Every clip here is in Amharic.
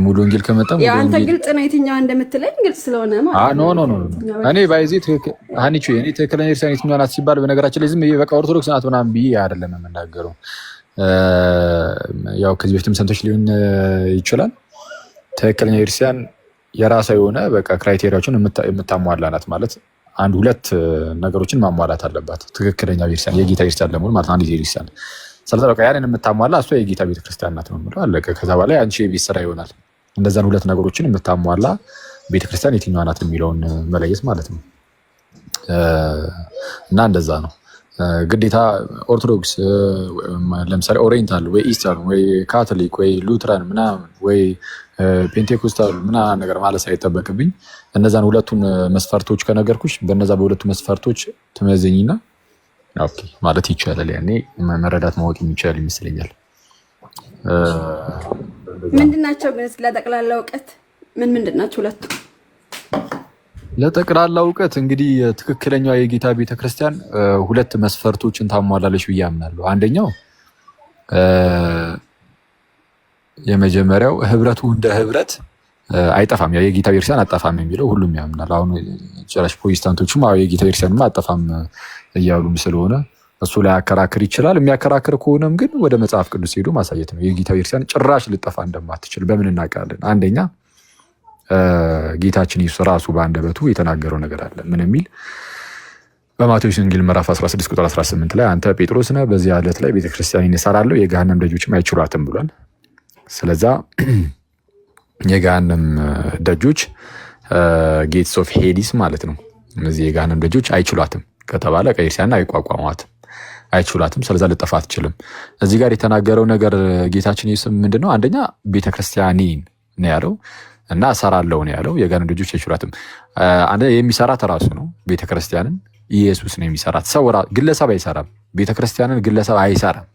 ሙሉ ወንጌል ከመጣ ያ አንተ ግልጽ ነው የትኛው እንደምትለኝ ግልጽ ስለሆነ ማለት ነው። ኖ እኔ ባይዚ አንቺ እኔ ትክክለኛ ክርስቲያን የትኛው ናት ሲባል በነገራችን ላይ ዝም ብዬ በቃ ኦርቶዶክስ ናት ምናምን ብዬ አይደለም የምናገረው። ያው ከዚህ በፊትም ሰምተሽ ሊሆን ይችላል። ትክክለኛ ክርስቲያን የራሷ የሆነ በቃ ክራይቴሪያዎችን የምታሟላ ናት ማለት አንድ ሁለት ነገሮችን ማሟላት አለባት። ትክክለኛ ክርስቲያን የጌታ ክርስቲያን ለመሆን ማለት አንድ ክርስቲያን ስለዚህ በቃ ያንን የምታሟላ እሷ የጌታ ቤተክርስቲያን ናት ነው የምለው። አለቀ። ከዛ በኋላ አንቺ የቤት ስራ ይሆናል እንደዛን ሁለት ነገሮችን የምታሟላ ቤተክርስቲያን የትኛዋ ናት የሚለውን መለየት ማለት ነው። እና እንደዛ ነው። ግዴታ ኦርቶዶክስ ለምሳሌ ኦሪየንታል ወይ ኢስተርን ወይ ካቶሊክ ወይ ሉትራን ምናምን ወይ ፔንቴኮስታል ምናምን ነገር ማለት ሳይጠበቅብኝ እነዛን ሁለቱን መስፈርቶች ከነገርኩሽ በነዛ በሁለቱ መስፈርቶች ትመዘኝና ኦኬ ማለት ይቻላል። ያኔ መረዳት ማወቅ የሚቻል ይመስለኛል። ምንድናቸው ግን ለጠቅላላ እውቀት ምንድናቸው ሁለቱ? ለጠቅላላ እውቀት እንግዲህ ትክክለኛዋ የጌታ ቤተክርስቲያን ሁለት መስፈርቶችን ታሟላለች ብዬ አምናለሁ። አንደኛው የመጀመሪያው ህብረቱ እንደ ህብረት አይጠፋም። ያው የጌታ ቤተክርስቲያን አጠፋም የሚለው ሁሉም ያምናል። አሁን ጭራሽ ፕሮቴስታንቶቹም የጌታ ቤተክርስቲያን አጠፋም እያሉም ስለሆነ እሱ ላይ አከራክር ይችላል። የሚያከራክር ከሆነም ግን ወደ መጽሐፍ ቅዱስ ሄዶ ማሳየት ነው። የጌታ ቤተክርስቲያን ጭራሽ ልጠፋ እንደማትችል በምን እናውቃለን? አንደኛ ጌታችን ኢየሱስ ራሱ በአንደበቱ የተናገረው ነገር አለ። ምን የሚል? በማቴዎስ ወንጌል ምዕራፍ 16 ቁጥር 18 ላይ አንተ ጴጥሮስ ነህ፣ በዚህ ዕለት ላይ ቤተክርስቲያንን እሰራለሁ፣ የገሃነም ደጆችም አይችሏትም ብሏል። ስለዛ የገሃነም ደጆች ጌትስ ኦፍ ሄዲስ ማለት ነው። እነዚህ የገሃነም ደጆች አይችሏትም ከተባለ ቤተክርስቲያንን አይቋቋሟትም፣ አይችሏትም። ስለዛ ልጠፋ አትችልም። እዚህ ጋር የተናገረው ነገር ጌታችን ኢየሱስ ምንድነው? አንደኛ ቤተክርስቲያንን ነው ያለው እና እሰራለሁ ነው ያለው። የገሃነም ደጆች አይችሏትም። አንደኛ የሚሰራት ራሱ ነው ቤተክርስቲያንን፣ ኢየሱስ ነው የሚሰራት። ሰው ግለሰብ አይሰራም፣ ቤተክርስቲያንን ግለሰብ አይሰራም።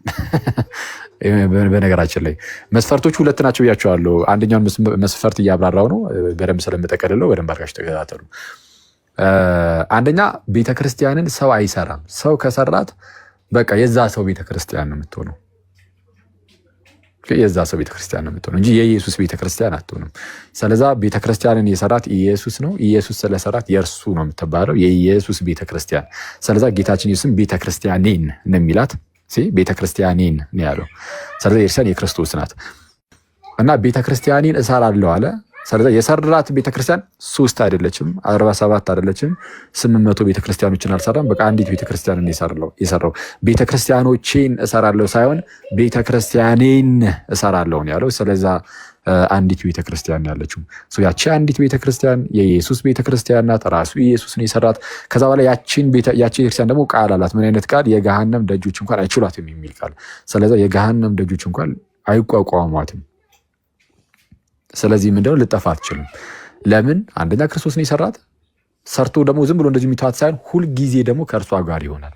በነገራችን ላይ መስፈርቶቹ ሁለት ናቸው ብያቸዋለሁ። አንደኛውን መስፈርት እያብራራው ነው በደንብ ስለምጠቀልለው በደንብ አድርጋችሁ ተከታተሉ። አንደኛ ቤተክርስቲያንን ሰው አይሰራም። ሰው ከሰራት በቃ የዛ ሰው ቤተክርስቲያን ነው የምትሆነው። የዛ ሰው ቤተክርስቲያን ነው የምትሆነው እንጂ የኢየሱስ ቤተክርስቲያን አትሆንም። ስለዛ ቤተክርስቲያንን የሰራት ኢየሱስ ነው። ኢየሱስ ስለሰራት የእርሱ ነው የምትባለው፣ የኢየሱስ ቤተክርስቲያን። ስለዛ ጌታችን ኢየሱስም ቤተክርስቲያኔን ነው የሚላት። ቤተክርስቲያኔን ነው ያለው። ስለዛ የእርሷን የክርስቶስ ናት እና ቤተክርስቲያኔን እሰራለሁ አለ። ስለዚህ የሰራት ቤተክርስቲያን 3 አይደለችም፣ 47 አይደለችም፣ 800 ቤተክርስቲያኖችን አልሰራም። በቃ አንዲት ቤተክርስቲያንን የሰራው። ቤተክርስቲያኖቼን እሰራለሁ ሳይሆን ቤተክርስቲያኔን እሰራለሁ ነው ያለው። ስለዛ አንዲት ቤተክርስቲያን ያለችው ያቺ አንዲት ቤተክርስቲያን የኢየሱስ ቤተክርስቲያን ናት። ራሱ ኢየሱስ ነው የሰራት። ከዛ በኋላ ያቺ ቤተክርስቲያን ደግሞ ቃል አላት። ምን አይነት ቃል? የገሃነም ደጆች እንኳን አይችሏትም የሚል ቃል። ስለዛ የገሃነም ደጆች እንኳን አይቋቋሟትም። ስለዚህ ምንድነው? ልጠፋ አትችልም። ለምን? አንደኛ ክርስቶስ ነው የሰራት። ሰርቶ ደግሞ ዝም ብሎ እንደዚህ የሚተዋት ሳይሆን ሁልጊዜ ደግሞ ከእርሷ ጋር ይሆናል።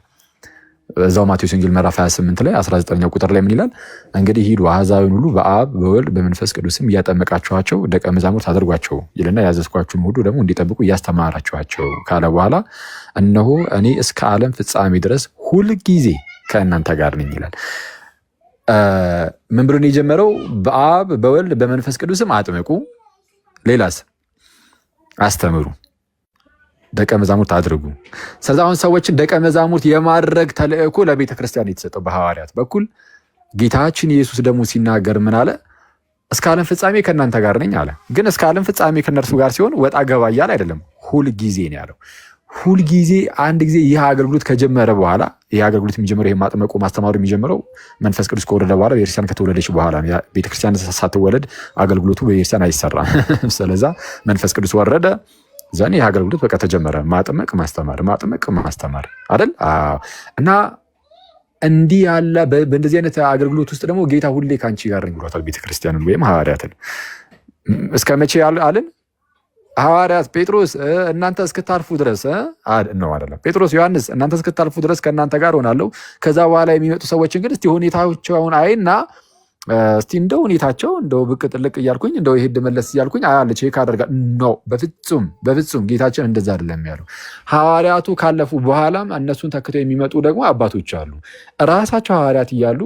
እዛው ማቴዎስ ወንጌል ምዕራፍ 28 ላይ 19ኛው ቁጥር ላይ ምን ይላል? እንግዲህ ሂዱ አሕዛብን ሁሉ በአብ በወልድ በመንፈስ ቅዱስም እያጠመቃችኋቸው ደቀ መዛሙርት አድርጓቸው ይልና ያዘዝኳችሁን ሁሉ ደግሞ እንዲጠብቁ እያስተማራችኋቸው ካለ በኋላ እነሆ እኔ እስከ ዓለም ፍጻሜ ድረስ ሁልጊዜ ከእናንተ ጋር ነኝ ይላል። ምን ብሎ ነው የጀመረው? በአብ በወልድ በመንፈስ ቅዱስም አጥምቁ፣ ሌላስ አስተምሩ፣ ደቀ መዛሙርት አድርጉ። ስለዚህ አሁን ሰዎችን ደቀ መዛሙርት የማድረግ ተልእኮ ለቤተ ክርስቲያን የተሰጠው በሐዋርያት በኩል። ጌታችን ኢየሱስ ደግሞ ሲናገር ምን አለ? እስከ ዓለም ፍጻሜ ከእናንተ ጋር ነኝ አለ። ግን እስከ ዓለም ፍጻሜ ከእነርሱ ጋር ሲሆን ወጣ ገባ እያለ አይደለም፣ ሁልጊዜ ነው ያለው። ሁልጊዜ አንድ ጊዜ ይህ አገልግሎት ከጀመረ በኋላ ይህ አገልግሎት የሚጀምረው ይሄ ማጥመቁ ማስተማሩ የሚጀምረው መንፈስ ቅዱስ ከወረደ በኋላ ቤተክርስቲያን ከተወለደች በኋላ ነው። ቤተክርስቲያን ሳትወለድ አገልግሎቱ በቤተክርስቲያን አይሰራም። ስለዛ መንፈስ ቅዱስ ወረደ፣ ዘን ይህ አገልግሎት በቃ ተጀመረ። ማጥመቅ ማስተማር፣ ማጥመቅ ማስተማር አይደል? እና እንዲህ ያለ በእንደዚህ አይነት አገልግሎት ውስጥ ደግሞ ጌታ ሁሌ ከአንቺ ጋር ነኝ ብሏታል ቤተክርስቲያንን ወይም ሐዋርያትን። እስከ መቼ አልን? ሐዋርያት ጴጥሮስ እናንተ እስክታልፉ ድረስ ነው አይደለም። ጴጥሮስ ዮሐንስ እናንተ እስክታልፉ ድረስ ከእናንተ ጋር ሆናለሁ። ከዛ በኋላ የሚመጡ ሰዎችን ግን እስቲ ሁኔታቸውን አይና እስቲ እንደው ሁኔታቸው እንደው ብቅ ጥልቅ እያልኩኝ እንደው ይሄድ መለስ እያልኩኝ አያለች ቼክ አደርጋ ነው። በፍጹም ጌታችን እንደዛ አይደለም ያለው። ሐዋርያቱ ካለፉ በኋላም እነሱን ተክተው የሚመጡ ደግሞ አባቶች አሉ። ራሳቸው ሐዋርያት እያሉ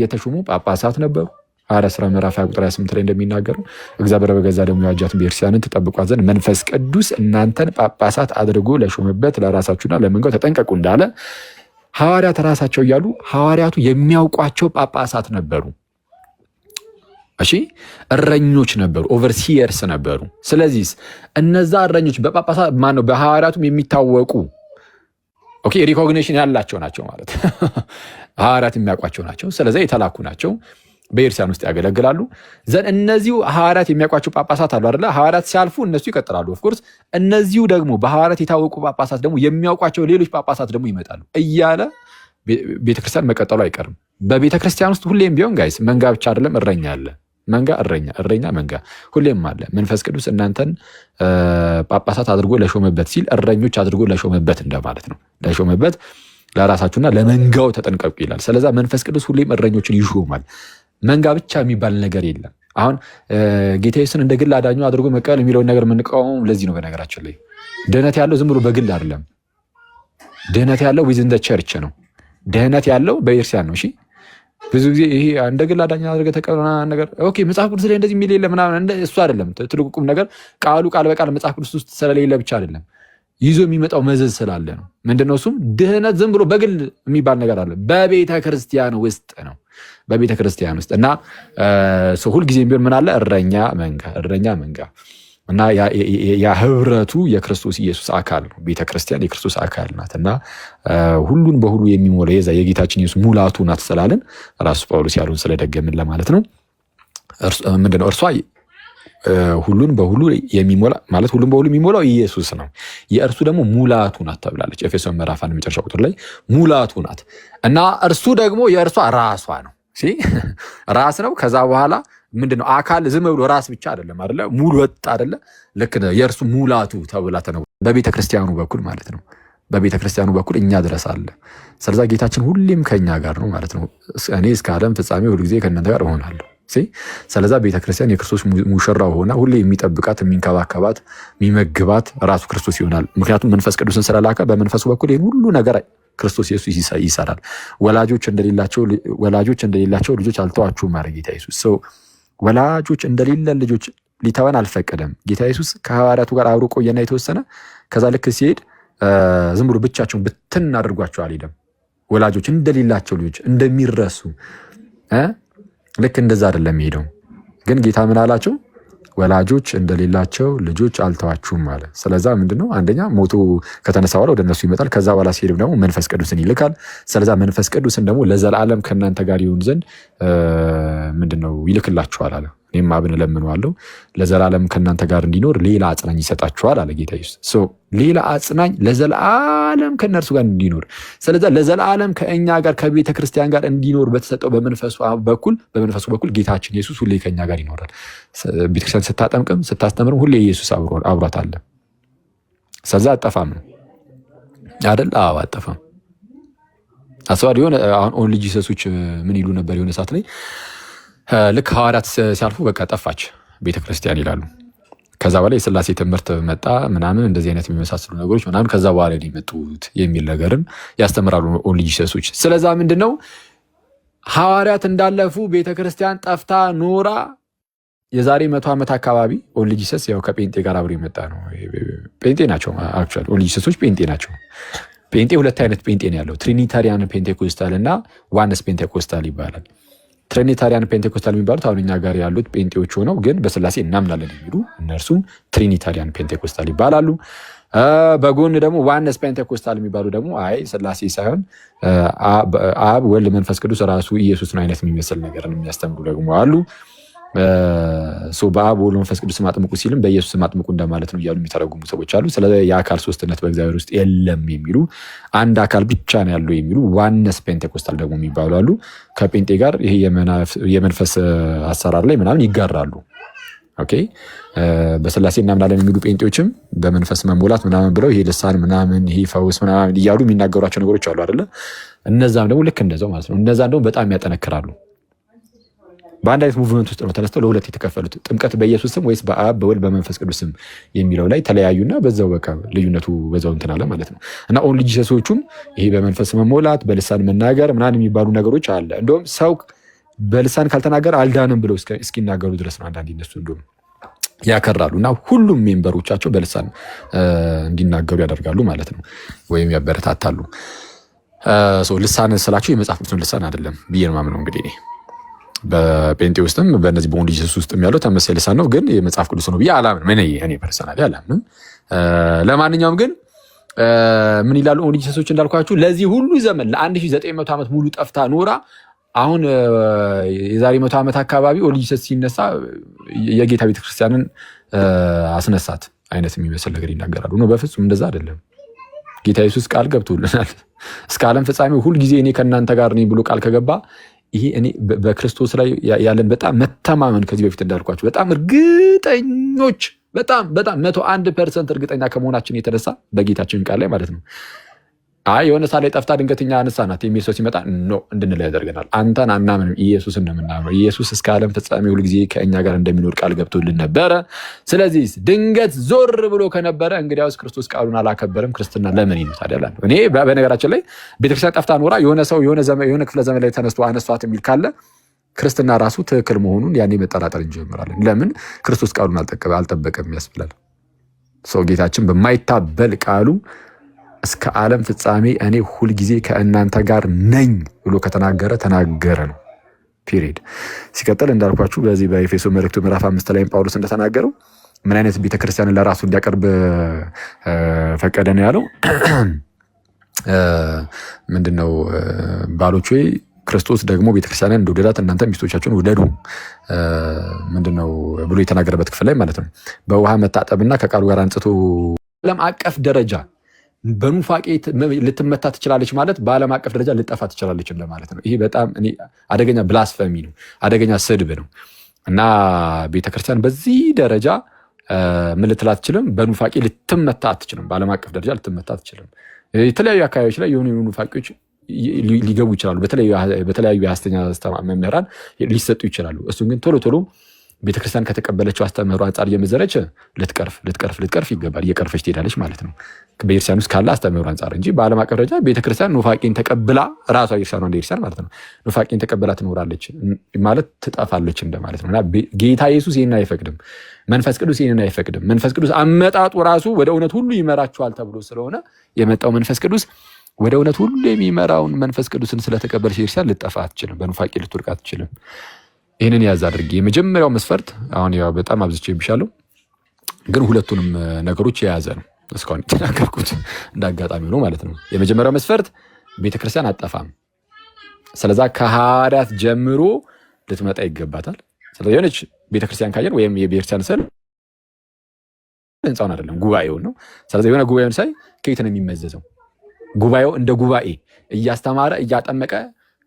የተሾሙ ጳጳሳት ነበሩ ሐዋርያት ሥራ ምዕራፍ 20 ቁጥር 28 ላይ እንደሚናገረው እግዚአብሔር በገዛ ደሙ የዋጃትን ቤተክርስቲያንን ትጠብቋት ዘንድ መንፈስ ቅዱስ እናንተን ጳጳሳት አድርጎ ለሾመበት ለራሳችሁና ለመንጋው ተጠንቀቁ እንዳለ ሐዋርያት ራሳቸው እያሉ ሐዋርያቱ የሚያውቋቸው ጳጳሳት ነበሩ። እሺ እረኞች ነበሩ፣ ኦቨርሲየርስ ነበሩ። ስለዚህ እነዛ እረኞች በጳጳሳት ማነው በሐዋርያቱም የሚታወቁ ኦኬ ሪኮግኒሽን ያላቸው ናቸው ማለት ሐዋርያት የሚያውቋቸው ናቸው። ስለዚህ የተላኩ ናቸው፣ በቤተክርስቲያን ውስጥ ያገለግላሉ። ዘን እነዚሁ ሐዋርያት የሚያውቋቸው ጳጳሳት አሉ አይደለ? ሐዋርያት ሲያልፉ እነሱ ይቀጥላሉ። ኦፍኮርስ እነዚሁ ደግሞ በሐዋርያት የታወቁ ጳጳሳት ደግሞ የሚያውቋቸው ሌሎች ጳጳሳት ደግሞ ይመጣሉ እያለ ቤተክርስቲያን መቀጠሉ አይቀርም። በቤተክርስቲያን ውስጥ ሁሌም ቢሆን ጋይስ መንጋ ብቻ አይደለም፣ እረኛ አለ። መንጋ እረኛ መንጋ ሁሌም አለ። መንፈስ ቅዱስ እናንተን ጳጳሳት አድርጎ ለሾመበት ሲል እረኞች አድርጎ ለሾመበት እንደማለት ነው። ለሾመበት ለራሳችሁና ለመንጋው ተጠንቀቁ ይላል። ስለዛ መንፈስ ቅዱስ ሁሌም እረኞችን ይሾማል። መንጋ ብቻ የሚባል ነገር የለም። አሁን ጌታ ኢየሱስን እንደ ግል አዳኙ አድርጎ መቀበል የሚለውን ነገር የምንቃወመው ለዚህ ነው። በነገራችን ላይ ድህነት ያለው ዝም ብሎ በግል አይደለም። ድህነት ያለው ዊዝን ዘ ቸርች ነው። ድህነት ያለው በቤተክርስቲያን ነው። እሺ ብዙ ጊዜ ይሄ እንደ ግል አዳኝ አድርገህ ተቀበልና ነገር ኦኬ መጽሐፍ ቅዱስ ላይ እንደዚህ የሚል የለ ምናምን እሱ አይደለም። ትልቁ ቁም ነገር ቃሉ ቃል በቃል መጽሐፍ ቅዱስ ውስጥ ስለሌለ ብቻ አይደለም፣ ይዞ የሚመጣው መዘዝ ስላለ ነው። ምንድነው እሱም? ድህነት ዝም ብሎ በግል የሚባል ነገር አለ፣ በቤተ ክርስቲያን ውስጥ ነው። በቤተ ክርስቲያን ውስጥ እና ሁልጊዜም ቢሆን ምን አለ? እረኛ መንጋ እና ያ ህብረቱ የክርስቶስ ኢየሱስ አካል ነው። ቤተክርስቲያን የክርስቶስ አካል ናት እና ሁሉን በሁሉ የሚሞላ የዛ የጌታችን ኢየሱስ ሙላቱ ናት ስላልን ራሱ ጳውሎስ ያሉን ስለደገምን ለማለት ነው። ምንድነው እርሷ ሁሉን በሁሉ የሚሞላ ማለት ሁሉን በሁሉ የሚሞላው ኢየሱስ ነው። የእርሱ ደግሞ ሙላቱ ናት ተብላለች። ኤፌሶን ምዕራፍ 1 መጨረሻ ቁጥር ላይ ሙላቱ ናት እና እርሱ ደግሞ የእርሷ ራሷ ነው። ራስ ነው። ከዛ በኋላ ምንድነው አካል ዝም ብሎ ራስ ብቻ አይደለም አይደለ? ሙሉ ወጥ አይደለ? ልክ የእርሱ ሙላቱ ተብላ ነው በቤተ ክርስቲያኑ በኩል ማለት ነው። በቤተ ክርስቲያኑ በኩል እኛ ድረስ አለ። ስለዛ ጌታችን ሁሌም ከኛ ጋር ነው ማለት ነው። እኔ እስከ ዓለም ፍጻሜ ሁልጊዜ ከእናንተ ጋር እሆናለሁ። ስለዛ ቤተ ክርስቲያን የክርስቶስ ሙሽራው ሆና ሁሌ የሚጠብቃት የሚንከባከባት የሚመግባት ራሱ ክርስቶስ ይሆናል። ምክንያቱም መንፈስ ቅዱስን ስለላከ በመንፈሱ በኩል ይህን ሁሉ ነገር ክርስቶስ ኢየሱስ ይሰራል። ወላጆች እንደሌላቸው ልጆች አልተዋችሁም ማረ ጌታ ኢየሱስ። ወላጆች እንደሌለን ልጆች ሊተወን አልፈቀደም። ጌታ ኢየሱስ ከሐዋርያቱ ጋር አብሮ ቆየና የተወሰነ ከዛ ልክ ሲሄድ ዝም ብሎ ብቻቸውን ብትን አድርጓቸው አልሄደም። ወላጆች እንደሌላቸው ልጆች እንደሚረሱ ልክ እንደዛ አይደለም ሄደው። ግን ጌታ ምን አላቸው? ወላጆች እንደሌላቸው ልጆች አልተዋችሁም አለ። ስለዛ ምንድነው? አንደኛ ሞቶ ከተነሳ በኋላ ወደ እነሱ ይመጣል። ከዛ በኋላ ሲሄድ ደግሞ መንፈስ ቅዱስን ይልካል። ስለዛ መንፈስ ቅዱስን ደግሞ ለዘላለም ከእናንተ ጋር ይሆን ዘንድ ምንድነው ይልክላችኋል አለ። እኔም አብን እለምነዋለሁ ለዘላለም ከእናንተ ጋር እንዲኖር ሌላ አጽናኝ ይሰጣችኋል አለ ጌታ ኢየሱስ። ሌላ አጽናኝ ለዘላለም ከእነርሱ ጋር እንዲኖር፣ ስለዛ ለዘላለም ከእኛ ጋር ከቤተ ክርስቲያን ጋር እንዲኖር በተሰጠው በመንፈሱ በኩል ጌታችን ኢየሱስ ሁሌ ከእኛ ጋር ይኖራል። ቤተክርስቲያን ስታጠምቅም ስታስተምርም ሁሌ ኢየሱስ አብሯት አለ። ስለዛ አጠፋም ነው አይደል? አዎ አጠፋም። አስዋድ የሆነ አሁን ኦንሊ ጂሰሶች ምን ይሉ ነበር የሆነ ሰዓት ላይ ልክ ሐዋርያት ሲያልፉ በቃ ጠፋች ቤተክርስቲያን ይላሉ። ከዛ በኋላ የሥላሴ ትምህርት መጣ ምናምን እንደዚህ አይነት የሚመሳሰሉ ነገሮች ምናምን ከዛ በኋላ የመጡት የሚል ነገርን ያስተምራሉ ኦንሊ ጂሰሶች። ስለዛ ምንድነው ሐዋርያት እንዳለፉ ቤተክርስቲያን ጠፍታ ኖራ የዛሬ 100 ዓመት አካባቢ ኦንሊ ጂሰስ ያው ከጴንጤ ጋር አብሮ የመጣ ነው። ጴንጤ ናቸው አክቹዋሊ ኦንሊ ጂሰሶች ጴንጤ ናቸው። ጴንጤ ሁለት አይነት ጴንጤ ነው ያለው፣ ትሪኒታሪያን ፔንቴኮስታል እና ዋንስ ፔንቴኮስታል ይባላል። ትሪኒታሪያን ፔንቴኮስታል የሚባሉት አሁን እኛ ጋር ያሉት ጴንጤዎች ሆነው ግን በስላሴ እናምናለን የሚሉ እነርሱም ትሪኒታሪያን ፔንቴኮስታል ይባላሉ። በጎን ደግሞ ዋንስ ፔንቴኮስታል የሚባሉ ደግሞ አይ ስላሴ ሳይሆን አብ ወልድ መንፈስ ቅዱስ ራሱ ኢየሱስን አይነት የሚመስል ነገርን የሚያስተምሩ ደግሞ አሉ። በአብ ወልድ መንፈስ ቅዱስ ማጥምቁ ሲልም በኢየሱስ ማጥምቁ እንደማለት ነው እያሉ የሚተረጉሙ ሰዎች አሉ። ስለዚህ የአካል ሶስትነት በእግዚአብሔር ውስጥ የለም የሚሉ አንድ አካል ብቻ ነው ያለው የሚሉ ዋነስ ፔንቴኮስታል ደግሞ የሚባሉ አሉ። ከጴንጤ ጋር ይሄ የመንፈስ አሰራር ላይ ምናምን ይጋራሉ። ኦኬ በስላሴ እናምናለን የሚሉ ጴንጤዎችም በመንፈስ መሞላት ምናምን ብለው ይሄ ልሳን ምናምን ይሄ ፈውስ ምናምን እያሉ የሚናገሯቸው ነገሮች አሉ አይደለ? እነዛም ደግሞ ልክ እንደዛው ማለት ነው። እነዛም ደግሞ በጣም ያጠነክራሉ። በአንድ አይነት ሙቭመንት ውስጥ ነው ተነስተው ለሁለት የተከፈሉት። ጥምቀት በኢየሱስ ስም ወይስ በአብ በወልድ በመንፈስ ቅዱስ ስም የሚለው ላይ ተለያዩና በዛው በቃ ልዩነቱ በዛው እንትን አለ ማለት ነው። እና ኦንሊ ጂሰሶቹም ይሄ በመንፈስ መሞላት በልሳን መናገር ምናምን የሚባሉ ነገሮች አለ። እንደውም ሰው በልሳን ካልተናገረ አልዳንም ብለው እስኪናገሩ ድረስ ነው። አንዳንድ እነሱ እንደውም ያከራሉ እና ሁሉም ሜምበሮቻቸው በልሳን እንዲናገሩ ያደርጋሉ ማለት ነው፣ ወይም ያበረታታሉ። ልሳን ስላቸው የመጽሐፍ ቅዱስን ልሳን አይደለም ብዬ ነው የማምነው። እንግዲህ እኔ በጴንጤ ውስጥም በእነዚህ በወንድ ጂሰስ ውስጥም ያለው ተመሳሳይ ልሳን ነው፣ ግን የመጽሐፍ ቅዱስ ነው ብዬ አላምንም። እኔ ፐርሰናሊ አላምንም። ለማንኛውም ግን ምን ይላሉ ወንድ ጂሰሶች እንዳልኳችሁ ለዚህ ሁሉ ዘመን ለ1900 ዓመት ሙሉ ጠፍታ ኖራ አሁን የዛሬ 100 ዓመት አካባቢ ወንድ ጂሰስ ሲነሳ የጌታ ቤተክርስቲያንን አስነሳት አይነት የሚመስል ነገር ይናገራሉ። ነው በፍጹም እንደዛ አይደለም። ጌታ ኢየሱስ ቃል ገብቶልናል። እስከ ዓለም ፍጻሜ ሁል ጊዜ እኔ ከእናንተ ጋር ነኝ ብሎ ቃል ከገባ ይሄ እኔ በክርስቶስ ላይ ያለን በጣም መተማመን ከዚህ በፊት እንዳልኳችሁ በጣም እርግጠኞች በጣም 101% እርግጠኛ ከመሆናችን የተነሳ በጌታችን ቃል ላይ ማለት ነው። የሆነ ሳላይ ጠፍታ ድንገተኛ አነሳናት የሚል ሰው ሲመጣ ኖ እንድንል ያደርገናል። አንተን አናምንም፣ ኢየሱስ እንደምናምነው ኢየሱስ እስከ ዓለም ፍጻሜ ሁል ጊዜ ከእኛ ጋር እንደሚኖር ቃል ገብቶልን ነበረ። ስለዚህ ድንገት ዞር ብሎ ከነበረ እንግዲያውስ ክርስቶስ ቃሉን አላከበረም፣ ክርስትና ለምን ይሉት ታዲያ? እኔ በነገራችን ላይ ቤተክርስቲያን ጠፍታ ኖራ የሆነ ሰው የሆነ ክፍለ ዘመን ላይ ተነስቶ አነሷት የሚል ካለ ክርስትና ራሱ ትክክል መሆኑን ያኔ መጠራጠር እንጀምራለን። ለምን ክርስቶስ ቃሉን አልጠበቀም ያስብላል። ሰው ጌታችን በማይታበል ቃሉ እስከ ዓለም ፍጻሜ እኔ ሁልጊዜ ከእናንተ ጋር ነኝ ብሎ ተናገረ ነው። ፒሪድ። ሲቀጥል እንዳልኳችሁ በዚህ በኤፌሶ መልእክቱ ምዕራፍ 5 ላይ ጳውሎስ እንደተናገረው ምን አይነት ቤተክርስቲያንን ለራሱ እንዲያቀርብ ፈቀደ ነው ያለው። ምንድነው? ባሎች ሆይ ክርስቶስ ደግሞ ቤተክርስቲያንን እንደወደዳት እናንተ ሚስቶቻችሁን ውደዱ ምንድነው ብሎ የተናገረበት ክፍል ላይ ማለት ነው። በውሃ መታጠብና ከቃሉ ጋር አንጽቶ ዓለም አቀፍ ደረጃ በኑፋቄ ልትመታ ትችላለች ማለት በዓለም አቀፍ ደረጃ ልጠፋ ትችላለች እንደማለት ነው። ይሄ በጣም አደገኛ ብላስፈሚ ነው፣ አደገኛ ስድብ ነው እና ቤተክርስቲያን በዚህ ደረጃ ምን ልትል አትችልም። በኑፋቄ ልትመታ አትችልም። በዓለም አቀፍ ደረጃ ልትመታ አትችልም። የተለያዩ አካባቢዎች ላይ የሆኑ ኑፋቄዎች ሊገቡ ይችላሉ። በተለያዩ የሐሰተኛ መምህራን ሊሰጡ ይችላሉ። እሱን ግን ቶሎ ቤተክርስቲያን ከተቀበለችው አስተምህሮ አንጻር እየመዘረች ልትቀርፍ ይገባል። እየቀርፈች ትሄዳለች ማለት ነው በኢርሳን ውስጥ ካለ አስተምህሮ አንጻር እንጂ በዓለም አቀፍ ደረጃ ቤተክርስቲያን ኑፋቄን ተቀብላ ራሷ ኢርሳን እንደ ኢርሳን ማለት ነው ኑፋቄን ተቀብላ ትኖራለች ማለት ትጠፋለች እንደማለት ነው። እና ጌታ ኢየሱስ ይህንን አይፈቅድም። መንፈስ ቅዱስ ይህንን አይፈቅድም። መንፈስ ቅዱስ አመጣጡ ራሱ ወደ እውነት ሁሉ ይመራችኋል ተብሎ ስለሆነ የመጣው መንፈስ ቅዱስ ወደ እውነት ሁሉ የሚመራውን መንፈስ ቅዱስን ስለተቀበለች ኢርሳን ልጠፋ አትችልም። በኑፋቄ ልትወድቅ አትችልም። ይህንን ያዝ አድርጌ የመጀመሪያው መስፈርት አሁን ያው በጣም አብዝቼ ይብሻለሁ፣ ግን ሁለቱንም ነገሮች የያዘ ነው። እስካሁን የተናገርኩት እንዳጋጣሚ ሆኖ ማለት ነው። የመጀመሪያው መስፈርት ቤተክርስቲያን አጠፋም። ስለዛ ከሐዋርያት ጀምሮ ልትመጣ ይገባታል። ስለዚህ የሆነች ቤተክርስቲያን ካየን ወይም የቤተክርስቲያን ስል ህንፃውን አይደለም ጉባኤውን ነው። ስለዚህ የሆነ ጉባኤውን ሳይ ከየት ነው የሚመዘዘው? ጉባኤው እንደ ጉባኤ እያስተማረ እያጠመቀ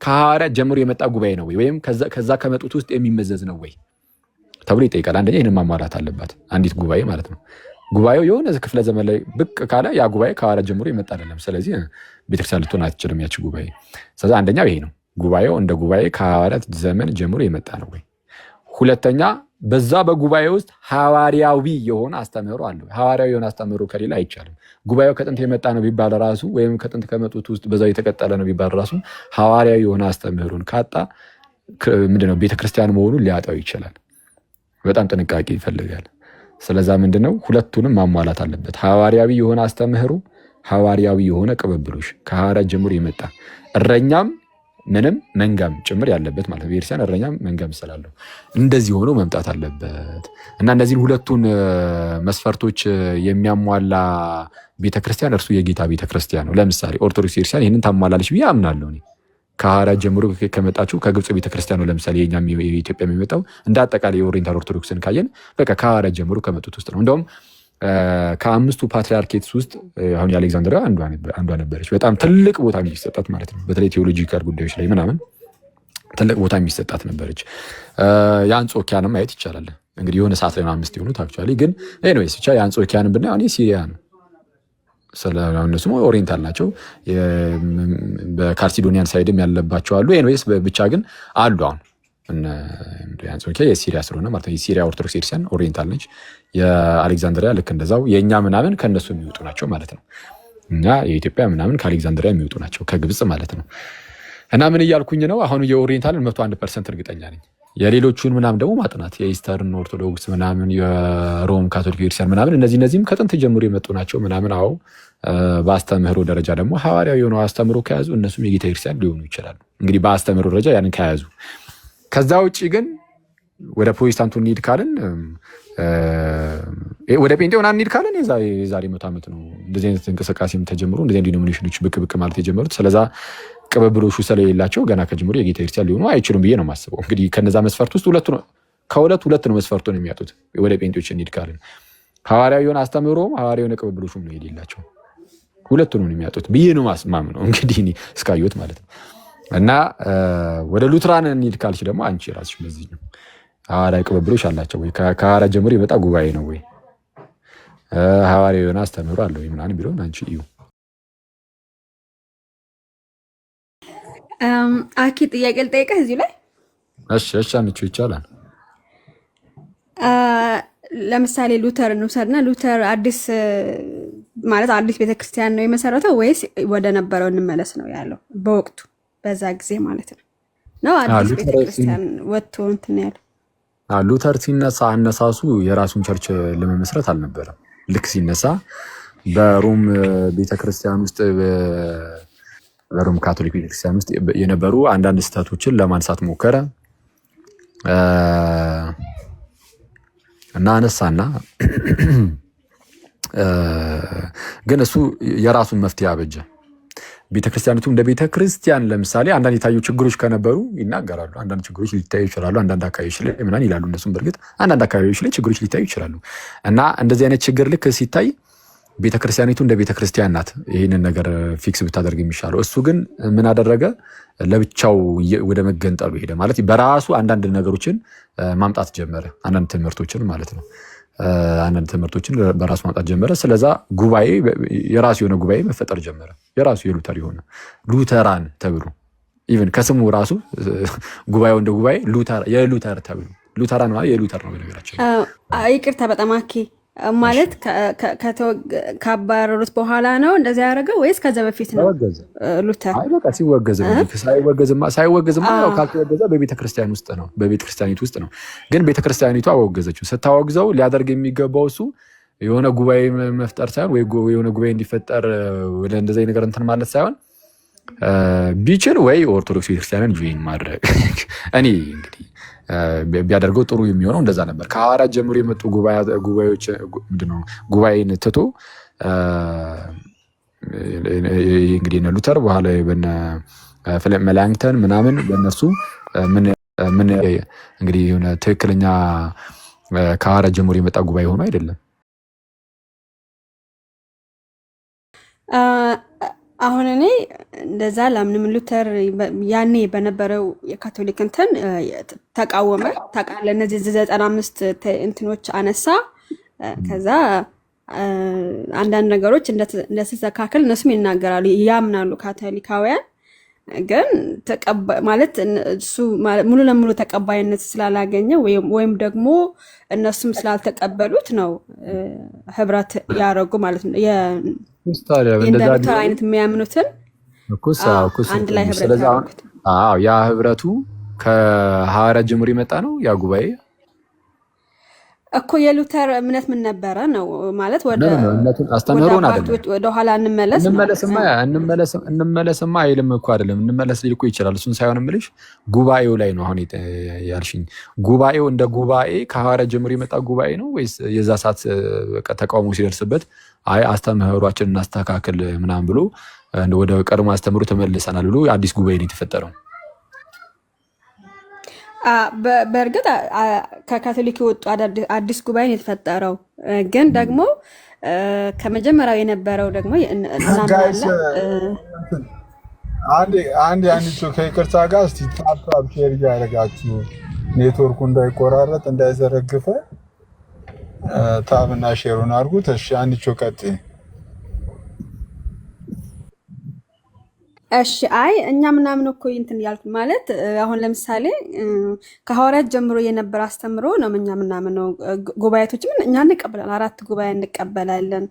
ከሐዋርያት ጀምሮ የመጣ ጉባኤ ነው ወይም ከዛ ከመጡት ውስጥ የሚመዘዝ ነው ወይ ተብሎ ይጠይቃል። አንደኛ ይህንን ማሟላት አለባት አንዲት ጉባኤ ማለት ነው። ጉባኤው የሆነ ክፍለ ዘመን ላይ ብቅ ካለ ያ ጉባኤ ከሐዋርያት ጀምሮ የመጣ አይደለም። ስለዚህ ቤተክርስቲያን ልትሆን አትችልም ያቺ ጉባኤ። ስለዚህ አንደኛው ይሄ ነው፣ ጉባኤው እንደ ጉባኤ ከሐዋርያት ዘመን ጀምሮ የመጣ ነው ወይ። ሁለተኛ በዛ በጉባኤ ውስጥ ሐዋርያዊ የሆነ አስተምህሮ አለ። ሐዋርያዊ የሆነ አስተምህሮ ከሌላ አይቻልም። ጉባኤው ከጥንት የመጣ ነው ቢባል ራሱ ወይም ከጥንት ከመጡት ውስጥ በዛው የተቀጠለ ነው ቢባል ራሱ ሐዋርያዊ የሆነ አስተምህሮን ካጣ ምንድነው ቤተክርስቲያን መሆኑን ሊያጣው ይችላል። በጣም ጥንቃቄ ይፈልጋል። ስለዛ ምንድነው ሁለቱንም ማሟላት አለበት። ሐዋርያዊ የሆነ አስተምህሮ፣ ሐዋርያዊ የሆነ ቅብብሎሽ ከሐዋርያት ጀምሮ የመጣ እረኛም ምንም መንጋም ጭምር ያለበት ማለት ነው። ቤተክርስቲያን እረኛም መንጋም ስላለው እንደዚህ ሆኖ መምጣት አለበት እና እነዚህን ሁለቱን መስፈርቶች የሚያሟላ ቤተክርስቲያን እርሱ የጌታ ቤተክርስቲያን ነው። ለምሳሌ ኦርቶዶክስ ቤተክርስቲያን ይህንን ታሟላለች ብዬ አምናለሁ። ከሐዋርያት ጀምሮ ከመጣችው ከግብፅ ቤተክርስቲያን ነው። ለምሳሌ የኛም የኢትዮጵያ የሚመጣው እንደ አጠቃላይ የኦሪየንታል ኦርቶዶክስን ካየን በቃ ከሐዋርያት ጀምሮ ከመጡት ውስጥ ነው። እንደውም ከአምስቱ ፓትሪያርኬትስ ውስጥ አሁን የአሌክዛንድሪያ አንዷ ነበረች። በጣም ትልቅ ቦታ የሚሰጣት ማለት ነው። በተለይ ቴዎሎጂካል ጉዳዮች ላይ ምናምን ትልቅ ቦታ የሚሰጣት ነበረች። የአንጾኪያንም ማየት ይቻላል። እንግዲህ የሆነ ሰዓት ላይ ነው 5 የሆኑት አክቹዋሊ። ግን ኤኒዌይስ ብቻ የአንጾኪያንም ብናየው እኔ ሲሪያ ነው እነሱም ኦሪየንታል ናቸው። በካልሲዶኒያን ሳይድም ያለባቸው አሉ። ኤኒዌይስ ብቻ ግን አሉ። አሁን አንጾኪያ የሲሪያ ስለሆነ ማለት ነው። የሲሪያ ኦርቶዶክስ ቤተክርስቲያን ኦሪየንታል ነች። የአሌክዛንድሪያ ልክ እንደዛው። የእኛ ምናምን ከእነሱ የሚወጡ ናቸው ማለት ነው። እኛ የኢትዮጵያ ምናምን ከአሌክዛንድሪያ የሚወጡ ናቸው፣ ከግብፅ ማለት ነው። እና ምን እያልኩኝ ነው? አሁን የኦሪየንታልን 101% እርግጠኛ ነኝ። የሌሎቹን ምናምን ደግሞ ማጥናት የኢስተርን ኦርቶዶክስ ምናምን የሮም ካቶሊክ ቤተክርስቲያን ምናምን እነዚህም ከጥንት ጀምሮ የመጡ ናቸው ምናምን። አዎ በአስተምህሮ ደረጃ ደግሞ ሐዋርያዊ የሆነው አስተምህሮ ከያዙ እነሱም የጌታ ክርስቲያን ሊሆኑ ይችላሉ። እንግዲህ በአስተምህሮ ደረጃ ያንን ከያዙ። ከዛ ውጭ ግን ወደ ፕሮቴስታንቱ እንሂድ ካልን ወደ ጴንጤው እንሂድ ካልን የዛሬ 100 ዓመት ነው እንደዚህ አይነት እንቅስቃሴም ተጀምሮ እንደዚህ አይነት ዲኖሚኔሽኖች ብቅ ማለት የጀመሩት። ስለዛ ቅብብሎሹ ስለሌላቸው ገና ከጅምሮ የጌታ ክርስቲያን ሊሆኑ አይችሉም ብዬ ነው የማስበው። እንግዲህ ከነዛ መስፈርት ውስጥ ሁለት ነው መስፈርቱን የሚያጡት። ወደ ጴንጤዎች እንሂድ ካልን ሐዋርያዊ የሆነ አስተምህሮም ሐዋርያዊ የሆነ ቅብብሎሹም ነው የሌላቸው። ሁለቱን ነው የሚያጡት ብዬ ነው ማስማም ነው እንግዲህ እኔ እስካየሁት ማለት ነው። እና ወደ ሉትራን እንሂድ ካልሽ ደግሞ አንቺ ራስሽ በዚህ ነው ሐዋርያዊ ቅብብሎሽ አላቸው ወይ? ከሐዋርያ ጀምሮ የመጣ ጉባኤ ነው ወይ? ሐዋርያዊ የሆነ አስተምህሮ አለው ወይ ምናምን ቢሆን አንቺ እዩ። አኪ ጥያቄ ልጠይቅህ እዚሁ ላይ። እሺ አንቺ ይቻላል። ለምሳሌ ሉተር እንውሰድና ሉተር አዲስ ቤተክርስቲያን ነው የመሰረተው ወይስ ወደ ነበረው እንመለስ ነው ያለው? በወቅቱ በዛ ጊዜ ማለት ነው አዲስ ቤተክርስቲያን ወጥቶ እንትን ያለው። ሉተር ሲነሳ አነሳሱ የራሱን ቸርች ለመመስረት አልነበረም። ልክ ሲነሳ በሮም ቤተክርስቲያን ውስጥ በሮም ካቶሊክ ቤተክርስቲያን ውስጥ የነበሩ አንዳንድ ስህተቶችን ለማንሳት ሞከረ እና አነሳና ግን እሱ የራሱን መፍትሄ አበጀ። ቤተክርስቲያኒቱ እንደ ቤተክርስቲያን ለምሳሌ አንዳንድ የታዩ ችግሮች ከነበሩ ይናገራሉ። አንዳንድ ችግሮች ሊታዩ ይችላሉ አንዳንድ አካባቢዎች ላይ ምናምን ይላሉ እነሱም። በእርግጥ አንዳንድ አካባቢዎች ላይ ችግሮች ሊታዩ ይችላሉ እና እንደዚህ አይነት ችግር ልክ ሲታይ ቤተክርስቲያኒቱ እንደ ቤተክርስቲያን ናት ይህንን ነገር ፊክስ ብታደርግ የሚሻለው። እሱ ግን ምን አደረገ? ለብቻው ወደ መገንጠሉ ሄደ። ማለት በራሱ አንዳንድ ነገሮችን ማምጣት ጀመረ። አንዳንድ ትምህርቶችን ማለት ነው። አንዳንድ ትምህርቶችን በራሱ ማምጣት ጀመረ። ስለዛ ጉባኤ የራሱ የሆነ ጉባኤ መፈጠር ጀመረ። የራሱ የሉተር የሆነ ሉተራን ተብሎ ኢቭን ከስሙ ራሱ ጉባኤው እንደ ጉባኤ የሉተር ተብሎ ሉተራን ማለት የሉተር ነው በነገራችን። ይቅርታ በጣም አኪ ማለት ካባረሩት በኋላ ነው እንደዚህ ያደረገው ወይስ ከዛ በፊት ነው? ሉተር በቃ ሳይወገዝማ ያው ካልተወገዘ በቤተክርስቲያን ውስጥ ነው በቤተክርስቲያኒቱ ውስጥ ነው። ግን ቤተክርስቲያኒቱ አወገዘችው። ስታወግዘው ሊያደርግ የሚገባው እሱ የሆነ ጉባኤ መፍጠር ሳይሆን ወይ የሆነ ጉባኤ እንዲፈጠር ወደ እንደዚህ ነገር እንትን ማለት ሳይሆን ቢችል ወይ ኦርቶዶክስ ቤተክርስቲያንን ጆይን ማድረግ እኔ እንግዲህ ቢያደርገው ጥሩ የሚሆነው እንደዛ ነበር። ከሐዋርያት ጀምሮ የመጡ ጉባኤዎች ምንድነው ጉባኤን ትቶ እንግዲህ እነ ሉተር በኋላ በነ ፊሊፕ መላንክተን ምናምን በእነሱ ምን እንግዲህ የሆነ ትክክለኛ ከሐዋርያት ጀምሮ የመጣ ጉባኤ ሆኖ አይደለም። አሁን እኔ እንደዛ ላምንም። ሉተር ያኔ በነበረው የካቶሊክ እንትን ተቃወመ። ታውቃለህ እነዚህ 95 እንትኖች አነሳ። ከዛ አንዳንድ ነገሮች እንደተስተካከል እነሱም ይናገራሉ ያምናሉ ካቶሊካውያን። ግን ማለት እሱ ሙሉ ለሙሉ ተቀባይነት ስላላገኘ ወይም ደግሞ እነሱም ስላልተቀበሉት ነው ህብረት ያደረጉ ማለት ነው። እንደ ሉተር አይነት የሚያምኑትን አንድ ላይ ህብረት ያደረጉት። ያ ህብረቱ ከሐዋርያት ጀምሮ የመጣ ነው ያ ጉባኤ እኮ። የሉተር እምነት ምን ነበረ ነው ማለት ወደ ኋላ እንመለስማ አይልም እኮ አይደለም። እንመለስ ሊል እኮ ይችላል። እሱን ሳይሆን የምልሽ ጉባኤው ላይ ነው አሁን ያልሽኝ። ጉባኤው እንደ ጉባኤ ከሐዋርያት ጀምሮ የመጣ ጉባኤ ነው ወይስ የዛ ሰዓት ተቃውሞ ሲደርስበት አይ አስተምህሯችንን እናስተካክል ምናምን ብሎ ወደ ቀድሞ አስተምህሮ ተመልሰናል ብሎ አዲስ ጉባኤ ነው የተፈጠረው? በእርግጥ ከካቶሊክ የወጡ አዲስ ጉባኤ ነው የተፈጠረው። ግን ደግሞ ከመጀመሪያው የነበረው ደግሞ አንድ ከይቅርታ ጋር እስቲ ታፕ ሼር እያደረጋችሁ ኔትወርኩ እንዳይቆራረጥ እንዳይዘረግፈ ታብና ሼሩን አድርጉት። እሺ አንቺ ቀጥ እሺ አይ እኛ ምናምን እኮ እንትን ያልኩ ማለት አሁን ለምሳሌ ከሐዋርያት ጀምሮ የነበረ አስተምሮ ነው። እኛ ምናምን ነው ጉባኤቶችም እኛ እንቀበላለን። 4 ጉባኤ እንቀበላለን።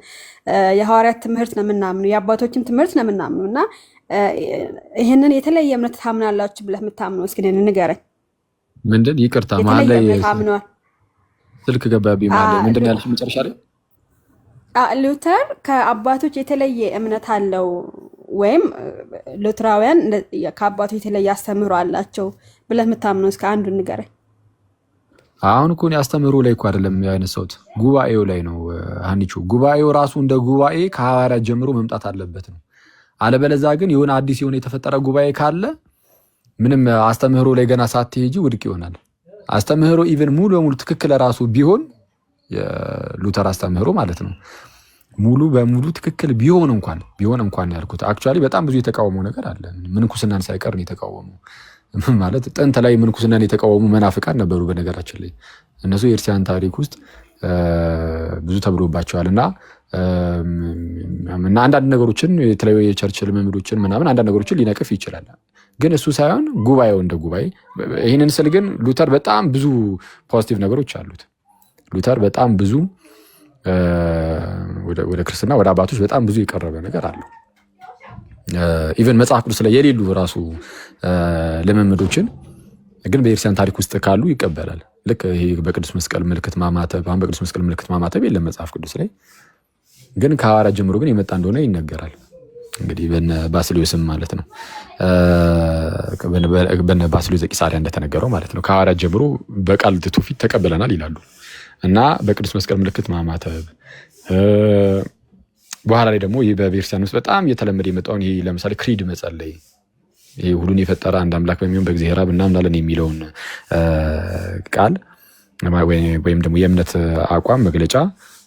የሐዋርያት ትምህርት ነው ምናምን፣ የአባቶችም ትምህርት ነው ምናምን እና ይሄንን የተለየ እምነት ታምናላችሁ ብለህ የምታምነው እስኪ ንገረኝ። ምንድን ይቅርታ መሀል ላይ ስልክ ገባብኝ። መሀል ላይ ምንድን ያልሽ መጨረሻ ላይ? ሉተር ከአባቶች የተለየ እምነት አለው ወይም ሉትራውያን ከአባቶች የተለየ አስተምህሮ አላቸው ብለህ የምታምነው እስከ አንዱ ንገረኝ። አሁን እኮ አስተምህሮ ላይ እኮ አይደለም ያነሳሁት፣ ጉባኤው ላይ ነው ሀኒቹ። ጉባኤው ራሱ እንደ ጉባኤ ከሐዋርያት ጀምሮ መምጣት አለበት ነው። አለበለዛ ግን የሆነ አዲስ የሆነ የተፈጠረ ጉባኤ ካለ ምንም አስተምህሮ ላይ ገና ሳትሄጂ ውድቅ ይሆናል። አስተምህሮ ኢቭን ሙሉ በሙሉ ትክክል ራሱ ቢሆን የሉተር አስተምህሮ ማለት ነው ሙሉ በሙሉ ትክክል ቢሆን እንኳን ያልኩት አክቹዋሊ በጣም ብዙ የተቃወመው ነገር አለ። ምንኩስናን ሳይቀር ነው የተቃወመው። ማለት ጥንት ላይ ምንኩስናን የተቃወሙ መናፍቃን ነበሩ። በነገራችን ላይ እነሱ የክርስቲያን ታሪክ ውስጥ ብዙ ተብሎባቸዋል እና አንዳንድ ነገሮችን የተለያዩ የቸርች ልምምዶችን ምናምን አንዳንድ ነገሮችን ሊነቅፍ ይችላል። ግን እሱ ሳይሆን ጉባኤው እንደ ጉባኤ ይህንን ስል ግን ሉተር በጣም ብዙ ፖዚቲቭ ነገሮች አሉት። ሉተር በጣም ብዙ ወደ ክርስትና ወደ አባቶች በጣም ብዙ የቀረበ ነገር አለው። ኢቨን መጽሐፍ ቅዱስ ላይ የሌሉ ራሱ ልምምዶችን ግን በክርስቲያን ታሪክ ውስጥ ካሉ ይቀበላል። ልክ ይሄ በቅዱስ መስቀል ምልክት ማማተብ፣ አሁን በቅዱስ መስቀል ምልክት ማማተብ የለም መጽሐፍ ቅዱስ ላይ፣ ግን ከሐዋርያት ጀምሮ ግን የመጣ እንደሆነ ይነገራል። እንግዲህ በነ ባስልዮስም ማለት ነው በነ ባስልዮስ ዘቂሳርያ እንደተነገረው ማለት ነው ከሐዋርያት ጀምሮ በቃል ትውፊት ተቀበለናል ይላሉ እና በቅዱስ መስቀል ምልክት ማማተብ በኋላ ላይ ደግሞ በቤተክርስቲያን ውስጥ በጣም እየተለመደ የመጣውን ይሄ ለምሳሌ ክሪድ መጸለይ፣ ይሄ ሁሉን የፈጠረ አንድ አምላክ በሚሆን በእግዚአብሔር አብ እናምናለን የሚለውን ቃል ወይም ደግሞ የእምነት አቋም መግለጫ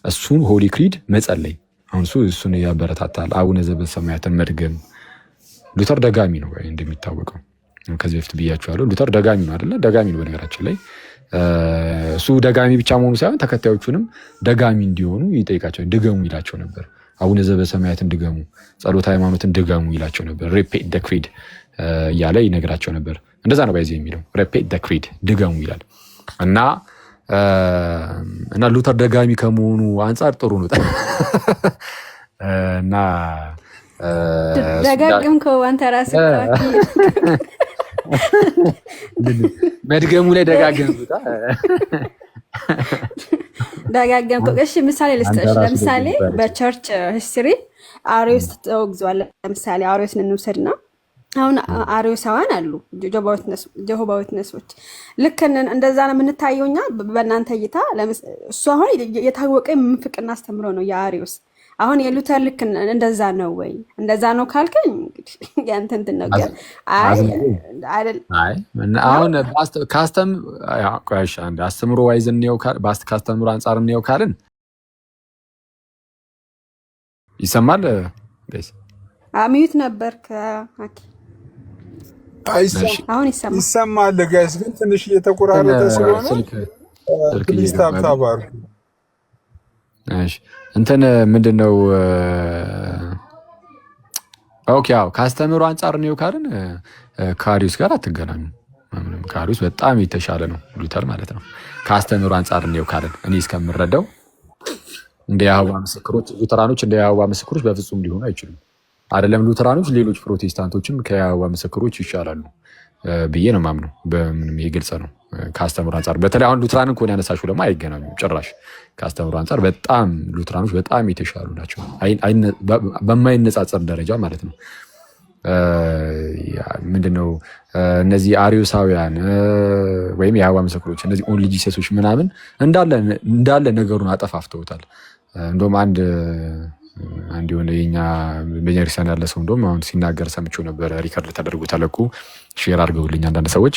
እሱን ሆሊ ክሪድ መጸለይ፣ አሁን እሱን ያበረታታል። አቡነ ዘበሰማያትን መድገም። ሉተር ደጋሚ ነው እንደሚታወቀው፣ ከዚህ በፊት ብያቸዋለሁ። ሉተር ደጋሚ ነው አይደለ? ደጋሚ ነው በነገራችን ላይ እሱ ደጋሚ ብቻ መሆኑ ሳይሆን ተከታዮቹንም ደጋሚ እንዲሆኑ ይጠይቃቸው፣ ድገሙ ይላቸው ነበር። አቡነ ዘበሰማያትን ድገሙ፣ ጸሎተ ሃይማኖትን ድገሙ ይላቸው ነበር። ሪፒት ደ ክሪድ እያለ ይነግራቸው ነበር። እንደዛ ነው ባይዜ የሚለው ሪፒት ደ ክሪድ ድገሙ ይላል እና ሉተር ደጋሚ ከመሆኑ አንጻር ጥሩ ነው እና ደጋግምከው አንተ ራስህ መድገሙ ላይ ደጋገምኩት። እሺ ምሳሌ ልስጥሽ። ለምሳሌ በቸርች ሂስትሪ አሪዮስ ተወግዟል። ለምሳሌ አሪዮስን እንውሰድና አሁን አሪዮሳውያን አሉ ጀሆባ ዊትነሶች። ልክ እንደዛ ነው የምንታየው እኛ በእናንተ እይታ። እሱ አሁን የታወቀ ምንፍቅና አስተምሮ ነው የአሪዮስ። አሁን የሉተር ልክ እንደዛ ነው ወይ? እንደዛ ነው ካልከኝ እንግዲህ ያንተ እንትን ነው። ግን አሁን አስተምሮ ዋይዝ እንየው ካስተምሮ አንጻር እንየው ካልን ይሰማል። ሚዩት ነበር አሁን ይሰማል። ጋይስ ግን ትንሽ እየተቆራረጠ ስለሆነ ፕሊዝ ታብታብ አድርጉ። እሺ እንትን ምንድነው? ኦኬ አዎ ካስተምሮ አንጻር ነው ካልን ከአሪዮስ ጋር አትገናኙ። ከአሪዮስ በጣም የተሻለ ነው ሉተር ማለት ነው። ካስተምሮ አንጻር ነው ካልን እኔ እስከምረዳው እንደ የአይሁድ ምስክሮች ሉተራኖች እንደ የአይሁድ ምስክሮች በፍጹም ሊሆኑ አይችሉም። አይደለም ሉተራኖች፣ ሌሎች ፕሮቴስታንቶችም ከየአይሁድ ምስክሮች ይሻላሉ ብዬ ነው የማምነው። በምንም ይሄ ግልጽ ነው። ካስተምሮ አንጻር በተለይ አሁን ሉተራንን ከሆነ ያነሳሽው ደግሞ አይገናኙም ጭራሽ። ካስተምሮ አንጻር በጣም ሉተራኖች በጣም የተሻሉ ናቸው፣ በማይነጻጸር ደረጃ ማለት ነው። ምንድነው እነዚህ አሪዮሳውያን ወይም የአይሁድ ምስክሮች እነዚህ ኦንሊ ጂሰሶች ምናምን እንዳለ ነገሩን አጠፋፍተውታል። እንደውም አንድ የሆነ የኛ ቤተክርስቲያን ያለ ሰው እንደውም አሁን ሲናገር ሰምቼው ነበረ። ሪከርድ ተደርጎ ተለቁ ሼር አድርገውልኝ አንዳንድ ሰዎች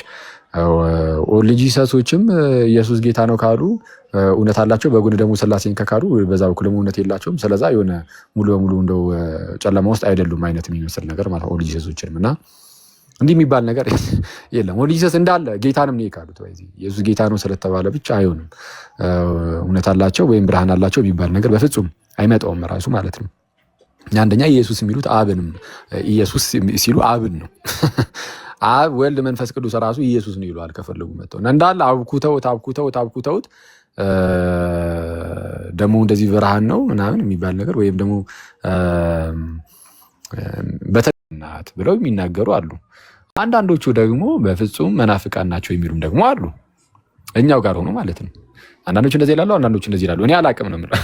ኦንሊ ጂሰሶችም ኢየሱስ ጌታ ነው ካሉ እውነት አላቸው፣ በጎን ደግሞ ስላሴን ከካዱ በዛ በኩል እውነት የላቸውም። ስለዛ የሆነ ሙሉ በሙሉ እንደው ጨለማ ውስጥ አይደሉም አይነት የሚመስል ነገር ማለት ኦንሊ ጂሰሶችንም እና እንዲህ የሚባል ነገር የለም። ኦንሊ ጂሰስ እንዳለ ጌታንም ነው የካዱት። ኢየሱስ ጌታ ነው ስለተባለ ብቻ አይሆንም። እውነት አላቸው ወይም ብርሃን አላቸው የሚባል ነገር በፍጹም አይመጣውም ራሱ ማለት ነው። አንደኛ ኢየሱስ የሚሉት አብንም ኢየሱስ ሲሉ አብን ነው። አብ ወልድ መንፈስ ቅዱስ ራሱ ኢየሱስ ነው ይሏል ከፈለጉ መጥተው እና እንዳለ አብኩተውት ደግሞ እንደዚህ ብርሃን ነው ምናምን የሚባል ነገር ወይም ደግሞ በተናት ብለው የሚናገሩ አሉ። አንዳንዶቹ ደግሞ በፍጹም መናፍቃን ናቸው የሚሉም ደግሞ አሉ። እኛው ጋር ሆኖ ማለት ነው። አንዳንዶቹ እንደዚህ ይላሉ፣ አንዳንዶቹ እንደዚህ ይላሉ። እኔ አላቅም ነው የምለው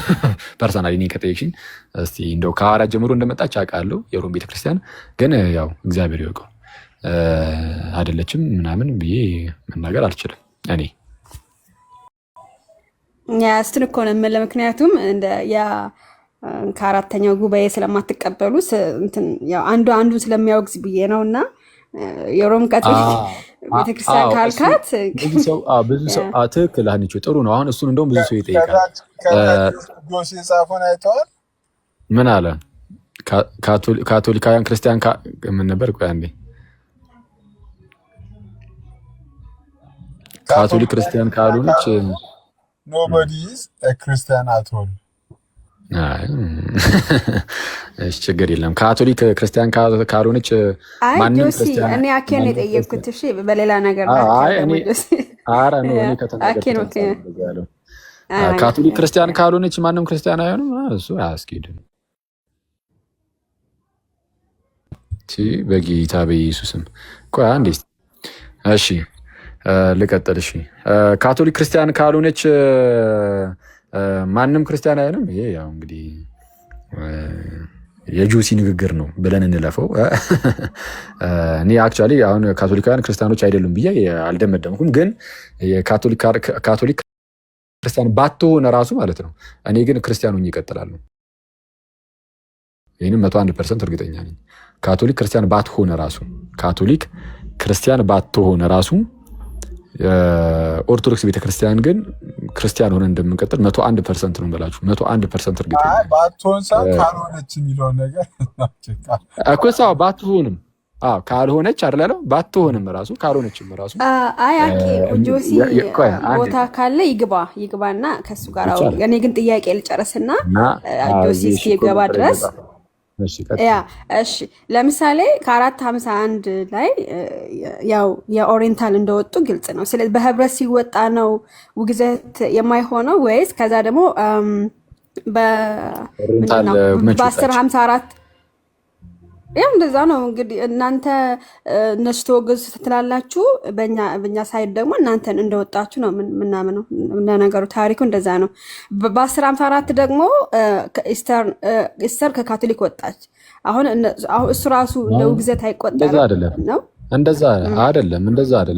ፐርሰናሊ። እኔ ከጠየቅሽኝ እስቲ እንደው ከሐዋርያት ጀምሮ እንደመጣች አውቃለሁ የሮም ቤተክርስቲያን፣ ግን ያው እግዚአብሔር ይወቀው አይደለችም ምናምን ብዬ መናገር አልችልም እኔ። እሱን እኮ ነው የምልህ። ምክንያቱም ከአራተኛው ጉባኤ ስለማትቀበሉ አንዱን ስለሚያወግዝ ብዬ ነው። እና የሮም ካቶሊክ ቤተክርስቲያን ካልካት ብዙ ሰው ትክክል አንቺ ጥሩ ነው። አሁን እሱን እንደውም ብዙ ሰው ይጠይቃል። ቅዱስ የጻፈውን አይተዋል? ምን አለ? ካቶሊካውያን ክርስቲያን ምን ነበር? ቆይ አንዴ ካቶሊክ ክርስቲያን ካልሆነች ኖቦዲ ኢዝ ኤ ክርስቲያን አት ኦል። እሺ ችግር የለም። ካቶሊክ ክርስቲያን ካልሆነች ማንም ክርስቲያን እኔ አኬን የጠየቅኩት እሺ፣ በሌላ ነገር ካቶሊክ ክርስቲያን ካልሆነች ማንም ክርስቲያን አይሆንም። እሱ አያስኬድም። በጌታ በኢየሱስም ቆይ አንዴ እሺ ልቀጥል። እሺ ካቶሊክ ክርስቲያን ካልሆነች ማንም ክርስቲያን አይሆንም። ይሄ ያው እንግዲህ የጁሲ ንግግር ነው ብለን እንለፈው። እኔ አክቹዋሊ አሁን ካቶሊካውያን ክርስቲያኖች አይደሉም ብዬ አልደመደምኩም፣ ግን ካቶሊክ ክርስቲያን ባትሆን ራሱ ማለት ነው። እኔ ግን ክርስቲያን ሆኜ ይቀጥላሉ። ይህንም 101% እርግጠኛ ነኝ። ካቶሊክ ክርስቲያን ባትሆን ራሱ ኦርቶዶክስ ቤተክርስቲያን ግን ክርስቲያን ሆነ እንደምንቀጥል 101% ነው ብላችሁ 101% እርግጠኛ ነኝ። ባትሆን ሰው ካልሆነች የሚለው ነገር እኮ ሰው ባትሆንም ካልሆነች አይደለም ባትሆንም ራሱ ካልሆነችም ራሱ አያኬ ጆሲ ቦታ ካለ ይግባና ከሱ ጋር አውሪ። እኔ ግን ጥያቄ ልጨርስና ጆሲ ሲገባ ድረስ እሺ ለምሳሌ ከ451 ላይ ያው የኦሪየንታል እንደወጡ ግልጽ ነው። ስለዚህ በህብረት ሲወጣ ነው ውግዘት የማይሆነው ወይስ ከዛ ደግሞ በ1054 ያው እንደዛ ነው እንግዲህ እናንተ እነሱ ተወገዙ ትላላችሁ፣ በእኛ ሳይድ ደግሞ እናንተን እንደወጣችሁ ነው ምናምነው። ነገሩ ታሪኩ እንደዛ ነው። በ1054 ደግሞ ኢስተር ከካቶሊክ ወጣች። አሁን እሱ ራሱ እንደ ውግዘት አይቆጠርም ነው? እንደዛ አይደለም።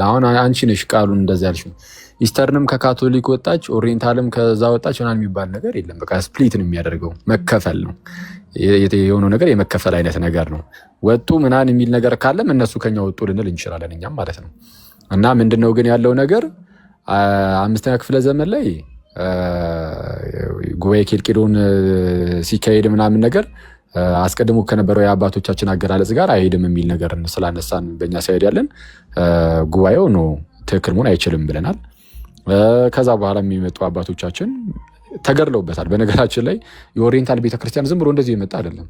አሁን አንቺ ነሽ ቃሉን እንደዛ ያልሽው። ኢስተርንም ከካቶሊክ ወጣች፣ ኦሪየንታልም ከዛ ወጣች ምናምን የሚባል ነገር የለም። በቃ ስፕሊት ነው የሚያደርገው፣ መከፈል ነው የሆነው ነገር፣ የመከፈል አይነት ነገር ነው። ወጡ ምናምን የሚል ነገር ካለም እነሱ ከኛ ወጡ ልንል እንችላለን እኛም ማለት ነው። እና ምንድነው ግን ያለው ነገር 5ኛ ክፍለ ዘመን ላይ ጉባኤ ኬልቄዶን ሲካሄድ ምናምን ነገር አስቀድሞ ከነበረው የአባቶቻችን አገላለጽ ጋር አይሄድም የሚል ነገር ስላነሳን በእኛ ሳይሄድ ያለን ጉባኤው ነው ትክክል መሆን አይችልም ብለናል። ከዛ በኋላ የሚመጡ አባቶቻችን ተገድለውበታል። በነገራችን ላይ የኦሪየንታል ቤተክርስቲያን ዝም ብሎ እንደዚህ የመጣ አይደለም።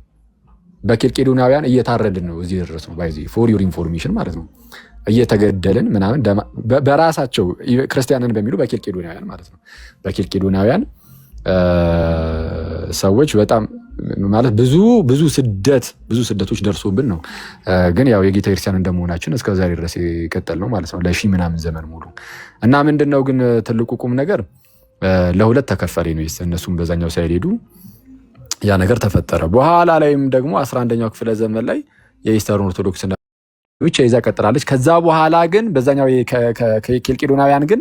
በኬልቄዶናውያን እየታረድን ነው እዚህ ድረስ ነው። ባይዚ ፎር ዩር ኢንፎርሜሽን ማለት ነው። እየተገደልን ምናምን በራሳቸው ክርስቲያንን በሚሉ በኬልቄዶናውያን ማለት ነው። በኬልቄዶናውያን ሰዎች በጣም ማለት ብዙ ስደቶች ደርሶብን ነው። ግን ያው የጌታ ክርስቲያን እንደመሆናችን እስከዛሬ ድረስ የቀጠል ነው ማለት ነው ለሺህ ምናምን ዘመን ሙሉ። እና ምንድነው ግን ትልቁ ቁም ነገር ለሁለት ተከፈለ ነው። እነሱም በዛኛው ሳይድ ሄዱ፣ ያ ነገር ተፈጠረ። በኋላ ላይም ደግሞ 11ኛው ክፍለ ዘመን ላይ የኢስተርን ኦርቶዶክስ ብቻ ይዛ ቀጥላለች። ከዛ በኋላ ግን በዛኛው ኬልቄዶናውያን ግን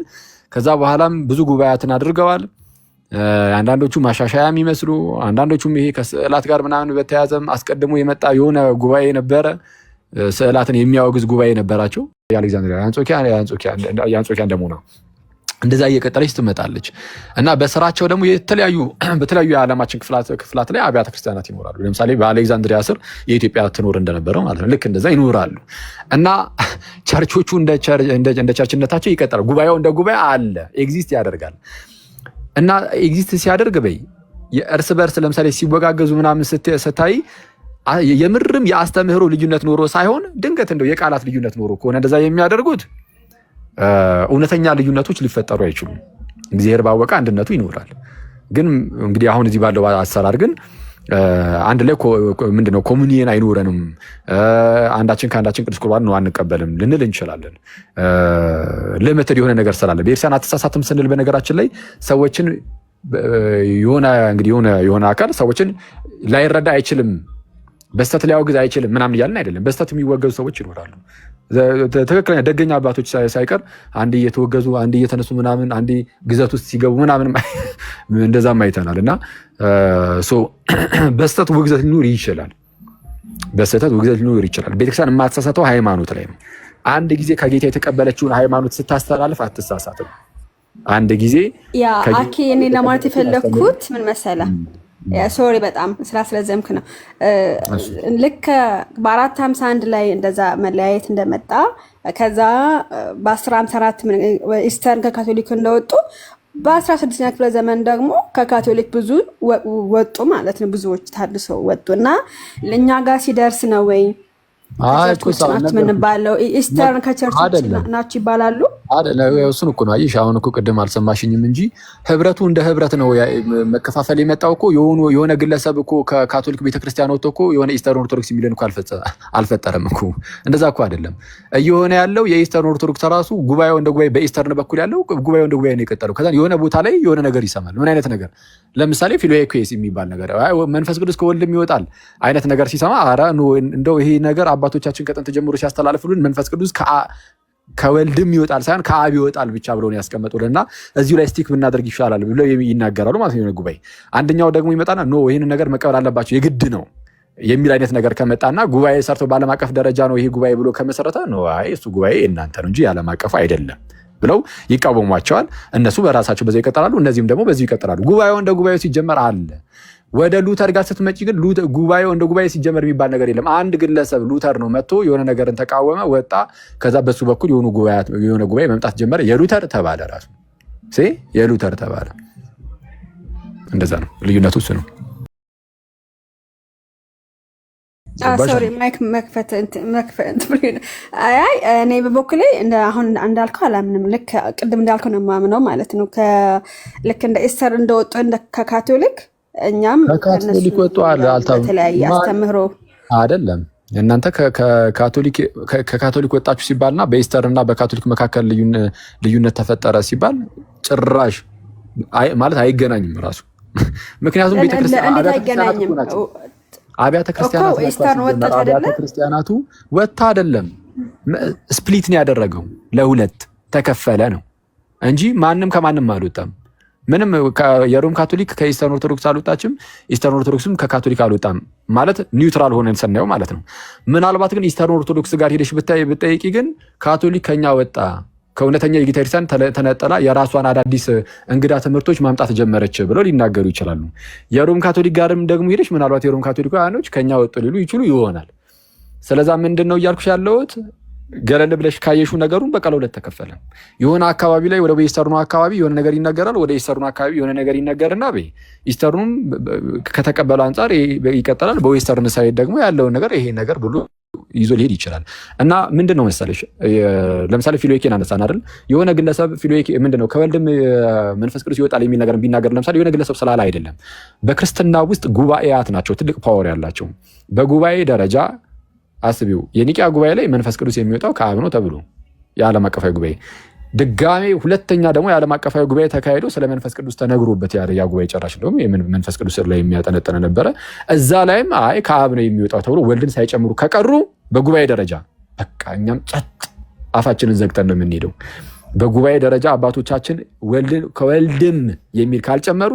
ከዛ በኋላም ብዙ ጉባኤያትን አድርገዋል። አንዳንዶቹ ማሻሻያ የሚመስሉ፣ አንዳንዶቹም ይሄ ከስዕላት ጋር ምናምን በተያዘም አስቀድሞ የመጣ የሆነ ጉባኤ ነበረ። ስዕላትን የሚያወግዝ ጉባኤ ነበራቸው። የአሌክዛንድሪያ የአንጾኪያ እንደመሆኗ እንደዛ እየቀጠለች ትመጣለች። እና በስራቸው ደግሞ በተለያዩ የዓለማችን ክፍላት ላይ አብያተ ክርስቲያናት ይኖራሉ። ለምሳሌ በአሌክዛንድሪያ ስር የኢትዮጵያ ትኖር እንደነበረው ማለት ነው። ልክ እንደዛ ይኖራሉ። እና ቸርቾቹ እንደ ቸርችነታቸው ይቀጥላል። ጉባኤው እንደ ጉባኤ አለ፣ ኤግዚስት ያደርጋል። እና ኤግዚስት ሲያደርግ የእርስ በርስ ለምሳሌ ሲወጋገዙ ምናምን ስታይ የምርም የአስተምህሮ ልዩነት ኖሮ ሳይሆን ድንገት እንደው የቃላት ልዩነት ኖሮ ከሆነ እንደዛ የሚያደርጉት እውነተኛ ልዩነቶች ሊፈጠሩ አይችሉም። እግዚአብሔር ባወቀ አንድነቱ ይኖራል። ግን እንግዲህ አሁን እዚህ ባለው አሰራር ግን አንድ ላይ ምንድነው ኮሙኒየን አይኖረንም፣ አንዳችን ከአንዳችን ቅዱስ ቁርባን ነው አንቀበልም ልንል እንችላለን። ልምትድ የሆነ ነገር ስላለ ቤተክርስቲያን አትሳሳትም ስንል በነገራችን ላይ ሰዎችን የሆነ አካል ሰዎችን ላይረዳ አይችልም፣ በስተት ሊያወግዝ አይችልም ምናምን እያልን አይደለም። በስተት የሚወገዙ ሰዎች ይኖራሉ። ትክክለኛ ደገኛ አባቶች ሳይቀር አንዴ እየተወገዙ አንዴ እየተነሱ ምናምን አንዴ ግዘት ውስጥ ሲገቡ ምናምን እንደዛም አይተናል። እና በስተት ውግዘት ሊኖር ይችላል። ቤተክርስቲያን የማትሳሳተው ሃይማኖት ላይ ነው። አንድ ጊዜ ከጌታ የተቀበለችውን ሃይማኖት ስታስተላልፍ አትሳሳትም። አንድ ጊዜ አኬ እኔ ለማለት የፈለግኩት ምን መሰለ፣ ሶሪ በጣም ስላስለዘምክ ነው። ልክ በ451 ላይ እንደዛ መለያየት እንደመጣ ከዛ በ1054 ኢስተርን ከካቶሊክ እንደወጡ በ16ኛ ክፍለ ዘመን ደግሞ ከካቶሊክ ብዙ ወጡ ማለት ነው። ብዙዎች ታድሰው ወጡ እና ለእኛ ጋር ሲደርስ ነው ወይ ምንባለው ኢስተርን ከቸርቾች ናቸው ይባላሉ። እሱን እኮ ነው አየሽ። አሁን እኮ ቅድም አልሰማሽኝም እንጂ ህብረቱ እንደ ህብረት ነው። መከፋፈል የመጣው እኮ የሆነ ግለሰብ እኮ ከካቶሊክ ቤተክርስቲያን ወጥቶ እኮ የሆነ ኢስተርን ኦርቶዶክስ የሚለን እኮ አልፈጠረም እኮ። እንደዛ እኮ አይደለም እየሆነ ያለው። የኢስተርን ኦርቶዶክስ ራሱ ጉባኤው እንደ ጉባኤ በኢስተርን በኩል ያለው ጉባኤው እንደ ጉባኤ ነው የቀጠለው። ከዛ የሆነ ቦታ ላይ የሆነ ነገር ይሰማል። ምን አይነት ነገር? ለምሳሌ ፊሎኤኩዌስ የሚባል ነገር መንፈስ ቅዱስ ከወልድም ይወጣል አይነት ነገር ሲሰማ ኧረ እንደው ይሄ ነገር አባቶቻችን ከጥንት ጀምሮ ሲያስተላልፉልን መንፈስ ቅዱስ ከወልድም ይወጣል ሳይሆን ከአብ ይወጣል ብቻ ብለው ነው ያስቀመጡልና እዚሁ ላይ ስቲክ ብናደርግ ይሻላል ብለው ይናገራሉ ማለት ነው። ጉባኤ አንደኛው ደግሞ ይመጣና ይህን ነገር መቀበል አለባቸው የግድ ነው የሚል አይነት ነገር ከመጣና ጉባኤ ሰርቶ በዓለም አቀፍ ደረጃ ነው ይሄ ጉባኤ ብሎ ከመሰረተ እሱ ጉባኤ እናንተ ነው እንጂ የዓለም አቀፍ አይደለም ብለው ይቃወሟቸዋል። እነሱ በራሳቸው በዚህ ይቀጥላሉ፣ እነዚህም ደግሞ በዚህ ይቀጥላሉ። ጉባኤው እንደ ጉባኤው ሲጀመር አለ። ወደ ሉተር ጋር ስትመጪ ግን ጉባኤው እንደ ጉባኤ ሲጀመር የሚባል ነገር የለም። አንድ ግለሰብ ሉተር ነው መጥቶ የሆነ ነገርን ተቃወመ፣ ወጣ። ከዛ በሱ በኩል የሆነ ጉባኤ መምጣት ጀመረ። የሉተር ተባለ፣ ራሱ የሉተር ተባለ። እንደዛ ነው ልዩነቱ፣ እሱ ነው። ሶሪ ማይክ መክፈት እኔ በበኩሌ አሁን እንዳልከው አላምንም። ልክ ቅድም እንዳልከው ነው የማምነው ማለት ነው። ልክ እንደ ኢስተር እንደወጡ ከካቶሊክ እኛም ከካቶሊክ ወጥቷል። በተለያየ አስተምህሮ አይደለም። እናንተ ከካቶሊክ ወጣችሁ ሲባልና በኢስተርና በካቶሊክ መካከል ልዩነት ተፈጠረ ሲባል ጭራሽ ማለት አይገናኝም ራሱ። ምክንያቱም አብያተ ክርስቲያናቱ ወጥታ አይደለም ስፕሊት ነው ያደረገው፣ ለሁለት ተከፈለ ነው እንጂ ማንም ከማንም አልወጣም። ምንም የሮም ካቶሊክ ከኢስተርን ኦርቶዶክስ አልወጣችም፣ ኢስተርን ኦርቶዶክስም ከካቶሊክ አልወጣም። ማለት ኒውትራል ሆነን ስናየው ማለት ነው። ምናልባት ግን ኢስተርን ኦርቶዶክስ ጋር ሄደሽ ብትጠይቂ ግን ካቶሊክ ከኛ ወጣ፣ ከእውነተኛ የጌታ ክርስቲያን ተነጠላ፣ የራሷን አዳዲስ እንግዳ ትምህርቶች ማምጣት ጀመረች ብለው ሊናገሩ ይችላሉ። የሮም ካቶሊክ ጋርም ደግሞ ሄደሽ ምናልባት የሮም ካቶሊካውያኖች ከኛ ወጡ ሊሉ ይችሉ ይሆናል። ስለዛ ምንድን ነው እያልኩሽ ያለሁት ገለል ብለሽ ካየሹ ነገሩን በቃ ለሁለት ተከፈለ። የሆነ አካባቢ ላይ ወደ ኢስተርኑ አካባቢ የሆነ ነገር ይነገራል፣ ወደ ኢስተርኑ አካባቢ የሆነ ነገር ይነገርና ኢስተርኑም ከተቀበለው አንጻር ይቀጥላል፣ በዌስተርን ሳይድ ደግሞ ያለውን ነገር ይሄ ነገር ብሎ ይዞ ሊሄድ ይችላል። እና ምንድን ነው መሰለሽ ለምሳሌ ፊሎኤኬን አነሳን አይደል? የሆነ ግለሰብ ፊሎኤኬ ምንድን ነው ከወልድም መንፈስ ቅዱስ ይወጣል የሚል ነገር ቢናገር ለምሳሌ የሆነ ግለሰብ ስላለ አይደለም። በክርስትና ውስጥ ጉባኤያት ናቸው ትልቅ ፓወር ያላቸው። በጉባኤ ደረጃ አስቢው፣ የኒቂያ ጉባኤ ላይ መንፈስ ቅዱስ የሚወጣው ከአብ ነው ተብሎ የዓለም አቀፋዊ ጉባኤ ድጋሜ ሁለተኛ ደግሞ የዓለም አቀፋዊ ጉባኤ ተካሂዶ ስለ መንፈስ ቅዱስ ተነግሮበት ያ ጉባኤ ጨራሽ እንደውም መንፈስ ቅዱስ ላይ የሚያጠነጠነ ነበረ። እዛ ላይም ከአብ ነው የሚወጣው ተብሎ ወልድን ሳይጨምሩ ከቀሩ በጉባኤ ደረጃ በቃ እኛም ጸጥ አፋችንን ዘግተን ነው የምንሄደው። በጉባኤ ደረጃ አባቶቻችን ከወልድም የሚል ካልጨመሩ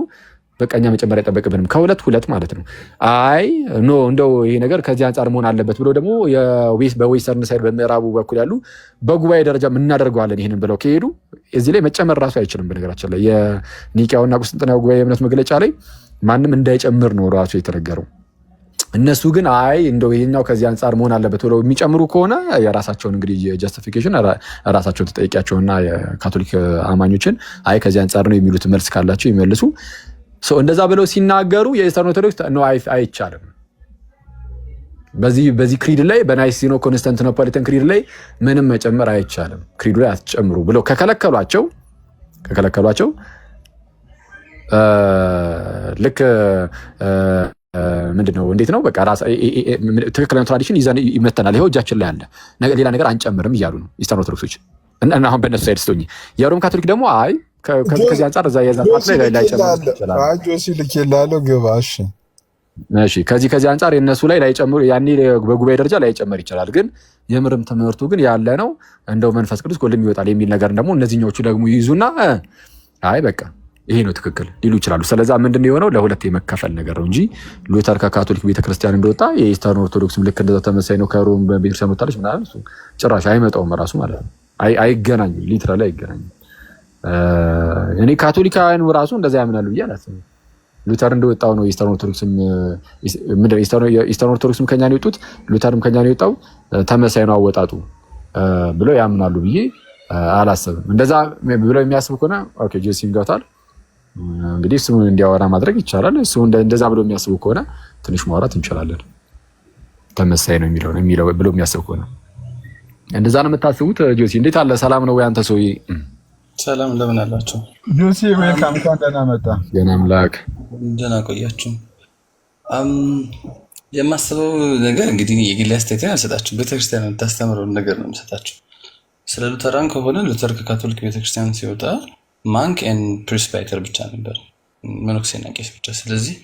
በቃ እኛ መጨመር አይጠበቅብንም። ከሁለት ማለት ነው። እንደው ይሄ ነገር ከዚህ አንጻር መሆን አለበት ብሎ ደግሞ በዌስተርን ሳይድ በምዕራቡ በኩል ያሉ በጉባኤ ደረጃ እናደርገዋለን ይህንን ብለው ከሄዱ እዚህ ላይ መጨመር ራሱ አይችልም። በነገራችን ላይ የኒቂያውና ቁስጥንጥንያው ጉባኤ የእምነት መግለጫ ላይ ማንም እንዳይጨምር ነው ራሱ የተነገረው። እነሱ ግን እንደው ይሄኛው ከዚህ አንጻር መሆን አለበት ብለው የሚጨምሩ ከሆነ የራሳቸውን እንግዲህ ጀስቲፊኬሽን ራሳቸውን ተጠይቂያቸውና የካቶሊክ አማኞችን ከዚህ አንጻር ነው የሚሉት መልስ ካላቸው ይመልሱ። እንደዛ ብለው ሲናገሩ የኢስተርን ኦርቶዶክስ ነው አይቻልም፣ በዚህ ክሪድ ላይ በናይሲኖ ኮንስታንቲኖፖሊታን ክሪድ ላይ ምንም መጨመር አይቻልም፣ ክሪዱ ላይ አትጨምሩ ብለው ከከለከሏቸው ልክ ምንድነው እንዴት ነው በቃ ትክክለኛ ትራዲሽን ይዘን ይመተናል፣ ይሄው እጃችን ላይ አለ፣ ሌላ ነገር አንጨምርም እያሉ ነው ኢስተርን ኦርቶዶክሶች። እና አሁን በእነሱ ሳይድ ስትሆኚ የሮም ካቶሊክ ደግሞ አይ ከዚህ አንጻር እዛ የዛት ላይ ጨምሩ ይችላል። ጆሲ ልኬልሃለሁ ግባ። እሺ ከዚህ አንጻር የነሱ ላይ ላይጨምሩ ያኔ በጉባኤ ደረጃ ላይጨምር ይችላል። ግን የምርም ትምህርቱ ግን ያለ ነው እንደው መንፈስ ቅዱስ ጎልም ይወጣል የሚል ነገር ደግሞ እነዚህኞቹ ደግሞ ይይዙና አይ በቃ ይሄ ነው ትክክል ሊሉ ይችላሉ። ስለዛ ምንድነው የሆነው ለሁለት የመከፈል ነገር ነው እንጂ ሉተር ከካቶሊክ ቤተክርስቲያን እንደወጣ የኢስተርን ኦርቶዶክስም ልክ እንደዛ ተመሳይ ነው ከሮም ቤተክርስቲያን ወጣለች ምናምን እሱ ጭራሽ አይመጣውም ራሱ ማለት ነው። አይገናኝም፣ ሊትራሊ አይገናኝም። እኔ ካቶሊካውያን ራሱ እንደዛ ያምናሉ ብዬ አላስብም። ሉተር እንደወጣው ነው ኢስተርን ኦርቶዶክስም ከኛ ነው የወጡት፣ ሉተርም ከኛ ነው የወጣው፣ ተመሳይ ነው አወጣጡ ብለው ያምናሉ ብዬ አላስብም። እንደዛ ብለው የሚያስቡ ከሆነ ኦኬ ጆሲም ገብቷል። እንግዲህ እሱ እንዲያወራ ማድረግ ይቻላል። እሱ እንደዛ ብሎ የሚያስቡ ከሆነ ትንሽ ማውራት እንችላለን። ተመሳይ ነው የሚለው ብሎ የሚያስቡ ከሆነ እንደዛ ነው የምታስቡት። ጆሲ እንዴት አለ? ሰላም ነው ወይ አንተ ሰውዬ? ሰላም እንደምን አላችሁ? ጆሲ ዌልካም፣ እንኳን ደህና መጣ። ገና አምላክ ደህና ቆያችሁ። የማስበው ነገር እንግዲህ የግል አስተያየት አልሰጣችሁም። ቤተክርስቲያን የምታስተምረውን ነገር ነው የምሰጣችሁ። ስለ ሉተራን ከሆነ ሉተር ከካቶሊክ ቤተክርስቲያን ሲወጣ ማንክ ኤንድ ፕሪስባይተር ብቻ ነበር፣ መነኩሴና ቄስ ብቻ። ስለዚህ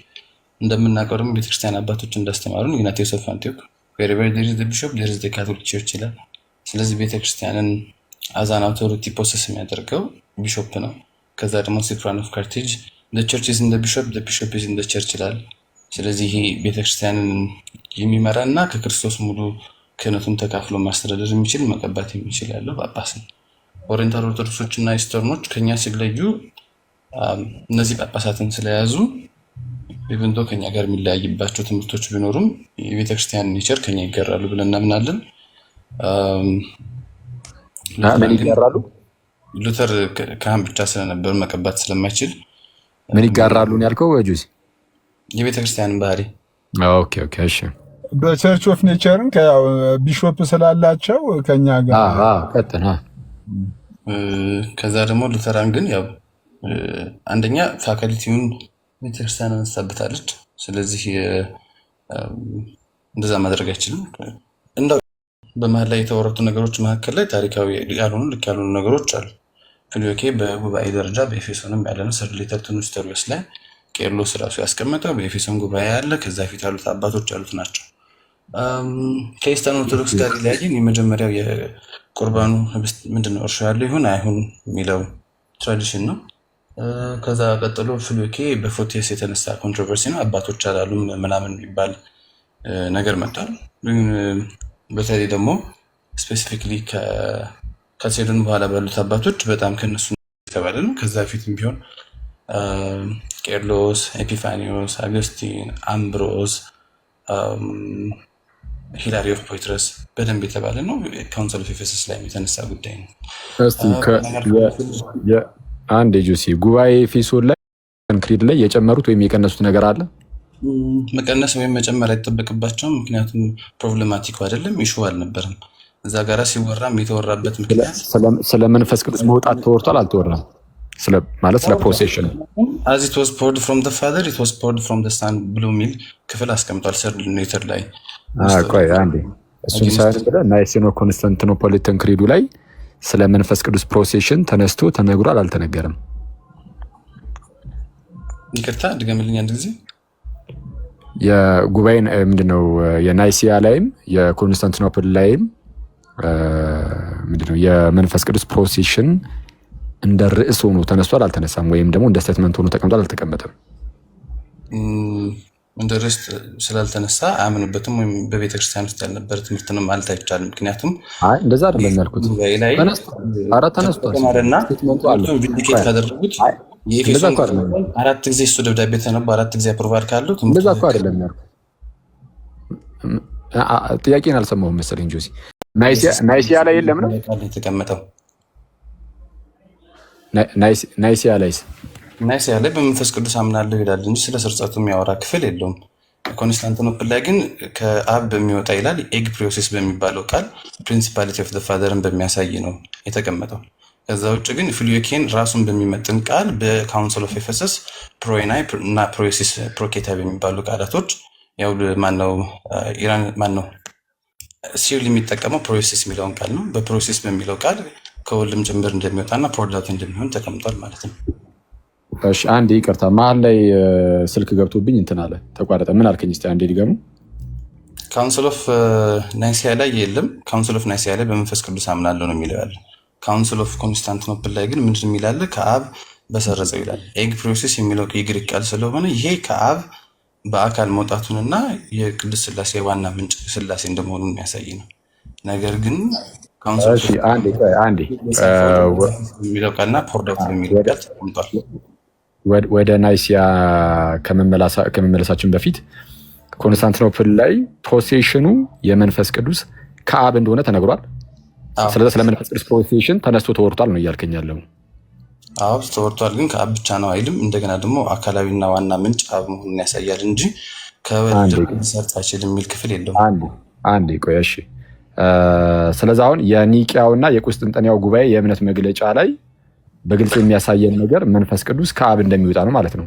እንደምናውቀው ደግሞ ቤተክርስቲያን አባቶች እንዳስተማሩን ኢግናቲዮስ ኦፍ አንቲዮክ ዌሬቨር ዜር ኢዝ ዘ ቢሾፕ ዜር ኢዝ ዘ ካቶሊክ ቸርች ይላል። ስለዚህ ቤተክርስቲያንን አዛን አውቶሪቲ ፖሰስ የሚያደርገው ቢሾፕ ነው። ከዛ ደግሞ ሲፕራን ኦፍ ካርቴጅ ዘ ቸርች ኢዝ ኢን ዘ ቢሾፕ ዘ ቢሾፕ ኢዝ ኢን ዘ ቸርች ይላል። ስለዚህ ይሄ ቤተክርስቲያንን የሚመራና ከክርስቶስ ሙሉ ክህነቱን ተካፍሎ ማስተዳደር የሚችል መቀባት የሚችል ያለው ጳጳስ ነው። ኦሪየንታል ኦርቶዶክሶች እና ኢስተርኖች ከኛ ሲለዩ እነዚህ ጳጳሳትን ስለያዙ ኢቨን ዶ ከኛ ጋር የሚለያይባቸው ትምህርቶች ቢኖሩም የቤተክርስቲያን ኔቸር ከኛ ይገራሉ ብለን እናምናለን። ምን ይጋራሉ? ሉተር ካህን ብቻ ስለነበር መቀባት ስለማይችል ምን ይጋራሉ ነው ያልከው? ጁሲ የቤተክርስቲያንን ባህሪ። ኦኬ እሺ። በቸርች ኦፍ ኔቸርን ከያው ቢሾፕ ስላላቸው ከኛ ጋር ቀጥና ከዛ ደግሞ ሉተራን ግን ያው አንደኛ ፋካልቲውን ቤተክርስቲያን አንሳበታለች። ስለዚህ እንደዛ ማድረግ አይችልም። እንደው በመሀል ላይ የተወረቱ ነገሮች መካከል ላይ ታሪካዊ ያልሆኑ ልክ ያልሆኑ ነገሮች አሉ። ፊልዮኬ በጉባኤ ደረጃ በኤፌሶንም ያለነው ሰርሌተር ቱኑስተሪዮስ ላይ ቄርሎስ ራሱ ያስቀመጠው በኤፌሶን ጉባኤ ያለ ከዛ ፊት ያሉት አባቶች ያሉት ናቸው። ከኢስተርን ኦርቶዶክስ ጋር ይለያየን የመጀመሪያው የቁርባኑ ህብስት ምንድነው እርሾ ያለው ይሁን አይሁን የሚለው ትራዲሽን ነው። ከዛ ቀጥሎ ፊልዮኬ በፎቴስ የተነሳ ኮንትሮቨርሲ ነው። አባቶች አላሉም ምናምን የሚባል ነገር መጥቷል። በተለይ ደግሞ ስፔሲፊክሊ ከሴዶን በኋላ ባሉት አባቶች በጣም ከነሱ የተባለ ነው። ከዛ ፊትም ቢሆን ቄርሎስ፣ ኤፒፋኒዮስ፣ አገስቲን፣ አምብሮስ፣ ሂላሪ ኦፍ ፖይትረስ በደንብ የተባለ ነው። ካውንስል ኦፍ ኤፌሰስ ላይ የተነሳ ጉዳይ ነው። አንድ ጁሲ ጉባኤ ኤፌሶን ላይ ክሪድ ላይ የጨመሩት ወይም የቀነሱት ነገር አለ? መቀነስ ወይም መጨመር አይጠበቅባቸውም። ምክንያቱም ፕሮብሌማቲኩ አይደለም፣ ኢሹ አልነበረም። እዛ ጋራ ሲወራም የተወራበት ምክንያት ስለ መንፈስ ቅዱስ መውጣት ተወርቷል አልተወራም? ማለት ስለ ፕሮሴሽን as it was poured from the father it was poured from the son ብሎ የሚል ክፍል አስቀምጧል ሰርሌተር ላይ። ቆይ አንዴ እሱን ሳይሆን ናይሲኖ ኮንስታንቲኖፖሊታን ክሪዱ ላይ ስለ መንፈስ ቅዱስ ፕሮሴሽን ተነስቶ ተነግሯል አልተነገረም? ይቅርታ ድገምልኝ አንድ ጊዜ። የጉባኤን ምንድነው የናይሲያ ላይም የኮንስታንቲኖፕል ላይም ምንድነው የመንፈስ ቅዱስ ፕሮሴሽን እንደ ርዕስ ሆኖ ተነስቷል አልተነሳም? ወይም ደግሞ እንደ ስቴትመንት ሆኖ ተቀምጧል አልተቀመጠም? እንደ ርዕስ ስላልተነሳ አያምንበትም ወይም በቤተክርስቲያን ውስጥ ያልነበረ ትምህርት ነው ማለት አይቻልም። ምክንያቱም እንደዛ አይደለም ያልኩት። ተነስቷል ቪንዲኬት ካደረጉት የኤፌሶን 4 ጊዜ እሱ ደብዳቤ ተነባ 4 ጊዜ አፕሮቫል ካለው እንደዛ እኮ አይደለም ያልኩት። ጥያቄን አልሰማሁም መሰለኝ ጆሲ። ናይሲያ ላይ የለም ነው የተቀመጠው? ናይሲያ ላይስ ናይሲያ ላይ በመንፈስ ቅዱስ አምናለሁ ይላል እንጂ ስለ ስርጸቱ የሚያወራ ክፍል የለውም። ኮንስታንቲኖፕል ላይ ግን ከአብ በሚወጣ ይላል ኤግ ፕሪዮሲስ በሚባለው ቃል ፕሪንሲፓሊቲ ኦፍ ፋዘርን በሚያሳይ ነው የተቀመጠው። ከዛ ውጭ ግን ፊልዮኬን ራሱን በሚመጥን ቃል በካውንስል ኦፍ ኤፌሰስ ፕሮናይ እና ፕሮሲስ ፕሮኬታ በሚባሉ ቃላቶች ያው ማነው ኢራን ማነው ሲል የሚጠቀመው ፕሮሲስ የሚለውን ቃል ነው። በፕሮሲስ በሚለው ቃል ከወልድም ጭምር እንደሚወጣና ፕሮዳክት እንደሚሆን ተቀምጧል ማለት ነው። እሺ አንዴ ይቅርታ፣ መሀል ላይ ስልክ ገብቶብኝ እንትን አለ ተቋረጠ። ምን አልከኝ? እስኪ አንዴ ድገሙ። ካውንስል ኦፍ ናይሲያ ላይ የለም። ካውንስል ኦፍ ናይሲያ ላይ በመንፈስ ቅዱስ አምናለሁ ነው የሚለው ያለ። ካውንስል ኦፍ ኮንስታንቲኖፕል ላይ ግን ምንድን የሚላለ ከአብ በሰረጸው ይላል። ኤግ ፕሮሲስ የሚለው የግሪክ ቃል ስለሆነ ይሄ ከአብ በአካል መውጣቱንና የቅዱስ ስላሴ ዋና ምንጭ ስላሴ እንደመሆኑ የሚያሳይ ነው። ነገር ግን የሚለው ቃልና ፕሮዳክት በሚለው ቃል ተቀምጧል። ወደ ናይሲያ ከመመለሳችን በፊት ኮንስታንቲኖፕል ላይ ፖሴሽኑ የመንፈስ ቅዱስ ከአብ እንደሆነ ተነግሯል። ስለዚህ ስለ መንፈስ ቅዱስ ፖሴሽን ተነስቶ ተወርቷል ነው እያልከኝ ያለው? አዎ ተወርቷል፣ ግን ከአብ ብቻ ነው አይልም። እንደገና ደግሞ አካላዊና ዋና ምንጭ አብ መሆኑን ያሳያል እንጂ ከወልድ ሊሰርጽ አይችልም የሚል ክፍል የለውም። አንዴ ቆይ እሺ። ስለዚህ አሁን የኒቂያውና የቁስጥንጥንያው ጉባኤ የእምነት መግለጫ ላይ በግልጽ የሚያሳየን ነገር መንፈስ ቅዱስ ከአብ እንደሚወጣ ነው ማለት ነው።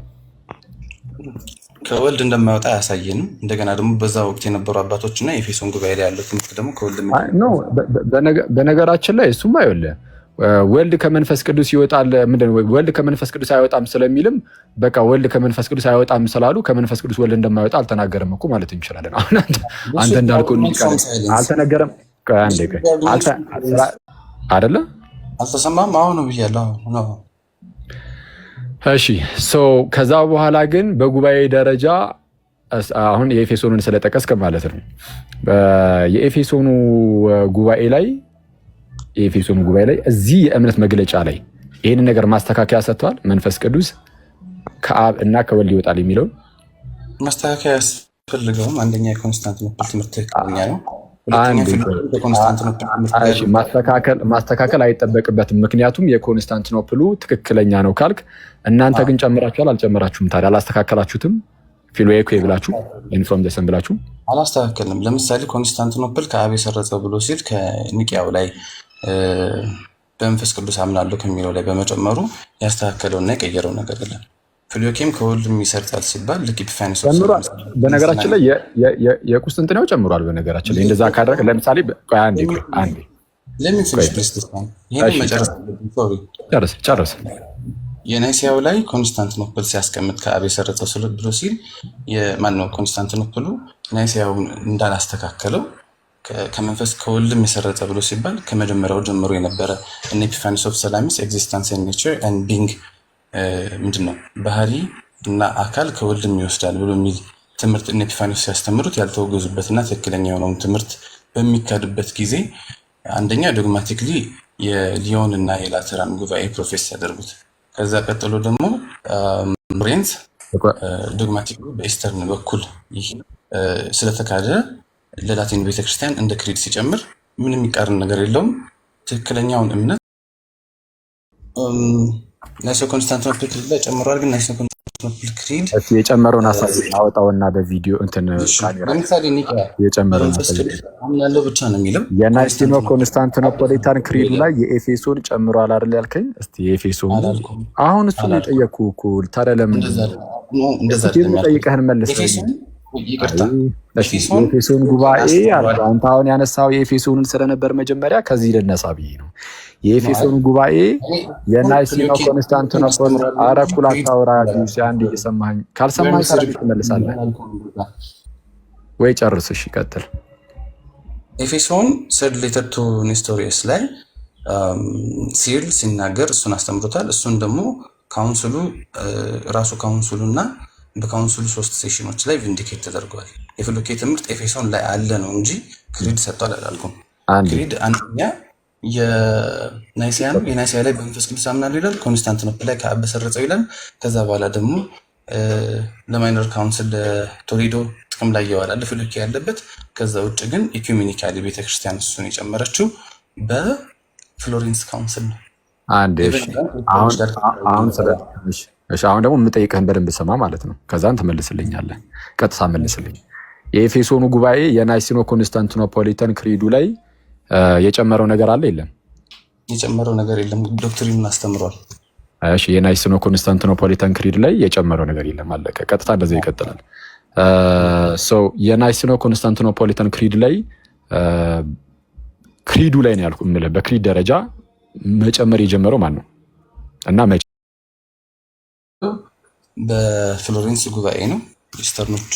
ከወልድ እንደማይወጣ አያሳየንም። እንደገና ደግሞ በዛ ወቅት የነበሩ አባቶችና የኤፌሶን ጉባኤ ላይ ያለው ትምህርት ደግሞ ከወልድ ነው። በነገራችን ላይ እሱማ ይኸውልህ ወልድ ከመንፈስ ቅዱስ ይወጣል። ምንድነው ወልድ ከመንፈስ ቅዱስ አይወጣም ስለሚልም በቃ ወልድ ከመንፈስ ቅዱስ አይወጣም ስላሉ ከመንፈስ ቅዱስ ወልድ እንደማይወጣ አልተናገረም እኮ ማለት እንችላለን። አሁን አንተ እንዳልከው አልተነገረም አይደለ? አልተሰማም። አሁን ነው ብያለሁ ነው። እሺ ከዛ በኋላ ግን በጉባኤ ደረጃ አሁን የኤፌሶንን ስለጠቀስክ ማለት ነው የኤፌሶኑ ጉባኤ ላይ እዚህ የእምነት መግለጫ ላይ ይህንን ነገር ማስተካከያ ሰጥተዋል። መንፈስ ቅዱስ ከአብ እና ከወልድ ይወጣል የሚለውን ማስተካከያ ያስፈልገውም አንደኛ የኮንስታንቲኖፕል ትምህርት ትክክለኛ ነው። ማስተካከል አይጠበቅበትም። ምክንያቱም የኮንስታንቲኖፕሉ ትክክለኛ ነው ካልክ እናንተ ግን ጨምራችኋል አልጨመራችሁም? ታዲያ አላስተካከላችሁትም? ፊሎኤኮ ብላችሁ ኢንፍሮም ደሰን ብላችሁ አላስተካከልንም። ለምሳሌ ኮንስታንቲኖፕል ከአብ የሰረጸው ብሎ ሲል ከኒቂያው ላይ በመንፈስ ቅዱስ አምናለሁ ከሚለው ላይ በመጨመሩ ያስተካከለውና የቀየረው ነገር የለም። ፊሎኬም ከወልድም ይሰርጻል ሲባል ልክ ኢፒፋኒስ በነገራችን ላይ የቁስጥንጥንያው ጨምሯል። በነገራችን ላይ እንደዛ ካደረግ ለምሳሌ አንዴ ለምን ጨርስ የናይሲያው ላይ ኮንስታንቲኖፕል ሲያስቀምጥ ከአብ የሰረጸው ስለ ብሎ ሲል የማነው ኮንስታንቲኖፕሉ ናይሲያውን እንዳላስተካከለው ከመንፈስ ከወልድም የሰረጸ ብሎ ሲባል ከመጀመሪያው ጀምሮ የነበረ እነ ኢፒፋኒስ ኦፍ ሰላሚስ ኤግዚስተንስ ኤንድ ኔቸር ኤንድ ቢንግ ምንድነው ባህሪ እና አካል ከወልድም ይወስዳል ብሎ የሚል ትምህርት እነ ኢፒፋኒስ ሲያስተምሩት ያልተወገዙበትና ትክክለኛ የሆነውን ትምህርት በሚካድበት ጊዜ አንደኛ ዶግማቲክሊ የሊዮን እና የላተራን ጉባኤ ፕሮፌስ ያደርጉት፣ ከዛ ቀጥሎ ደግሞ ብሬንት ዶግማቲክሊ በኢስተርን በኩል ይህ ስለተካደ ለላቲን ቤተክርስቲያን እንደ ክሪድ ሲጨምር ምንም የሚቃረን ነገር የለውም። ትክክለኛውን እምነት ናይሶ ኮንስታንቲኖፕል ክሪድ ላይ ጨምሯል። ግን ናይሶ ኮንስታንቲኖፕል ክሪድ የጨመረውን ሀሳብ አወጣውና በቪዲዮ እንትን ለምሳሌ ኒቂያ የጨመረውን አምናለሁ ብቻ ነው የሚለው የናይሲኖ ኮንስታንቲኖፖሊታን ክሪድ ላይ የኤፌሶን ጨምሯል አይደል ያልከኝ? እስቲ የኤፌሶን አሁን እሱ ነው የጠየኩህ እኮ። ታዲያ ለምን እንደዛ ጠይቀህን መልስ። የኤፌሶን ጉባኤ አንተ አሁን ያነሳው የኤፌሶንን ስለነበር መጀመሪያ ከዚህ ልነሳ ብዬ ነው። የኤፌሶን ጉባኤ የናይሲኖ ኮንስታንቲኖፖል አረኩል አታውራ አንድ እየሰማኸኝ ካልሰማኸኝ ታዲያ ትመልሳለህ ወይ? ጨርስ። እሺ ቀጥል። ኤፌሶን ሰርድ ሌተር ቱ ኔስቶሪየስ ላይ ሲል ሲናገር እሱን አስተምሮታል። እሱን ደግሞ ካውንስሉ ራሱ ካውንስሉ እና በካውንስሉ 3 ሴሽኖች ላይ ቪንዲኬት ተደርገዋል። የፊሎኬ ትምህርት ኤፌሶን ላይ አለ ነው እንጂ ክሪድ ሰጥቷል አላልኩም። ክሪድ አንደኛ የናይሲያ ነው። የናይሲያ ላይ በመንፈስ ቅዱስ አምናለሁ ይላል። ኮንስታንቲኖፕል ላይ ከአብ በሰረጸው ይላል። ከዛ በኋላ ደግሞ ለማይነር ካውንስል ቶሌዶ ጥቅም ላይ እየዋለ ፊሎኬ ያለበት። ከዛ ውጭ ግን ኢኩሜኒካሊ ቤተክርስቲያን እሱን የጨመረችው በፍሎሬንስ ካውንስል ነው። እሺ አሁን ደግሞ የምጠይቅህን በደንብ ስማ ማለት ነው። ከዛን ትመልስልኛለህ። ቀጥታ መልስልኝ። የኤፌሶኑ ጉባኤ የናይሲኖ ኮንስታንቲኖፖሊታን ክሪዱ ላይ የጨመረው ነገር አለ የለም? የጨመረው ነገር የለም። ዶክትሪኑን አስተምሯል። እሺ የናይሲኖ ኮንስታንቲኖፖሊታን ክሪድ ላይ የጨመረው ነገር የለም። አለቀ። ቀጥታ እንደዚህ ይቀጥላል። የናይሲኖ ኮንስታንቲኖፖሊታን ክሪድ ላይ ክሪዱ ላይ ነው ያልኩህ የምልህ። በክሪድ ደረጃ መጨመር የጀመረው ማን ነው እና መቼ? በፍሎሬንስ ጉባኤ ነው። ኢስተርኖች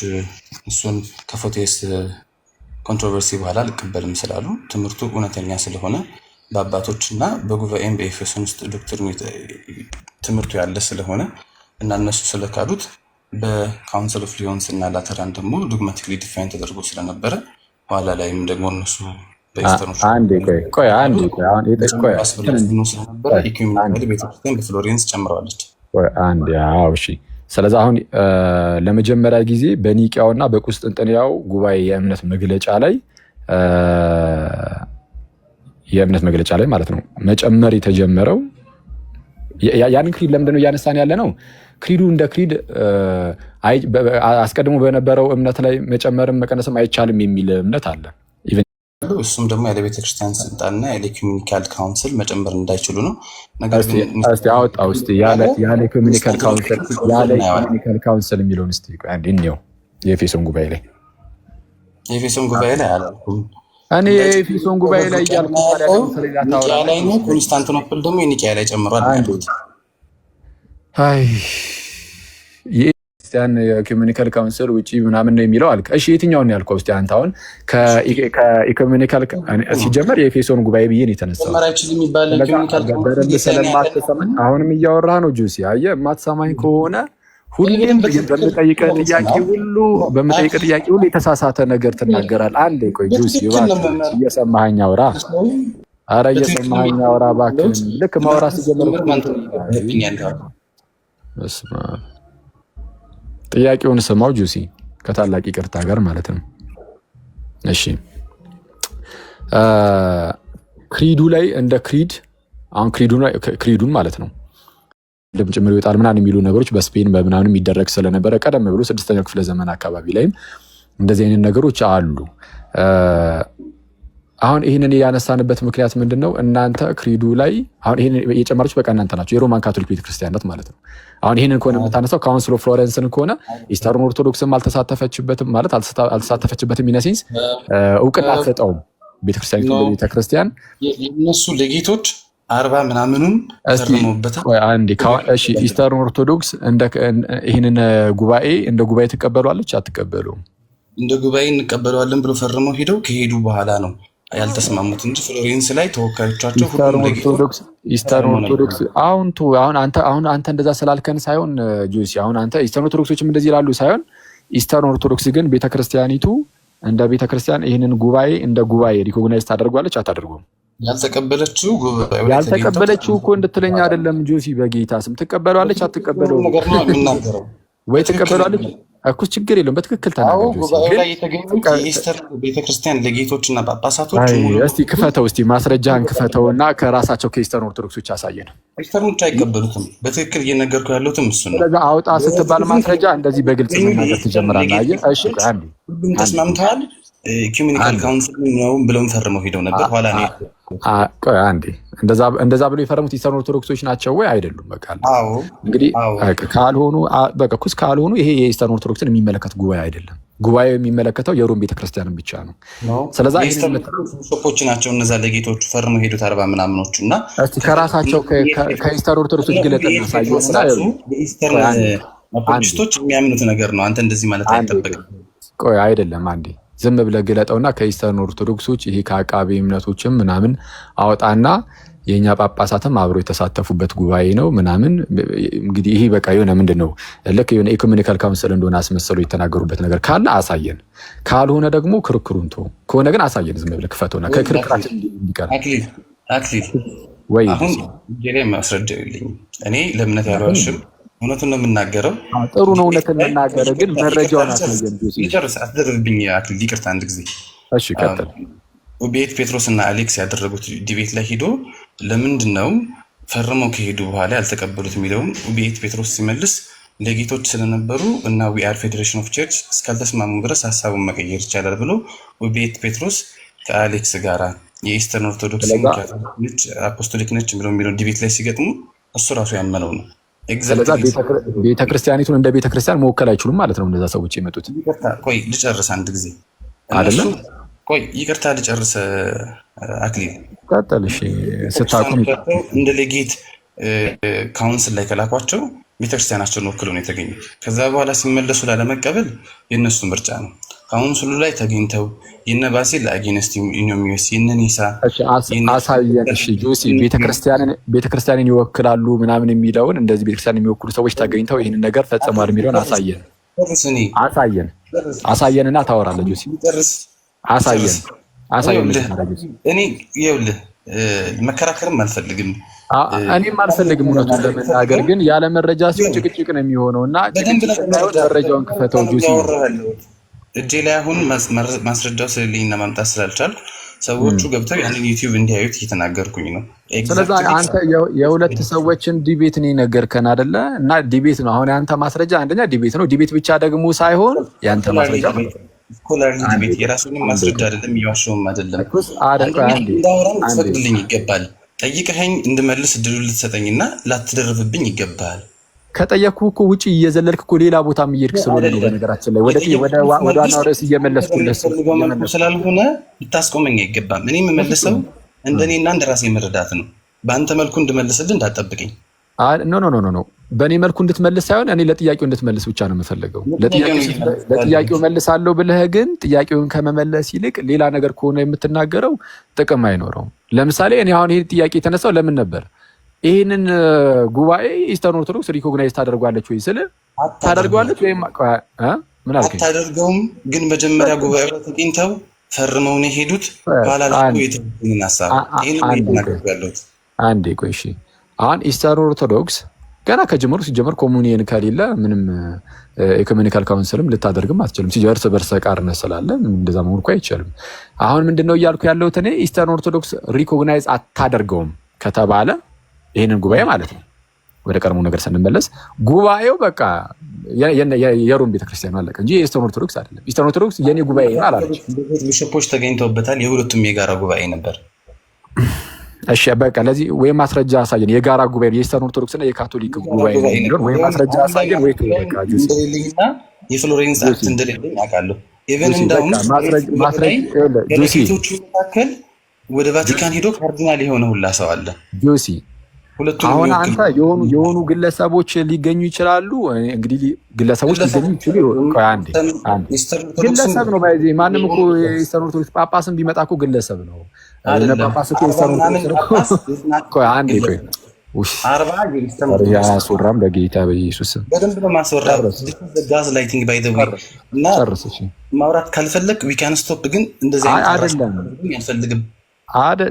እሱን ከፎቴስ ኮንትሮቨርሲ በኋላ አልቀበልም ስላሉ ትምህርቱ እውነተኛ ስለሆነ በአባቶች እና በጉባኤም በኤፌሶን ውስጥ ዶክትሪኑ ትምህርቱ ያለ ስለሆነ እና እነሱ ስለካዱት በካውንስል ኦፍ ሊዮንስ እና ላተራን ደግሞ ዶግማቲክሊ ዲፋይን ተደርጎ ስለነበረ ኋላ ላይም ደግሞ እነሱ ቤተክርስቲያን በፍሎሬንስ ጨምረዋለች። ስለዚህ አሁን ለመጀመሪያ ጊዜ በኒቂያውና በቁስጥንጥንያው ጉባኤ የእምነት መግለጫ ላይ ማለት ነው መጨመር የተጀመረው ያንን ክሪድ ለምንድነው እያነሳን ያለ ነው? ክሪዱ እንደ ክሪድ አስቀድሞ በነበረው እምነት ላይ መጨመርም መቀነስም አይቻልም የሚል እምነት አለ። እሱም ደግሞ ያለ ቤተክርስቲያን ስልጣንና ያለ ኢኩሜኒካል ካውንስል መጨመር እንዳይችሉ ነው። ነገር ግን አወጣ ውስጥ ያለ ኢኩሜኒካል ካውንስል የሚለውን እስቲ አንዴ እንየው። የኤፌሶን ጉባኤ ላይ አላልኩም እኔ የኤፌሶን ጉባኤ ላይ እያልኩ ኒቂያ ላይ ነው። ኮንስታንቲኖፕል ደግሞ የኒቂያ ላይ ጨምሯል ያሉት። ክርስቲያን የኢኩሜኒካል ካውንስል ውጪ ምናምን ነው የሚለው አልክ። እሺ የትኛውን ያልከው? እስቲ አንተ አሁን ከኢኩሜኒካል ሲጀመር የኤፌሶን ጉባኤ ብዬ ነው የተነሳው። አሁንም እያወራህ ነው ጁሲ። አየህ የማትሰማኝ ከሆነ ሁሌም በምጠይቀህ ጥያቄ ሁሉ የተሳሳተ ነገር ትናገራለህ። አንዴ ቆይ ጁሲ እየሰማኸኝ አውራ። ኧረ እየሰማኸኝ አውራ እባክህ። ልክ ማውራት ሲጀምር ጥያቄውን ስማው ጁሲ፣ ከታላቅ ይቅርታ ጋር ማለት ነው። እሺ ክሪዱ ላይ እንደ ክሪድ አሁን ክሪዱን ማለት ነው ደም ጭምር ይወጣል ምናምን የሚሉ ነገሮች በስፔን በምናምን የሚደረግ ስለነበረ ቀደም ብሎ 6ኛው ክፍለ ዘመን አካባቢ ላይም እንደዚህ አይነት ነገሮች አሉ። አሁን ይህንን ያነሳንበት ምክንያት ምንድነው? እናንተ ክሪዱ ላይ አሁን ይህንን የጨመራችሁ በቃ እናንተ ናቸው፣ የሮማን ካቶሊክ ቤተክርስቲያናት ማለት ነው። አሁን ይህንን ከሆነ የምታነሳው ካውንስል ኦፍ ፍሎረንስን ከሆነ ኢስተርን ኦርቶዶክስም አልተሳተፈችበትም ማለት አልተሳተፈችበትም ኢነሴንስ እውቅና አትሰጠውም ቤተክርስቲያኒቱ ቤተክርስቲያን እነሱ ለጌቶች 40 ምናምኑን ተርሞበታል። እሺ ኢስተርን ኦርቶዶክስ ይህንን ጉባኤ እንደ ጉባኤ ትቀበሏለች አትቀበሉም? እንደ ጉባኤ እንቀበለዋለን ብሎ ፈርመው ሄደው ከሄዱ በኋላ ነው ያልተስማሙት እንጂ ፍሎሬንስ ላይ ተወካዮቻቸው ኢስተርን ኦርቶዶክስ አሁን አንተ እንደዛ ስላልከን ሳይሆን ጆሲ አሁን አንተ ኢስተርን ኦርቶዶክሶችም እንደዚህ ይላሉ ሳይሆን ኢስተርን ኦርቶዶክስ ግን ቤተክርስቲያኒቱ እንደ ቤተክርስቲያን ይህንን ጉባኤ እንደ ጉባኤ ሪኮግናይዝ ታደርጓለች አታደርጉም? ያልተቀበለችው እኮ እንድትለኝ አይደለም ጆሲ፣ በጌታ ስም ትቀበሏለች አትቀበለው ወይ ትቀበሏለች እኮ ችግር የለውም። በትክክል ተናገር። ጉባኤው ላይ የተገኙት የኢስተር ቤተክርስቲያን ለጌቶችና ጳጳሳቶች እስቲ ክፈተው፣ እስቲ ማስረጃህን ክፈተውና ከራሳቸው ከኢስተርን ኦርቶዶክሶች አሳየን። ኢስተርኖች አይቀበሉትም። በትክክል እየነገርኩህ ያለሁትም እሱ ነው። ስለዚህ አውጣ ስትባል ማስረጃ እንደዚህ በግልጽ መናገር ትጀምራለህ። አየህ? እሺ አንዴ ሁሉም ተስማምተዋል። ኢኩሜኒካል ካውንስል ነው ብለውም ፈርመው ሄደው ነበር። ኋላ ነው አንዴ እንደዛ ብለው የፈረሙት ኢስተርን ኦርቶዶክሶች ናቸው ወይ አይደሉም? በቃ እንግዲህ ካልሆኑ ይሄ የኢስተርን ኦርቶዶክስን የሚመለከት ጉባኤ አይደለም። ጉባኤው የሚመለከተው የሮም ቤተክርስቲያንን ብቻ ነው። ስለዚህ ቢሾፖች ናቸው እነዛ ለጌቶቹ ፈርመው ሄዱት 40 ምናምኖቹ እና እስቲ ከራሳቸው ከኢስተርን ኦርቶዶክሶች ግለጥና ሳይሆንና የኢስተርን አፖስቶች የሚያምኑት ነገር ነው። አንተ እንደዚህ ማለት አይጠበቅም። ቆይ አይደለም አንዴ ዝም ብለህ ግለጠውና ከኢስተርን ኦርቶዶክሶች ይሄ ከአቃቤ እምነቶችም ምናምን አወጣና የኛ ጳጳሳትም አብሮ የተሳተፉበት ጉባኤ ነው ምናምን። እንግዲህ ይሄ በቃ የሆነ ምንድነው ልክ የሆነ ኢኩሜኒካል ካውንስል እንደሆነ አስመሰሉ የተናገሩበት ነገር ካለ አሳየን፣ ካልሆነ ደግሞ ክርክሩን ተው። ከሆነ ግን አሳየን። ዝም ብለህ ክፈተውና ከክርክራችን እንዲቀር አክሊል ወይ አሁን ጀሬ ማስረጃ የለኝም እኔ ለእምነት ያልዋሽም እውነቱን ነው የምናገረው። ጥሩ ነው እውነቱን የምናገረው ግን መረጃውን አሳየን። ይጨርስ አትደርብኝ አክሊል፣ ይቅርታ አንድ ጊዜ እሺ ቀጥል። ቤት ጴጥሮስ እና አሌክስ ያደረጉት ዲቤት ላይ ሄዶ ለምንድን ነው ፈርመው ከሄዱ በኋላ ያልተቀበሉት የሚለውን ውቤት ጴጥሮስ ሲመልስ ለጌቶች ስለነበሩ እና ዊ አር ፌዴሬሽን ኦፍ ቸርች እስካልተስማሙ ድረስ ሀሳቡን መቀየር ይቻላል ብሎ ውቤት ጴጥሮስ ከአሌክስ ጋራ የኢስተርን ኦርቶዶክስ ነች አፖስቶሊክ ነች የሚለውን ዲቤት ላይ ሲገጥሙ እሱ ራሱ ያመነው ነው። ስለዛ ቤተክርስቲያኒቱን እንደ ቤተክርስቲያን መወከል አይችሉም ማለት ነው እነዛ ሰዎች የመጡት። ቆይ ልጨርስ አንድ ጊዜ አይደለም። ቆይ ይቅርታ ልጨርስ አክሊል ቀጥልሽ። ስታቁም እንደ ሌጌት ካውንስል ላይ ከላኳቸው ቤተክርስቲያናቸውን ወክለው ነው የተገኙት። ከዛ በኋላ ሲመለሱ ላለመቀበል የእነሱ ምርጫ ነው። ካውንስሉ ላይ ተገኝተው የነ ባሲል ለአጌነስቲ ዩኒዮሚስ የነኒሳ አሳየን። እሺ ጆሲ ቤተክርስቲያንን ይወክላሉ ምናምን የሚለውን እንደዚህ ቤተክርስቲያን የሚወክሉ ሰዎች ተገኝተው ይህንን ነገር ፈጽሟል የሚለውን አሳየንና ታወራለህ ጆሲ። አሳየን። እኔ ይኸውልህ መከራከርም አልፈልግም። እኔም አልፈልግም እውነቱን ለመናገር ግን ያለ መረጃ ሲሆን ጭቅጭቅ ነው የሚሆነው እና መረጃውን ክፈተው ጆሲ። እጄ ላይ አሁን ማስረጃው ስለሌለኝና ማምጣት ስላልቻልኩ ሰዎቹ ገብተው ያንን ዩቲዩብ እንዲያዩት እየተናገርኩኝ ነው። ስለዚህ አንተ የሁለት ሰዎችን ዲቤት ነው ነገርከን አይደለ? እና ዲቤት ነው አሁን ያንተ ማስረጃ አንደኛ ዲቤት ነው። ዲቤት ብቻ ደግሞ ሳይሆን ያንተ ማስረጃ ስኮላርሊ ዲቤት የራሱንም ማስረጃ አይደለም፣ እየዋሸውም አይደለም። እንዳወራም ትፈቅድልኝ ይገባል። ጠይቀኸኝ እንድመልስ እድሉ ልትሰጠኝና ላትደርብብኝ ይገባል። ከጠየኩ እኮ ውጪ እየዘለልክ እኮ ሌላ ቦታም እየሄድክ ስለሆነ ነው። በነገራችን ላይ ወደ ዋናው ርዕስ እየመለስኩልህ ስላልሆነ ልታስቆመኝ አይገባም። እኔ የምመልሰው እንደኔና እንደራሴ መረዳት ነው። በአንተ መልኩ እንድመልስልህ እንዳትጠብቀኝ። ኖ በእኔ መልኩ እንድትመልስ ሳይሆን እኔ ለጥያቄው እንድትመልስ ብቻ ነው የምፈልገው። ለጥያቄው መልሳለሁ ብለህ ግን ጥያቄውን ከመመለስ ይልቅ ሌላ ነገር ከሆነ የምትናገረው ጥቅም አይኖረውም። ለምሳሌ እኔ አሁን ይሄን ጥያቄ የተነሳው ለምን ነበር? ይህንን ጉባኤ ኢስተርን ኦርቶዶክስ ሪኮግናይዝ ታደርጓለች ወይ ስል ታደርጓለች ወይም ምን አልከኝ? አታደርገውም። ግን መጀመሪያ ጉባኤው ተገኝተው ፈርመው ነው የሄዱት። ባላልኩ የተገኘን ሐሳብ አንዴ ቆይ እሺ። አሁን ኢስተርን ኦርቶዶክስ ገና ከጀመሩ ሲጀመር ኮሙኒየን ከሌለ ምንም ኢኮኖሚካል ካውንስልም ልታደርግም አትችልም። ሲጀርስ በርሰ ቃርነት ስላለ እንደዛ መሆን እኮ አይቻልም። አሁን ምንድነው እያልኩ ያለሁት እኔ ኢስተርን ኦርቶዶክስ ሪኮግናይዝ አታደርገውም ከተባለ ይሄንን ጉባኤ ማለት ነው ወደ ቀድሞ ነገር ስንመለስ ጉባኤው በቃ የሮም ቤተክርስቲያን አለቀ እንጂ የኢስተርን ኦርቶዶክስ አይደለም። ኢስተርን ኦርቶዶክስ የኔ ጉባኤ ነው አላለች። ቢሾፖች ተገኝተውበታል። የሁለቱም የጋራ ጉባኤ ነበር። እሺ በቃ ለዚህ ወይ ማስረጃ አሳየን። የጋራ ጉባኤ የኢስተርን ኦርቶዶክስ እና የካቶሊክ ጉባኤ ነው ወይ ማስረጃ አሳየን ወይ በቃ ጁሲና የፍሎሬንስ አክት እንደሌለኝ አውቃለሁ። ኢቨን እንደውም ጁሲዎቹ መካከል ወደ ቫቲካን ሄዶ ካርዲናል የሆነ ሁላ ሰው አለ ጁሲ። አሁን አንተ የሆኑ ግለሰቦች ሊገኙ ይችላሉ። እንግዲህ ግለሰቦች ሊገኙ ይችላሉ። አንዴ ግለሰብ ነው ባይዚ ማንም እኮ ኢስተርን ኦርቶዶክስ ጳጳስም ቢመጣ እኮ ግለሰብ ነው። ጳጳስ እኮ ኢስተርን ኦርቶዶክስ ቆይ አንዴ ቆይ ያስወራም በጌታ በኢየሱስ በደንብ ነው ማስወራው። ጋዝ ላይቲንግ ባይ ዘ ዌይ እና ማውራት ካልፈለክ ዊ ካን ስቶፕ። ግን እንደዚህ አይደለም ያልፈልግም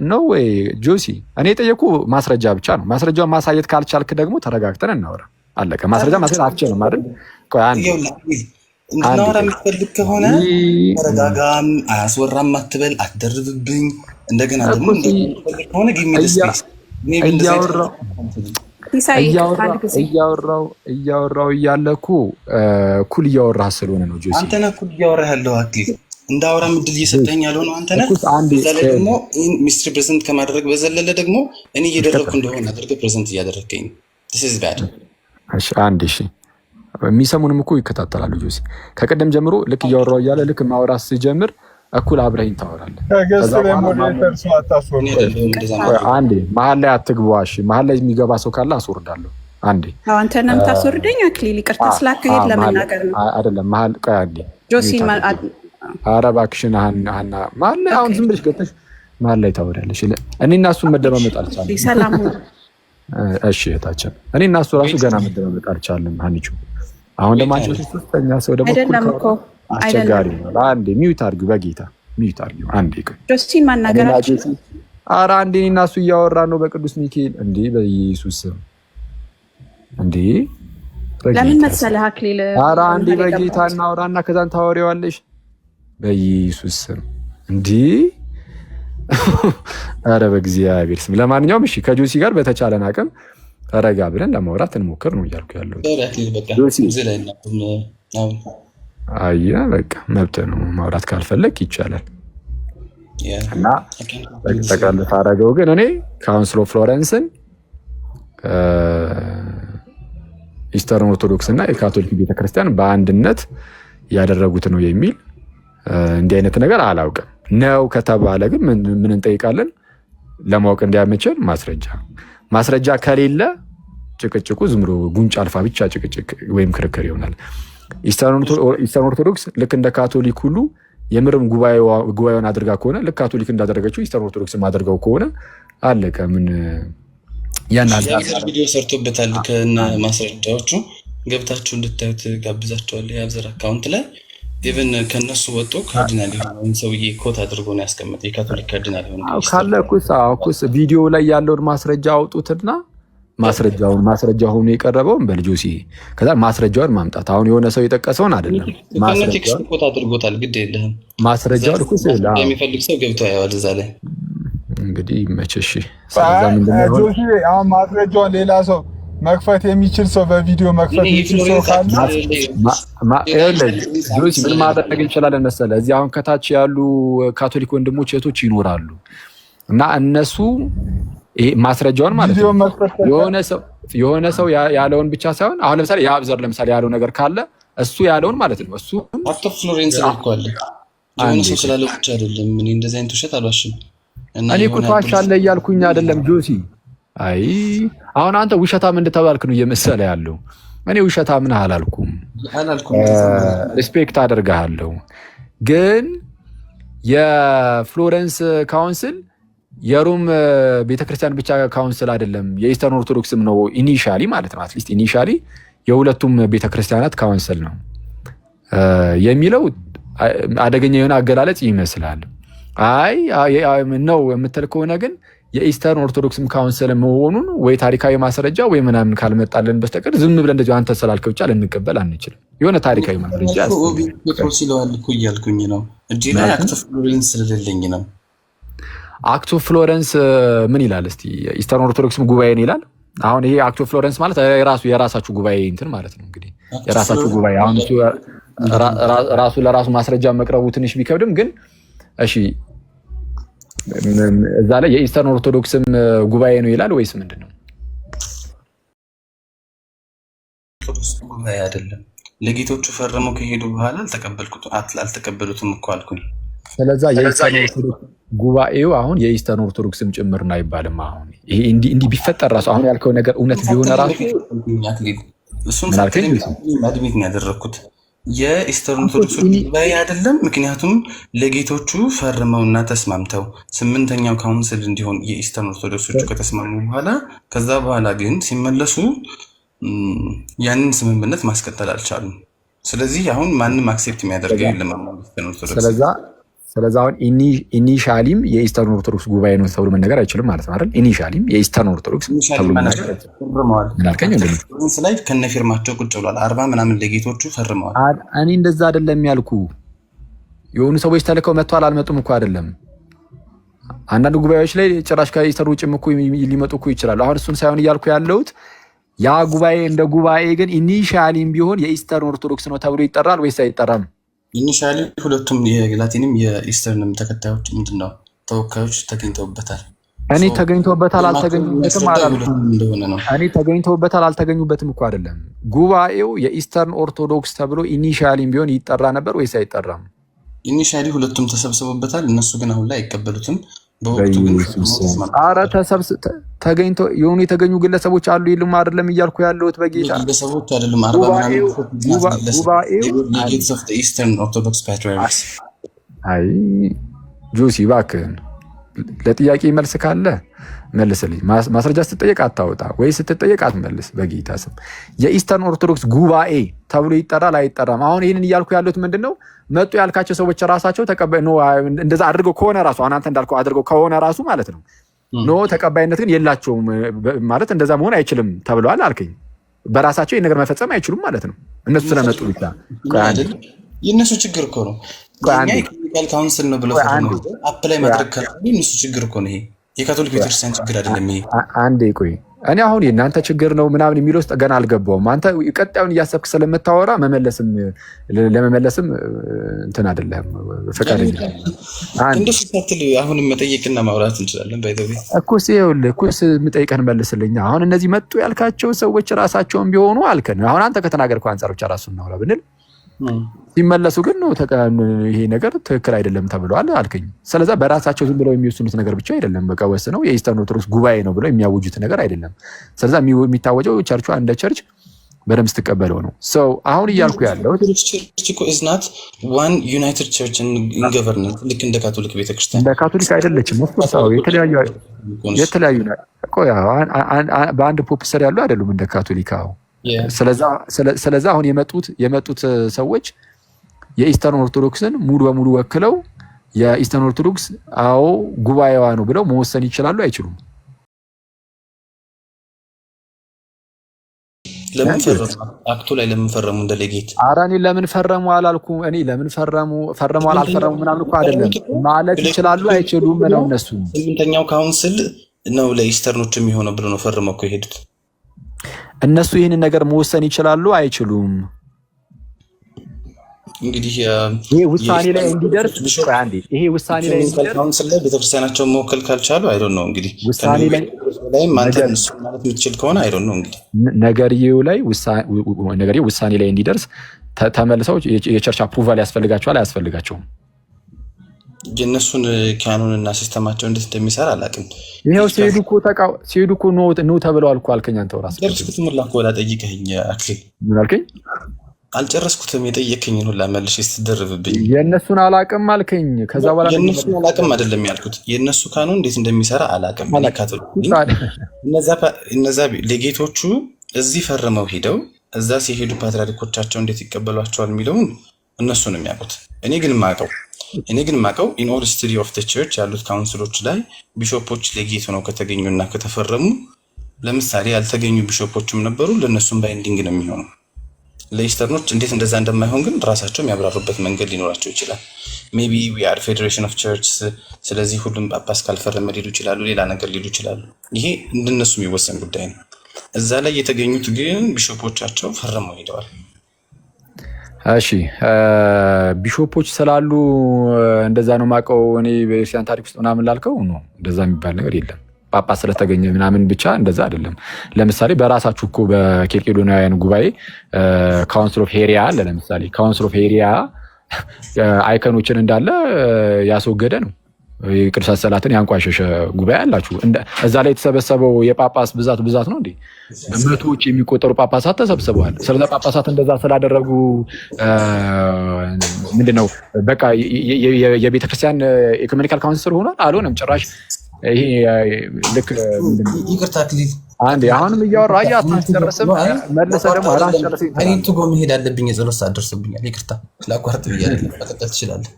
ነው ወይ ጆሲ? እኔ የጠየኩ ማስረጃ ብቻ ነው። ማስረጃውን ማሳየት ካልቻልክ ደግሞ ተረጋግተን እናወራ። አለቀ። ማስረጃ ማሳየት አትችልም አይደል? ቆይ አንዴ እንድናወራ የምትፈልግ ከሆነ ተረጋጋም፣ አያስወራም አትበል፣ አትደርብብኝ። እንደገና ደግሞ ከሆነ ጊዜ ስፔስ እያወራው እያለኩ ኩል እያወራህ ስለሆነ ነው ጆሲ። አንተ ነህ ኩል እያወራህ ያለው አክሊል እንዳወራ ምድል እየሰጠኝ ያልሆነ አንተ ነህ። በዘለለ ደግሞ ሚስትሪ ፕሬዘንት ከማድረግ በዘለለ ደግሞ እኔ እየደረግኩ እንደሆነ አድርገህ ፕሬዘንት እያደረግከኝ ነው። ዲስ ባድ። እሺ አንዴ እሺ፣ የሚሰሙንም እኮ ይከታተላሉ ጆሲ። ከቀደም ጀምሮ ልክ እያወራው እያለ ልክ ማውራት ሲጀምር እኩል አብረኸኝ ታወራለህ። አንዴ መሀል ላይ አትግባ። እሺ መሀል ላይ የሚገባ ሰው ካለ አስወርዳለሁ። አንዴ አንተ ነው የምታስወርደኝ አክሊል። ይቅርታ ስላካሄድ ለመናገር ነው አይደለም። መሀል ቆይ አንዴ ጆሲ ኧረ እባክሽን ሀና መሀል ላይ አሁን ዝም ብለሽ ገብተሽ መሀል ላይ ታወሪያለሽ። እኔ እና እሱን መደማመጥ አልቻለም። ሰላም እሺ እህታችን፣ እኔ እና እሱ ራሱ ገና መደማመጥ አልቻለም። ሀኒቹ አሁን ደግሞ አንቺ ሶስተኛ ሰው ደግሞ አይደለም እኮ አስቸጋሪ ነው። አንዴ ሚውት አድርጊው፣ በጌታ ሚውት አድርጊው። አንዴ ቆይ ጆሲን ማናገራችን። ኧረ አንዴ እኔ እና እሱ እያወራን ነው በቅዱስ ሚካኤል። እንዴ በኢየሱስ ስም እንዴ ለምን መሰለህ አክሊል። ኧረ አንዴ በጌታ እናወራና ከዛን ታወሪዋለሽ። በኢየሱስ ስም እንዴ ኧረ በእግዚአብሔር ስም። ለማንኛውም እሺ ከጆሲ ጋር በተቻለን አቅም ረጋ ብለን ለማውራት እንሞክር ነው እያልኩ ያለው። አይ በቃ መብት ነው ማውራት ካልፈለግ ይቻላል። እና ጠቅላላ ታረገው ግን እኔ ካውንስል ኦፍ ፍሎረንስን ኢስተርን ኦርቶዶክስ እና የካቶሊክ ቤተክርስቲያን በአንድነት ያደረጉት ነው የሚል እንዲህ አይነት ነገር አላውቅም። ነው ከተባለ ግን ምን እንጠይቃለን? ለማወቅ እንዲያመቸን ማስረጃ ከሌለ ጭቅጭቁ ዝም ብሎ ጉንጭ አልፋ ብቻ ጭቅጭቅ ወይም ክርክር ይሆናል። ኢስተርን ኦርቶዶክስ ልክ እንደ ካቶሊክ ሁሉ የምርም ጉባኤውን አድርጋ ከሆነ ልክ ካቶሊክ እንዳደረገችው ኢስተርን ኦርቶዶክስ ማድረገው ከሆነ አለቀ። ምን ያን ቪዲዮ ሰርቶበታል ከነ ማስረጃዎቹ ገብታችሁ እንድታዩት ጋብዛችኋለሁ። የአብዘር አካውንት ላይ ኢቭን ከነሱ ወጥቶ ካርዲናል የሆነውን ሰውዬ ኮት አድርጎ ነው ያስቀመጠ። የካቶሊክ ካርዲናል የሆነ ካለ ኩስ ቪዲዮ ላይ ያለውን ማስረጃ አውጡትና ማስረጃ ሆኖ የቀረበውን በልጆሲ ከዛ ማስረጃውን ማምጣት። አሁን የሆነ ሰው የጠቀሰውን አይደለም ማስረጃውን ኮት አድርጎታል። ግድ የለህም ማስረጃውን የሚፈልግ ሰው ገብቶ ያዋል እዛ ላይ እንግዲህ መቼሽ ጆሲ አሁን ማስረጃውን ሌላ ሰው መክፈት የሚችል ሰው በቪዲዮ መክፈት የሚችል ሰው ካለ ጆሲ ምን ማድረግ እንችላለን መሰለህ? እዚህ አሁን ከታች ያሉ ካቶሊክ ወንድሞች እህቶች ይኖራሉ እና እነሱ ይሄ ማስረጃውን ማለት ነው የሆነ ሰው ያለውን ብቻ ሳይሆን አሁን ለምሳሌ የአብዘር ለምሳሌ ያለው ነገር ካለ እሱ ያለውን ማለት ነው እሱ አቶ ፍሎሬንስ ልኳል የሆነ ሰው ስላለው ብቻ አይደለም። እኔ እንደዚህ አይነት ውሸት አልዋሽም። እኔ እኮ ተዋሻለሁ እያልኩኝ አይደለም ጆሲ። አይ አሁን አንተ ውሸታም እንደተባልክ ነው እየመሰለ ያለው። እኔ ውሸታም ነህ አላልኩም። ሪስፔክት አደርግሃለሁ። ግን የፍሎረንስ ካውንስል የሮም ቤተክርስቲያን ብቻ ካውንስል አይደለም፣ የኢስተርን ኦርቶዶክስም ነው ኢኒሻሊ ማለት ነው። አትሊስት ኢኒሻሊ የሁለቱም ቤተክርስቲያናት ካውንስል ነው የሚለው አደገኛ የሆነ አገላለጽ ይመስላል። አይ ነው የምትል ከሆነ ግን የኢስተርን ኦርቶዶክስም ካውንስል መሆኑን ወይ ታሪካዊ ማስረጃ ወይ ምናምን ካልመጣልን በስተቀር ዝም ብለን እንደዚህ አንተ ስላልከው ብቻ ልንቀበል አንችልም። የሆነ ታሪካዊ ማስረጃ ጴጥሮስ ይለዋል እኮ እያልኩኝ ነው እንጂ ላይ አክት ኦፍ ፍሎረንስ ስለሌለኝ ነው። አክት ኦፍ ፍሎረንስ ምን ይላል እስቲ? ኢስተርን ኦርቶዶክስም ጉባኤን ይላል። አሁን ይሄ አክት ኦፍ ፍሎረንስ ማለት የራሳችሁ ጉባኤ እንትን ማለት ነው። እንግዲህ የራሳችሁ ጉባኤ አሁን እሱ ራሱ ለራሱ ማስረጃ መቅረቡ ትንሽ ቢከብድም ግን እሺ እዛ ላይ የኢስተርን ኦርቶዶክስም ጉባኤ ነው ይላል ወይስ ምንድነው? ጉባኤ አይደለም። ለጌቶቹ ፈርመው ከሄዱ በኋላ አልተቀበሉትም እኮ አልኩኝ። ስለዛ የኢስተርን ኦርቶዶክስ ጉባኤው አሁን የኢስተርን ኦርቶዶክስም ጭምር ነው አይባልም። አሁን ይሄ እንዲህ ቢፈጠር ራሱ አሁን ያልከው ነገር እውነት ቢሆን ራሱ እሱን ማድሚት ነው ያደረኩት። የኢስተርን ኦርቶዶክስ ጉባኤ አይደለም። ምክንያቱም ለጌቶቹ ፈርመውና ተስማምተው 8ኛው ካውንስል እንዲሆን የኢስተርን ኦርቶዶክሶቹ ከተስማሙ በኋላ ከዛ በኋላ ግን ሲመለሱ ያንን ስምምነት ማስቀጠል አልቻሉም። ስለዚህ አሁን ማንም አክሴፕት የሚያደርገው የለም ኢስተርን ኦርቶዶክስ። ስለዚህ አሁን ኢኒሻሊም የኢስተርን ኦርቶዶክስ ጉባኤ ነው ተብሎ መነገር አይችልም ማለት ነው አይደል? ኢኒሻሊም የኢስተርን ኦርቶዶክስ ተብሎ መነገር አይችልም። ላይ ከነፊርማቸው ቁጭ ብሏል። 40 ምናምን ለጌቶቹ ፈርመዋል። እኔ እንደዛ አይደለም ያልኩ። የሆኑ ሰዎች ተልከው መጥተዋል አልመጡም እኮ አይደለም። አንዳንድ ጉባኤዎች ላይ ጭራሽ ከኢስተር ውጭም እኮ ሊመጡ እኮ ይችላሉ። አሁን እሱን ሳይሆን እያልኩ ያለሁት ያ ጉባኤ እንደ ጉባኤ ግን ኢኒሻሊም ቢሆን የኢስተርን ኦርቶዶክስ ነው ተብሎ ይጠራል ወይስ አይጠራም? ኢኒሻሊ ሁለቱም የላቲንም የኢስተርንም ተከታዮች ምንድነው ተወካዮች ተገኝተውበታል። እኔ ተገኝተውበታል አልተገኙበትም አላልኩም። እኔ ተገኝተውበታል አልተገኙበትም እኮ አይደለም። ጉባኤው የኢስተርን ኦርቶዶክስ ተብሎ ኢኒሻሊም ቢሆን ይጠራ ነበር ወይስ አይጠራም? ኢኒሻሊ ሁለቱም ተሰብስበውበታል። እነሱ ግን አሁን ላይ አይቀበሉትም። በወቅቱ ግን ኧረ ተገኝተው የሆኑ የተገኙ ግለሰቦች አሉ ይልም አይደለም እያልኩ ያለሁት በጌታ ግለሰቦች አይደለም። 40 ኢስተርን ኦርቶዶክስ ፓትሪያርክስ። አይ ጆሲ እባክህን ለጥያቄ መልስ ካለ መልስልኝ። ማስረጃ ስትጠየቅ አታወጣ ወይ ስትጠየቅ አትመልስ። በጌታ ስም የኢስተርን ኦርቶዶክስ ጉባኤ ተብሎ ይጠራል አይጠራም? አሁን ይህንን እያልኩ ያለሁት ምንድነው መጡ ያልካቸው ሰዎች ራሳቸው ተቀባይ ነው እንደዛ አድርገው ከሆነ ራሱ አሁን አንተ እንዳልከው አድርገው ከሆነ ራሱ ማለት ነው ኖ ተቀባይነት ግን የላቸውም ማለት እንደዛ መሆን አይችልም ተብለዋል አልከኝ። በራሳቸው ይሄን ነገር መፈጸም አይችሉም ማለት ነው እነሱ ስለመጡ ብቻ። የእነሱ ችግር እኮ ነው። ኢኩሜኒካል ካውንስል ነው ብለው ፈርመው አፕላይ ማድረግ ካልቻሉ እነሱ ችግር እኮ ነው ይሄ። የካቶሊክ ቤተክርስቲያን ችግር አይደለም ይሄ። አንዴ ቆይ እኔ አሁን የእናንተ ችግር ነው ምናምን የሚለው ውስጥ ገና አልገባውም። አንተ ቀጣዩን እያሰብክ ስለምታወራ ለመመለስም እንትን አይደለም ፈቃደኛ እንደሱ ሳትል አሁንም መጠየቅና ማውራት እንችላለን። ባይዘው እኮ ሲይውልህ እኮ የምጠይቀን መልስልኝ። አሁን እነዚህ መጡ ያልካቸው ሰዎች ራሳቸውን ቢሆኑ አልከን። አሁን አንተ ከተናገርከው አንፃር ብቻ ራሱን እናውራ ብንል ሲመለሱ ግን ነው ይሄ ነገር ትክክል አይደለም ተብሏል አልከኝ። ስለዚህ በራሳቸው ዝም ብለው የሚወስኑት ነገር ብቻ አይደለም። በቃ ወስነው የኢስተርን ኦርቶዶክስ ጉባኤ ነው ብለው የሚያውጁት ነገር አይደለም። ስለዚህ የሚታወጀው ቸርቹ እንደ ቸርች በደምብ ስትቀበለው ነው። ሰው አሁን እያልኩ ያለው ቸርች እኮ is not one united church in governance ልክ እንደ ካቶሊክ ቤተክርስቲያን እንደ ካቶሊክ አይደለችም። ኦፍኮርስ የተለያዩ በአንድ ፖፕ ስር ያሉ አይደሉም እንደ ካቶሊካው። ስለዚህ አሁን የመጡት ሰዎች የኢስተርን ኦርቶዶክስን ሙሉ በሙሉ ወክለው የኢስተርን ኦርቶዶክስ ጉባኤዋ ነው ብለው መወሰን ይችላሉ አይችሉም? ለምን ፈረሙ? አክቱ ላይ ለምን ፈረሙ? እንደ ሌጌት እኔ ለምን ፈረሙ አላልኩም። እኔ ለምን ፈረሙ አላልፈረሙ ምናምን እኮ አይደለም ማለት ይችላሉ አይችሉም ነው። እነሱ ስምንተኛው ካውንስል ነው ለኢስተርኖች የሚሆነው ብሎ ነው ፈርመው እኮ የሄዱት። እነሱ ይህንን ነገር መወሰን ይችላሉ አይችሉም? እንግዲህ ይሄ ውሳኔ ላይ እንዲደርስ ይሄ ውሳኔ ላይ ካውንስል ላይ ቤተክርስቲያናቸውን መወከል ካልቻሉ አይ ዶንት ኖ እንግዲህ ውሳኔ ላይ ማለት የምትችል ከሆነ አይ ዶንት ኖ እንግዲህ ነገርየው ውሳኔ ላይ እንዲደርስ ተመልሰው የቸርች አፕሩቫል ያስፈልጋቸዋል አያስፈልጋቸውም? የእነሱን ካኖን እና ሲስተማቸው እንዴት እንደሚሰራ አላውቅም። ይሄው ሲሄዱ እኮ ነው ተብለዋል እኮ አልከኝ። አንተ ራስህ ጨረስኩት ሙላ እኮ ጠይቀኸኝ አክሊል ምን አልከኝ? አልጨረስኩትም። የጠየቀኝን ሁላ መልሼ ስትደርብብኝ የእነሱን አላውቅም አልከኝ። ከዛ በኋላ የእነሱን አላውቅም አይደለም ያልኩት የእነሱ ካኖን እንዴት እንደሚሰራ አላውቅም። እነዛ ሌጌቶቹ እዚህ ፈርመው ሄደው እዛ ሲሄዱ ፓትርያርኮቻቸው እንዴት ይቀበሏቸዋል የሚለውን እነሱ ነው የሚያውቁት። እኔ ግን ማቀው ኢን ኦል ሂስትሪ ኦፍ ዘ ቸርች ያሉት ካውንስሎች ላይ ቢሾፖች ሌጌት ሆነው ከተገኙና ከተፈረሙ፣ ለምሳሌ ያልተገኙ ቢሾፖችም ነበሩ፣ ለነሱም ባይንዲንግ ነው የሚሆነው። ለኢስተርኖች እንዴት እንደዛ እንደማይሆን ግን ራሳቸው የሚያብራሩበት መንገድ ሊኖራቸው ይችላል። ሜቢ ዊ አር ፌዴሬሽን ኦፍ ቸርችስ፣ ስለዚህ ሁሉም ጳጳስ ካልፈረመ ሊሉ ይችላሉ፣ ሌላ ነገር ሊሉ ይችላሉ። ይሄ እንደነሱ የሚወሰን ጉዳይ ነው። እዛ ላይ የተገኙት ግን ቢሾፖቻቸው ፈርመው ሄደዋል። እሺ ቢሾፖች ስላሉ እንደዛ ነው ማቀው። እኔ በክርስቲያን ታሪክ ውስጥ ምናምን ላልከው ነው እንደዛ የሚባል ነገር የለም። ጳጳስ ስለተገኘ ምናምን ብቻ እንደዛ አይደለም። ለምሳሌ በራሳችሁ እኮ በኬልቄዶናውያን ጉባኤ ካውንስል ኦፍ ሄሪያ አለ። ለምሳሌ ካውንስል ኦፍ ሄሪያ አይከኖችን እንዳለ ያስወገደ ነው። የቅዱሳት ሰላትን ያንቋሸሸ ጉባኤ አላችሁ። እዛ ላይ የተሰበሰበው የጳጳስ ብዛት ነው እንዴ? በመቶዎች የሚቆጠሩ ጳጳሳት ተሰብስበዋል። ስለዚህ ጳጳሳት እንደዛ ስላደረጉ ምንድነው በቃ የቤተክርስቲያን ኢኮኖሚካል ካውንስል ሆኗል? አልሆነም ጭራሽ። ይሄ ልክ ይቅርታ አክሊል አንዴ አሁንም እያወራ አታስጨርስም። መልሰህ ደግሞ አላስጨርስም። እኔ ትጎ መሄድ አለብኝ። የጸሎት ሰዓት ደርሶብኛል። ይቅርታ ላቋርጥ ብያለሁ። መቀጠል ትችላለህ።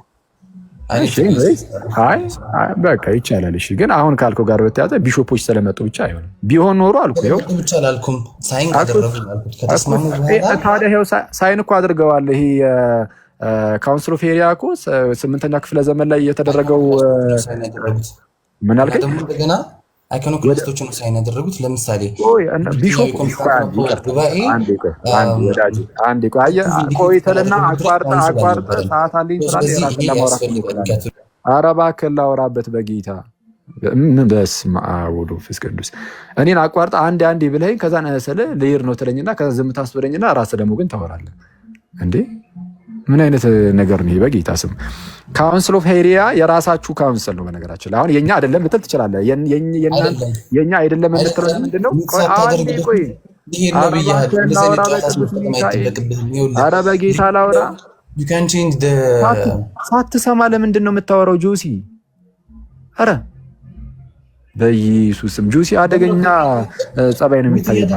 አይ በቃ ይቻላል። እሺ ግን አሁን ካልከው ጋር በተያዘ ቢሾፖች ስለመጡ ብቻ አይሆንም። ቢሆን ኖሮ አልኩ ይኸው ብቻ አላልኩም። ሳይን ካደረጉ አልኩት ከተስማሙ ታዲያ ይኸው ሳይን እኮ አድርገዋል። ይሄ ካውንስል ኦፍ ሄሪያ እኮ 8ኛ ክፍለ ዘመን ላይ የተደረገው ምን አልከኝ? ደግሞ እንደገና አይኮኖክላስቶቹ ነው ሳይን ያደረጉት። ለምሳሌ ቢሾፕ ቆይተልና አቋርጠ ሰዓት አለኝ ስላለ ኧረ እባክህ ላወራበት በጌታ በስመ አብ ወወልድ ወመንፈስ ቅዱስ። እኔን አቋርጠ አንዴ ብለኸኝ ከዛ ነሰለ ልሄድ ነው ትለኝና ከዛ ዝም ታስብለኝና ራስህ ደግሞ ግን ታወራለህ እንዴ? ምን አይነት ነገር ነው? በጌታ ስም ካውንስል ኦፍ ሄሪያ የራሳችሁ ካውንስል ነው። በነገራችን ላይ አሁን የኛ አይደለም ልትል ትችላለህ። የኛ አይደለም የምትለው ምንድነው? ኧረ በጌታ ላውራ። ሳትሰማ ለምንድን ነው የምታወራው ጆሲ? ኧረ በኢየሱስም ጆሲ አደገኛ ጸባይ ነው የሚታየው።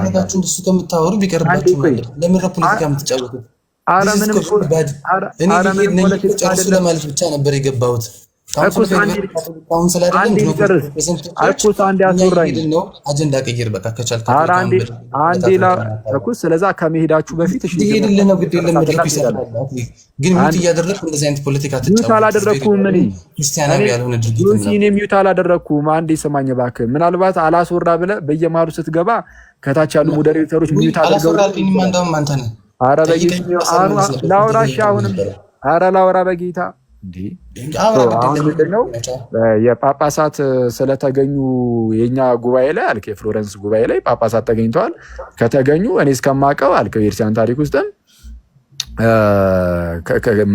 እኔ ለማለት ብቻ ነበር የገባሁት። አጀንዳ ቀይር በቃ ከቻልክ ስለዛ ከመሄዳችሁ በፊት እሺ ይሄድልህ ነው ግድ የለም ግን ሚውት እያደረግኩ እንደዚህ አይነት ፖለቲካ ትጫወት አላደረኩም እኔ ክርስቲያናዊ ያልሆነ ድርጊት ነው እኔ ሚውት አላደረኩም አንዴ ሰማኝ እባክህ ምናልባት አላስወራ ብለህ በየማሩ ስትገባ ከታች ያሉ ሞዴሬተሮች ሚውት አድርገው አላስወራልኝም አንተም አንተ ነህ ኧረ በጌታ ላውራሽ አሁንም ኧረ ላውራ በጌታ እንዴ አሁን ምንድነው የጳጳሳት ስለተገኙ የኛ ጉባኤ ላይ አልከ የፍሎረንስ ጉባኤ ላይ ጳጳሳት ተገኝተዋል ከተገኙ እኔ እስከማውቀው አልከ የክርስቲያን ታሪክ ውስጥም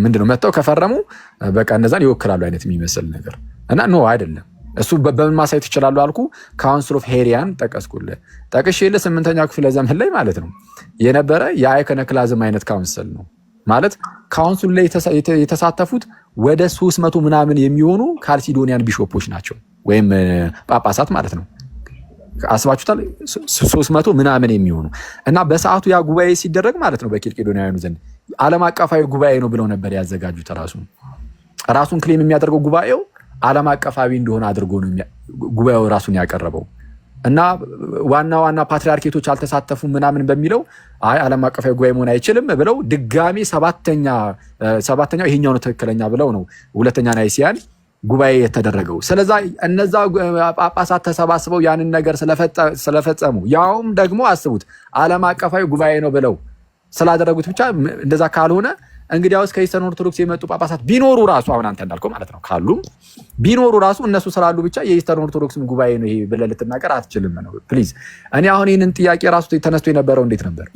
ምንድነው መጣው ከፈረሙ በቃ እነዛን ይወክላሉ አይነት የሚመስል ነገር እና ኖ አይደለም እሱ በምን ማሳየት ይችላል አልኩ ካውንስል ኦፍ ሄሪያን ጠቀስኩልህ ጠቅሼልህ 8ኛው ክፍለ ዘመን ላይ ማለት ነው የነበረ የአይኮኖክላዝም አይነት ካውንስል ነው ማለት ካውንስሉ ላይ የተሳተፉት ወደ 300 ምናምን የሚሆኑ ካልሲዶኒያን ቢሾፖች ናቸው ወይም ጳጳሳት ማለት ነው አስባችሁታል 300 ምናምን የሚሆኑ እና በሰዓቱ ያ ጉባኤ ሲደረግ ማለት ነው በኬልቄዶናውያኑ ዘንድ ዓለም አቀፋዊ ጉባኤ ነው ብለው ነበር ያዘጋጁት ራሱን ክሌም የሚያደርገው ጉባኤው ዓለም አቀፋዊ እንደሆነ አድርጎ ነው ጉባኤው ራሱን ያቀረበው እና ዋና ፓትሪያርኬቶች አልተሳተፉም ምናምን በሚለው አይ ዓለም አቀፋዊ ጉባኤ መሆን አይችልም ብለው ድጋሚ ሰባተኛው ይሄኛው ነው ትክክለኛ ብለው ነው ሁለተኛ ናይሲያን ጉባኤ የተደረገው ስለዛ እነዛ ጳጳሳት ተሰባስበው ያንን ነገር ስለፈጸሙ ያውም ደግሞ አስቡት ዓለም አቀፋዊ ጉባኤ ነው ብለው ስላደረጉት ብቻ እንደዛ ካልሆነ እንግዲያውስ ከኢስተርን ኦርቶዶክስ የመጡ ጳጳሳት ቢኖሩ ራሱ አሁን አንተ እንዳልከው ማለት ነው ካሉ ቢኖሩ ራሱ እነሱ ስላሉ ብቻ የኢስተርን ኦርቶዶክስም ጉባኤ ነው ይሄ ብለህ ልትናገር አትችልም ነው ፕሊዝ እኔ አሁን ይሄንን ጥያቄ ራሱ ተነስቶ የነበረው እንዴት ነበር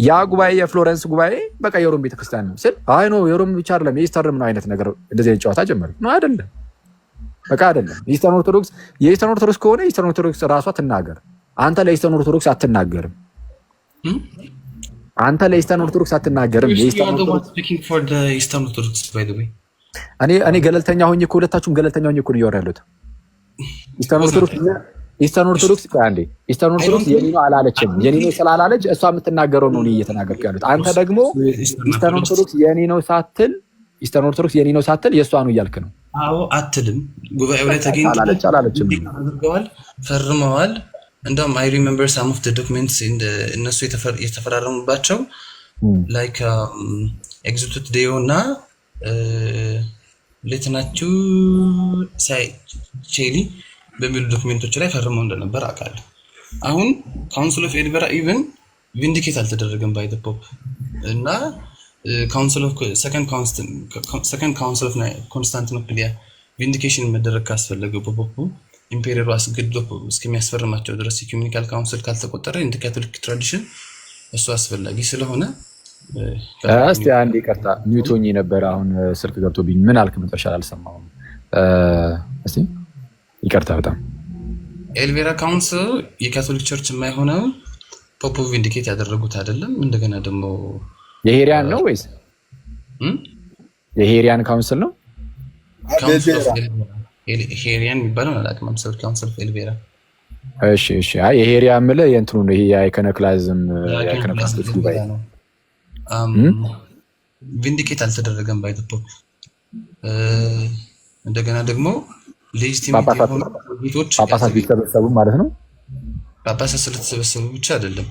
ያ ጉባኤ የፍሎረንስ ጉባኤ በቃ የሮም ቤተክርስቲያን ነው ስል አይ ነው የሮም ብቻ አይደለም የኢስተርንም ነው አይነት ነገር እንደዚህ ጨዋታ ጀመረ ነው አይደለም በቃ አይደለም የኢስተርን ኦርቶዶክስ ከሆነ የኢስተርን ኦርቶዶክስ ራሷ ትናገር አንተ ለኢስተርን ኦርቶዶክስ አትናገርም አንተ ለኢስተርን ኦርቶዶክስ አትናገርም እኔ ገለልተኛ ሆኜ እኮ ሁለታችሁም ገለልተኛ ሆኜ እኮ ነው ያወራሉት ኢስተርን ኦርቶዶክስ አንዴ ኢስተርን ኦርቶዶክስ የኔ ነው አላለችም የኔ ነው ስላላለች እሷ የምትናገረው ነው እየተናገርኩ ያሉት አንተ ደግሞ ኢስተርን ኦርቶዶክስ የኔ ነው ሳትል የሷ ነው እያልክ ነው አዎ አትልም ጉባኤው ላይ ተገኝተው አላለችም አድርገዋል ፈርመዋል እንደውም I remember some of the documents in the እነሱ የተፈራረሙባቸው like executed ዴዮ እና ሌተናቹ ቼሊ በሚሉ ዶክመንቶች ላይ ፈርመው እንደነበር አውቃለሁ አሁን ካውንስል ኦፍ ኤልቬራ ኢቨን ቪንዲኬት አልተደረገም ባይ ዘ ፖፕ እና ካውንስል ኦፍ ሰከንድ ካውንስል ኦፍ ኮንስታንቲኖፕል ቪንዲኬሽን መደረግ ካስፈለገ በፖፑ ኢምፔሪያሉ አስገድዶ እስከሚያስፈርማቸው ድረስ ኢኩሜኒካል ካውንስል ካልተቆጠረ እንደ ካቶሊክ ትራዲሽን እሱ አስፈላጊ ስለሆነ እስቲ አንዴ ይቅርታ ኒውቶኒ ነበር አሁን ስልክ ገብቶብኝ ምን አልክ መጨረሻ አልሰማሁም እስቲ ይቅርታ በጣም ኤልቬራ ካውንስል የካቶሊክ ቸርች የማይሆነው ፖፕ ቪንዲኬት ያደረጉት አይደለም እንደገና ደግሞ የሄሪያን ነው ወይስ የሄሪያን ካውንስል ነው ሄሪያን የሚባለው አላውቅም አምሰል ካውንስል ኦፍ ኤልቬራ እሺ አይ የሄሪያ ምለ የእንትኑ ነው ይሄ የአይኮኖክላዝም ጉባኤ ነው ቪንዲኬት አልተደረገም ባይ ዘ ፖፕ እንደገና ደግሞ ሌጂቲሜት የሆኑ ጳጳሳት ቢሰበሰቡ ማለት ነው ጳጳሳት ስለተሰበሰቡ ብቻ አይደለም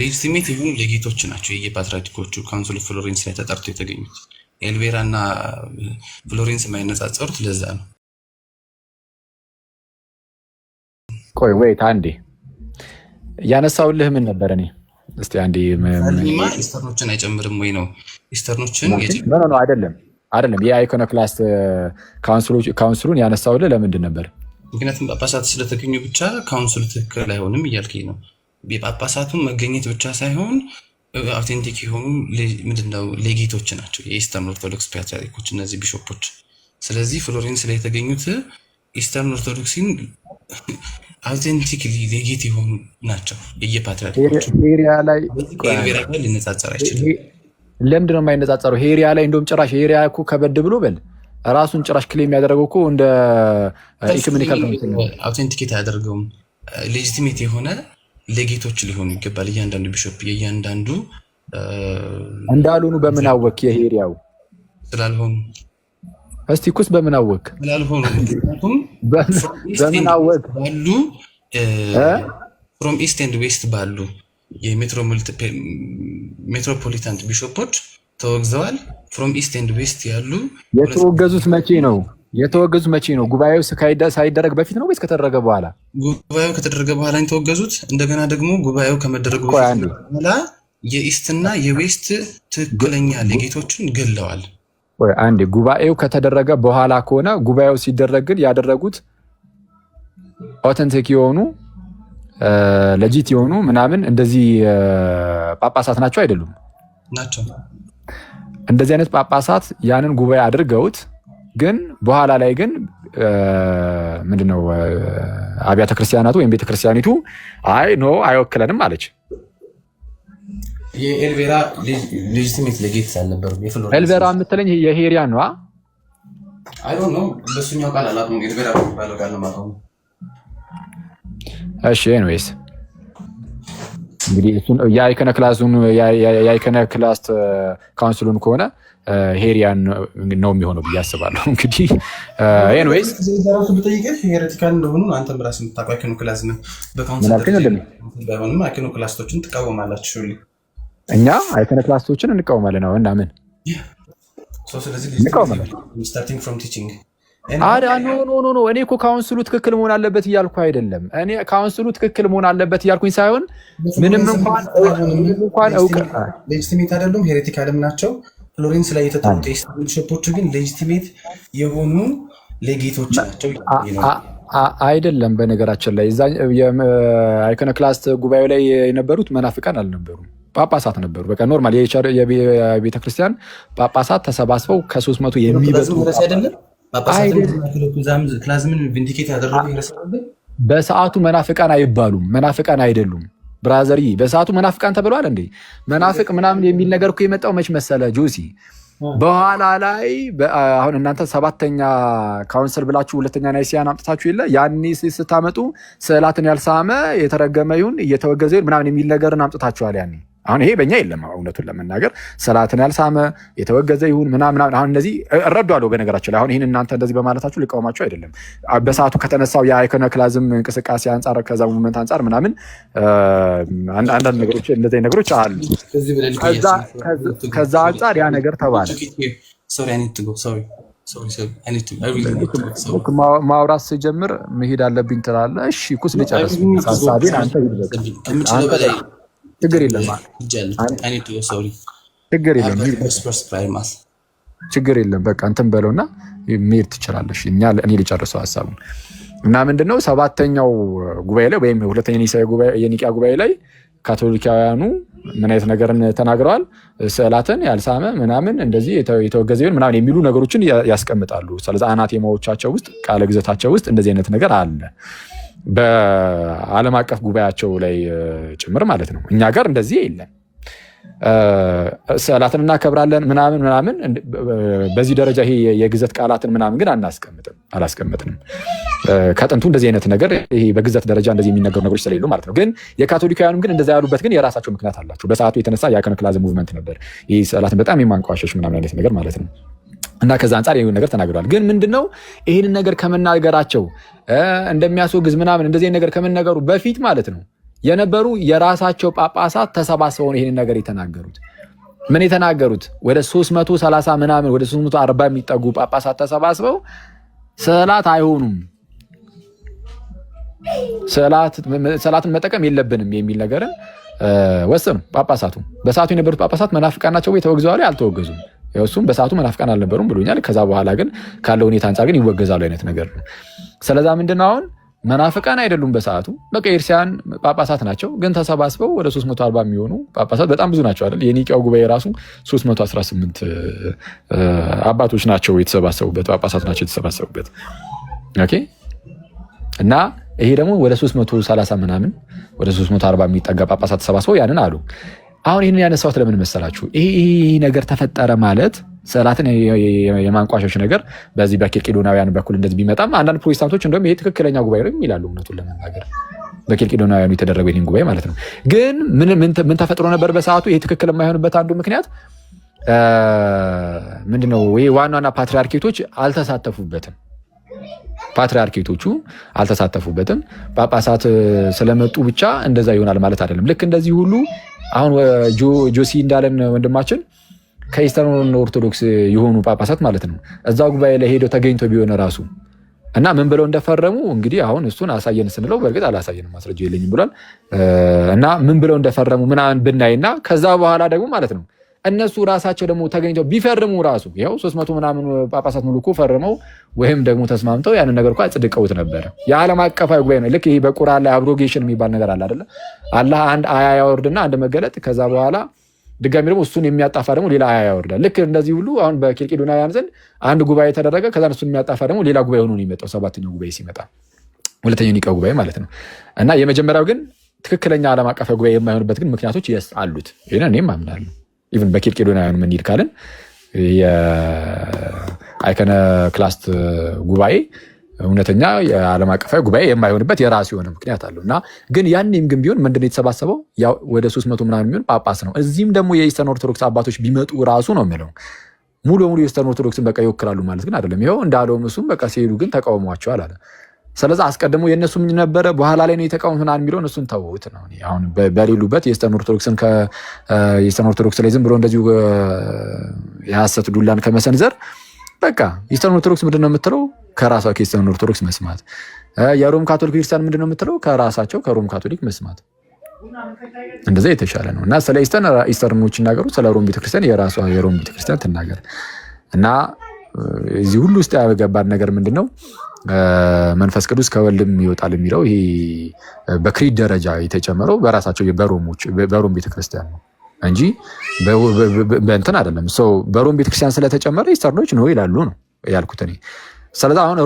ሌጂቲሜት የሆኑ ሌጌቶች ናቸው የፓትርያርኮቹ ካውንስል ኦፍ ፍሎሬንስ ላይ ተጠርተው የተገኙት ኤልቬራ እና ፍሎሬንስ የማይነጻጸሩት ለዛ ነው ቆይ ወይት አንዴ ያነሳውልህ ምን ነበር እኔ እስቲ አንዴ ኢስተርኖችን አይጨምርም ወይ ነው ኢስተርኖችን ነው አይደለም የአይኮኖክላስት ካውንስሉን ያነሳውልህ ለምንድን ነበር ምክንያቱም ጳጳሳት ስለተገኙ ብቻ ካውንስሉ ትክክል አይሆንም እያልከኝ ነው የጳጳሳቱን መገኘት ብቻ ሳይሆን አውቴንቲክ የሆኑ ምንድነው ሌጌቶች ናቸው የኢስተርን ኦርቶዶክስ ፓትርያርኮች እነዚህ ቢሾፖች ስለዚህ ፍሎሬንስ ላይ የተገኙት ኢስተርን ኦርቶዶክሲን አውቴንቲክሊ ሌጌት የሆኑ ናቸው የየፓትርያርኮቹ ሄሪያ ላይ ሊነጻጸር አይችልም ለምንድን ነው የማይነጻጸረው ሄሪያ ላይ እንደውም ጭራሽ ሄሪያ እኮ ከበድ ብሎ በል ራሱን ጭራሽ ክሌም ያደረገው እኮ እንደ ኢኮኖሚካል አውቴንቲኬት አያደርገውም ሌጂቲሜት የሆነ ሌጌቶች ሊሆኑ ይገባል እያንዳንዱ ቢሾፕ እስቲ ኩስ በምን አወቅ? በምን አወቅ? ባሉ ፍሮም ኢስት ኤንድ ዌስት ባሉ የሜትሮፖሊታን ቢሾፖች ተወግዘዋል። ፍሮም ኢስት ኤንድ ዌስት ያሉ የተወገዙት መቼ ነው? ጉባኤው ሳይደረግ በፊት ነው ወይስ ከተደረገ በኋላ? ጉባኤው ከተደረገ በኋላ የተወገዙት። እንደገና ደግሞ ጉባኤው ከመደረጉ በኋላ የኢስትና የዌስት ትክክለኛ ሌጌቶችን ገለዋል። አንዴ ጉባኤው ከተደረገ በኋላ ከሆነ ጉባኤው ሲደረግ ግን ያደረጉት ኦተንቲክ የሆኑ ለጂት የሆኑ ምናምን እንደዚህ ጳጳሳት ናቸው አይደሉም? ናቸው። እንደዚህ አይነት ጳጳሳት ያንን ጉባኤ አድርገውት ግን በኋላ ላይ ግን ምንድነው አብያተ ክርስቲያናቱ ወይም ቤተክርስቲያኒቱ አይ ኖ አይወክለንም አለች። የኤልቬራ ሌጂቲሜት ሌጌት አልነበሩም። ኤልቬራ የምትለኝ የሄሪያን ነው? አይ ዶንት ኖ በሱኛው ቃል አላውቅም። ኤልቬራ የሚባለው ቃል ነው ማለት ነው። እሺ ኤኒዌይስ እንግዲህ እሱን የአይከነ ክላስ ካውንስሉን ከሆነ ሄሪያን ነው የሚሆነው ብዬ አስባለሁ። እንግዲህ ኤኒዌይስ ራሱ ብጠይቅህ ሄሬቲካል እንደሆኑ አንተም ራስህ የምታውቀው አይከነ ክላስ ነው። በካውንስል ባይሆንም አይከነ ክላስቶችን ትቃወማላችሁ። እኛ አይከነ ክላስቶችን እንቃወማለን። አሁን እና ምን ስለዚህ እንቃወማለን? ስታርቲንግ ፍሮም ቲቺንግ ኖ እኔ እኮ ካውንስሉ ትክክል መሆን አለበት እያልኩ አይደለም። እኔ ካውንስሉ ትክክል መሆን አለበት እያልኩኝ ሳይሆን ምንም እንኳን እውቀት ሌጂቲሜት አይደሉም፣ ሄሬቲካልም ናቸው። ፍሎሬንስ ላይ የተጠሩት ቢሾፖች ግን ሌጂቲሜት የሆኑ ሌጌቶች ናቸው አይደለም። በነገራችን ላይ እዛ የአይከነ ክላስ ጉባኤው ላይ የነበሩት መናፍቃን አልነበሩም፣ ጳጳሳት ነበሩ። በቃ ኖርማል የቤተክርስቲያን ጳጳሳት ተሰባስበው ከ300 የሚበዙ በሰዓቱ መናፍቃን አይባሉም፣ መናፍቃን አይደሉም። ብራዘሪ በሰዓቱ መናፍቃን ተብለዋል እንዴ? መናፍቅ ምናምን የሚል ነገር እኮ የመጣው መች መሰለ ጆሲ? በኋላ ላይ አሁን እናንተ 7ኛ ካውንስል ብላችሁ 2ኛ ናይሲያን አምጥታችሁ የለ ያኔ ስታመጡ ስዕላትን ያልሳመ የተረገመ ይሁን እየተወገዘ ይሁን ምናምን የሚል ነገርን አምጥታችኋል ያኔ። አሁን ይሄ በእኛ የለም። እውነቱን ለመናገር ስዕላትን ያልሳመ የተወገዘ ይሁን ምናምን አሁን እነዚህ እረዳለሁ። በነገራችን ላይ አሁን ይህን እናንተ እንደዚህ በማለታችሁ ልቃወማችሁ አይደለም። በሰዓቱ ከተነሳው የአይኮኖክላዝም እንቅስቃሴ አንጻር ከዛ ሙቭመንት አንጻር ምናምን አንዳንድ ነገሮች እንደዚህ ነገሮች አሉ። ከዛ አንጻር ያ ነገር ተባለ። ማውራት ስጀምር መሄድ አለብኝ ትላለህ። እሺ ኩስ ልጨርስ ሀሳቤን አንተ ችግር የለም ችግር የለም። በቃ እንትን በለውና መሄድ ትችላለሽ። እኔ ልጨርሰው ሀሳቡን እና ምንድነው 7ኛው ጉባኤ ላይ ወይም 2ኛ የኒቂያ ጉባኤ ላይ ካቶሊካውያኑ ምን አይነት ነገርን ተናግረዋል? ስዕላትን ያልሳመ ምናምን እንደዚህ የተወገዘ ይሁን ምናምን የሚሉ ነገሮችን ያስቀምጣሉ። ስለዚህ አናቴማዎቻቸው ውስጥ ቃለ ግዘታቸው ውስጥ እንደዚህ አይነት ነገር አለ። በዓለም አቀፍ ጉባኤያቸው ላይ ጭምር ማለት ነው። እኛ ጋር እንደዚህ የለም። ስዕላትን እናከብራለን ምናምን በዚህ ደረጃ ይሄ የግዘት ቃላትን ምናምን ግን አላስቀምጥንም። ከጥንቱ እንደዚህ አይነት ነገር ይሄ በግዘት ደረጃ እንደዚህ የሚነገሩ ነገሮች ስለሌሉ ማለት ነው። ግን የካቶሊካውያኑ ግን እንደዛ ያሉበት ግን የራሳቸው ምክንያት አላቸው። በሰዓቱ የተነሳ የአይኮኖክላዝም ሙቭመንት ነበር። ይሄ ስዕላትን በጣም የማንቋሸሽ ምናምን አይነት ነገር ማለት ነው። እና ከዛ አንጻር ይሄን ነገር ተናግረዋል። ግን ምንድነው ይሄንን ነገር ከመናገራቸው እንደሚያስወግዝ ምናምን እንደዚህ ነገር ከመናገሩ በፊት ማለት ነው የነበሩ የራሳቸው ጳጳሳት ተሰባስበው ይሄንን ነገር የተናገሩት። ምን የተናገሩት? ወደ 330 ምናምን ወደ 340 የሚጠጉ ጳጳሳት ተሰባስበው ስዕላት አይሆኑም፣ ስዕላትን መጠቀም የለብንም የሚል ነገርን ወሰኑ ጳጳሳቱ። በሰዓቱ የነበሩት ጳጳሳት መናፍቃን ናቸው ወይ ተወግዘዋል? አልተወገዙም። እሱም በሰዓቱ መናፍቃን አልነበሩም ብሎኛል። ከዛ በኋላ ግን ካለው ሁኔታ አንጻር ግን ይወገዛሉ አይነት ነገር ነው። ስለዛ ምንድነው አሁን መናፍቃን አይደሉም በሰዓቱ በቃ ኤርሲያን ጳጳሳት ናቸው። ግን ተሰባስበው ወደ 340 የሚሆኑ ጳጳሳት በጣም ብዙ ናቸው አይደል? የኒቂያው ጉባኤ ራሱ 318 አባቶች ናቸው የተሰባሰቡበት፣ ጳጳሳት ናቸው የተሰባሰቡበት። ኦኬ እና ይሄ ደግሞ ወደ 330 ምናምን ወደ 340 የሚጠጋ ጳጳሳት ተሰባስበው ያንን አሉ። አሁን ይህንን ያነሳሁት ለምን መሰላችሁ? ይሄ ነገር ተፈጠረ ማለት ስዕላትን የማንቋሸሽ ነገር በዚህ በኬልቄዶናውያን በኩል እንደዚህ ቢመጣም አንዳንድ ፕሮቴስታንቶች እንደውም ይሄ ትክክለኛ ጉባኤ ነው ይላሉ። እውነቱን ለመናገር በኬልቄዶናውያኑ የተደረገው ይህን ጉባኤ ማለት ነው። ግን ምን ተፈጥሮ ነበር በሰዓቱ? ይሄ ትክክል የማይሆንበት አንዱ ምክንያት ምንድነው ወይ ዋናና ፓትሪያርኬቶች አልተሳተፉበትም። ፓትሪያርኬቶቹ አልተሳተፉበትም። ጳጳሳት ስለመጡ ብቻ እንደዛ ይሆናል ማለት አይደለም። ልክ እንደዚህ ሁሉ አሁን ጆሲ እንዳለን ወንድማችን ከኢስተርን ኦርቶዶክስ የሆኑ ጳጳሳት ማለት ነው እዛ ጉባኤ ላይ ሄደው ተገኝተው ቢሆን ራሱ እና ምን ብለው እንደፈረሙ እንግዲህ አሁን እሱን አሳየን ስንለው በእርግጥ አላሳየንም ማስረጃ የለኝም ብሏል። እና ምን ብለው እንደፈረሙ ምናምን ብናይና ከዛ በኋላ ደግሞ ማለት ነው እነሱ ራሳቸው ደግሞ ተገኝተው ቢፈርሙ ራሱ ይኸው 300 ምናምን ጳጳሳት ሙሉ እኮ ፈርመው ወይም ደግሞ ተስማምተው ያንን ነገር እኮ አጽድቀውት ነበረ። የዓለም አቀፋዊ ጉባኤ ነው። ልክ ይሄ በቁርአን ላይ አብሮጌሽን የሚባል ነገር አለ አይደለ? አላህ አንድ አያ ያወርድና አንድ መገለጥ ከዛ በኋላ ድጋሚ ደግሞ እሱን የሚያጣፋ ደግሞ ሌላ አያ ያወርዳል። ልክ እንደዚህ ሁሉ አሁን በኬልቄዶናውያን ዘንድ አንድ ጉባኤ ተደረገ። ከዛ እሱን የሚያጣፋ ደግሞ ሌላ ጉባኤ ሆኖ ነው የሚመጣው። 7ኛው ጉባኤ ሲመጣ ሁለተኛው ኒቃ ጉባኤ ማለት ነው። እና የመጀመሪያው ግን ትክክለኛ ዓለም አቀፋዊ ጉባኤ የማይሆንበት ግን ምክንያቶች አሉት። ይሄን እኔም አምናለሁ። ኢቭን በኬልቄዶናውያን ምን ይል ካልን የአይከነ ክላስት ጉባኤ እውነተኛ የዓለም አቀፋዊ ጉባኤ የማይሆንበት የራሱ የሆነ ምክንያት አለው። እና ግን ያኔም ግን ቢሆን ምንድነው የተሰባሰበው ያው ወደ 300 ምናምን የሚሆን ጳጳስ ነው። እዚህም ደግሞ የኢስተርን ኦርቶዶክስ አባቶች ቢመጡ ራሱ ነው የሚለው ሙሉ በሙሉ የኢስተርን ኦርቶዶክስን በቃ ይወክላሉ ማለት ግን አይደለም። ይኸው እንዳለውም እሱም በቃ ሲሄዱ ግን ተቃውሟቸዋል አለ። ስለዚህ አስቀድሞ የእነሱ ምን ነበረ በኋላ ላይ ነው የተቃውሞ ምናምን የሚለውን እሱን ተውት ነው። አሁን በሌሉበት የኢስተርን ኦርቶዶክስ ላይ ዝም ብሎ እንደዚሁ የሐሰት ዱላን ከመሰንዘር በቃ ኢስተርን ኦርቶዶክስ ምንድነው የምትለው ከራሷ ከኢስተርን ኦርቶዶክስ መስማት፣ የሮም ካቶሊክ ቤተክርስቲያን ምንድነው የምትለው ከራሳቸው ከሮም ካቶሊክ መስማት፣ እንደዛ የተሻለ ነው። እና ስለ ኢስተርኖች ይናገሩ፣ ስለ ሮም ቤተክርስቲያን የራሷ የሮም ቤተክርስቲያን ትናገር። እና እዚህ ሁሉ ውስጥ ያገባን ነገር ምንድነው መንፈስ ቅዱስ ከወልድም ይወጣል የሚለው ይሄ በክሪድ ደረጃ የተጨመረው በራሳቸው በሮም ቤተክርስቲያን ነው እንጂ በእንትን አይደለም። በሮም ቤተክርስቲያን ስለተጨመረ ኢስተርኖች ነው ይላሉ ነው ያልኩት እኔ። ስለዚህ አሁን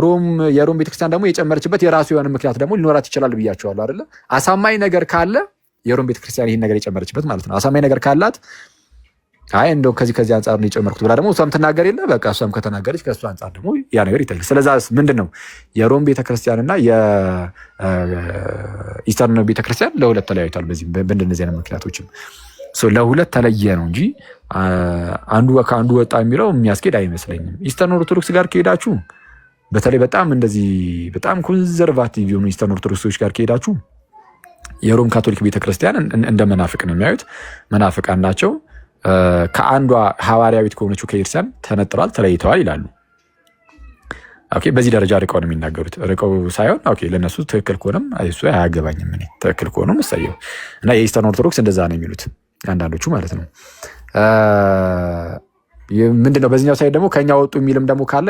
የሮም ቤተክርስቲያን ደግሞ የጨመረችበት የራሱ የሆነ ምክንያት ደግሞ ሊኖራት ይችላል ብያቸዋለሁ አይደለ? አሳማኝ ነገር ካለ የሮም ቤተክርስቲያን ይህን ነገር የጨመረችበት ማለት ነው። አሳማኝ ነገር ካላት አይ እንደው ከዚህ አንጻር ነው የጨመርኩት ብላ ደግሞ እሷም ትናገር የለ በቃ እሷም ከተናገረች ከእሱ አንጻር ደግሞ ያ ነገር ይታያል። ስለዚህ ምንድነው የሮም ቤተክርስቲያንና የኢስተርን ቤተክርስቲያን ለሁለት ተለያይቷል። በዚህ በእንደነዚህ አይነት ምክንያቶችም ለሁለት ተለየ ነው እንጂ አንዱ ከአንዱ ወጣ የሚለው የሚያስኬድ አይመስለኝም። ኢስተርን ኦርቶዶክስ ጋር ከሄዳችሁ በተለይ በጣም እንደዚህ በጣም ኮንዘርቫቲቭ የሆኑ ኢስተርን ኦርቶዶክሶች ጋር ከሄዳችሁ የሮም ካቶሊክ ቤተክርስቲያን እንደ መናፍቅ ነው የሚያዩት። መናፍቃን ናቸው። ከአንዷ ሐዋርያዊት ከሆነችው ከቤተክርስቲያን ተነጥለዋል፣ ተለይተዋል ይላሉ። ኦኬ፣ በዚህ ደረጃ ርቀው ነው የሚናገሩት። ርቀው ሳይሆን ኦኬ ለነሱ ትክክል ከሆነም እሱ አያገባኝም እኔ ትክክል ከሆነም እሰየው። እና የኢስተርን ኦርቶዶክስ እንደዛ ነው የሚሉት አንዳንዶቹ ማለት ነው። ምንድነው በዚህኛው ሳይድ ደግሞ ከኛ ወጡ የሚልም ደግሞ ካለ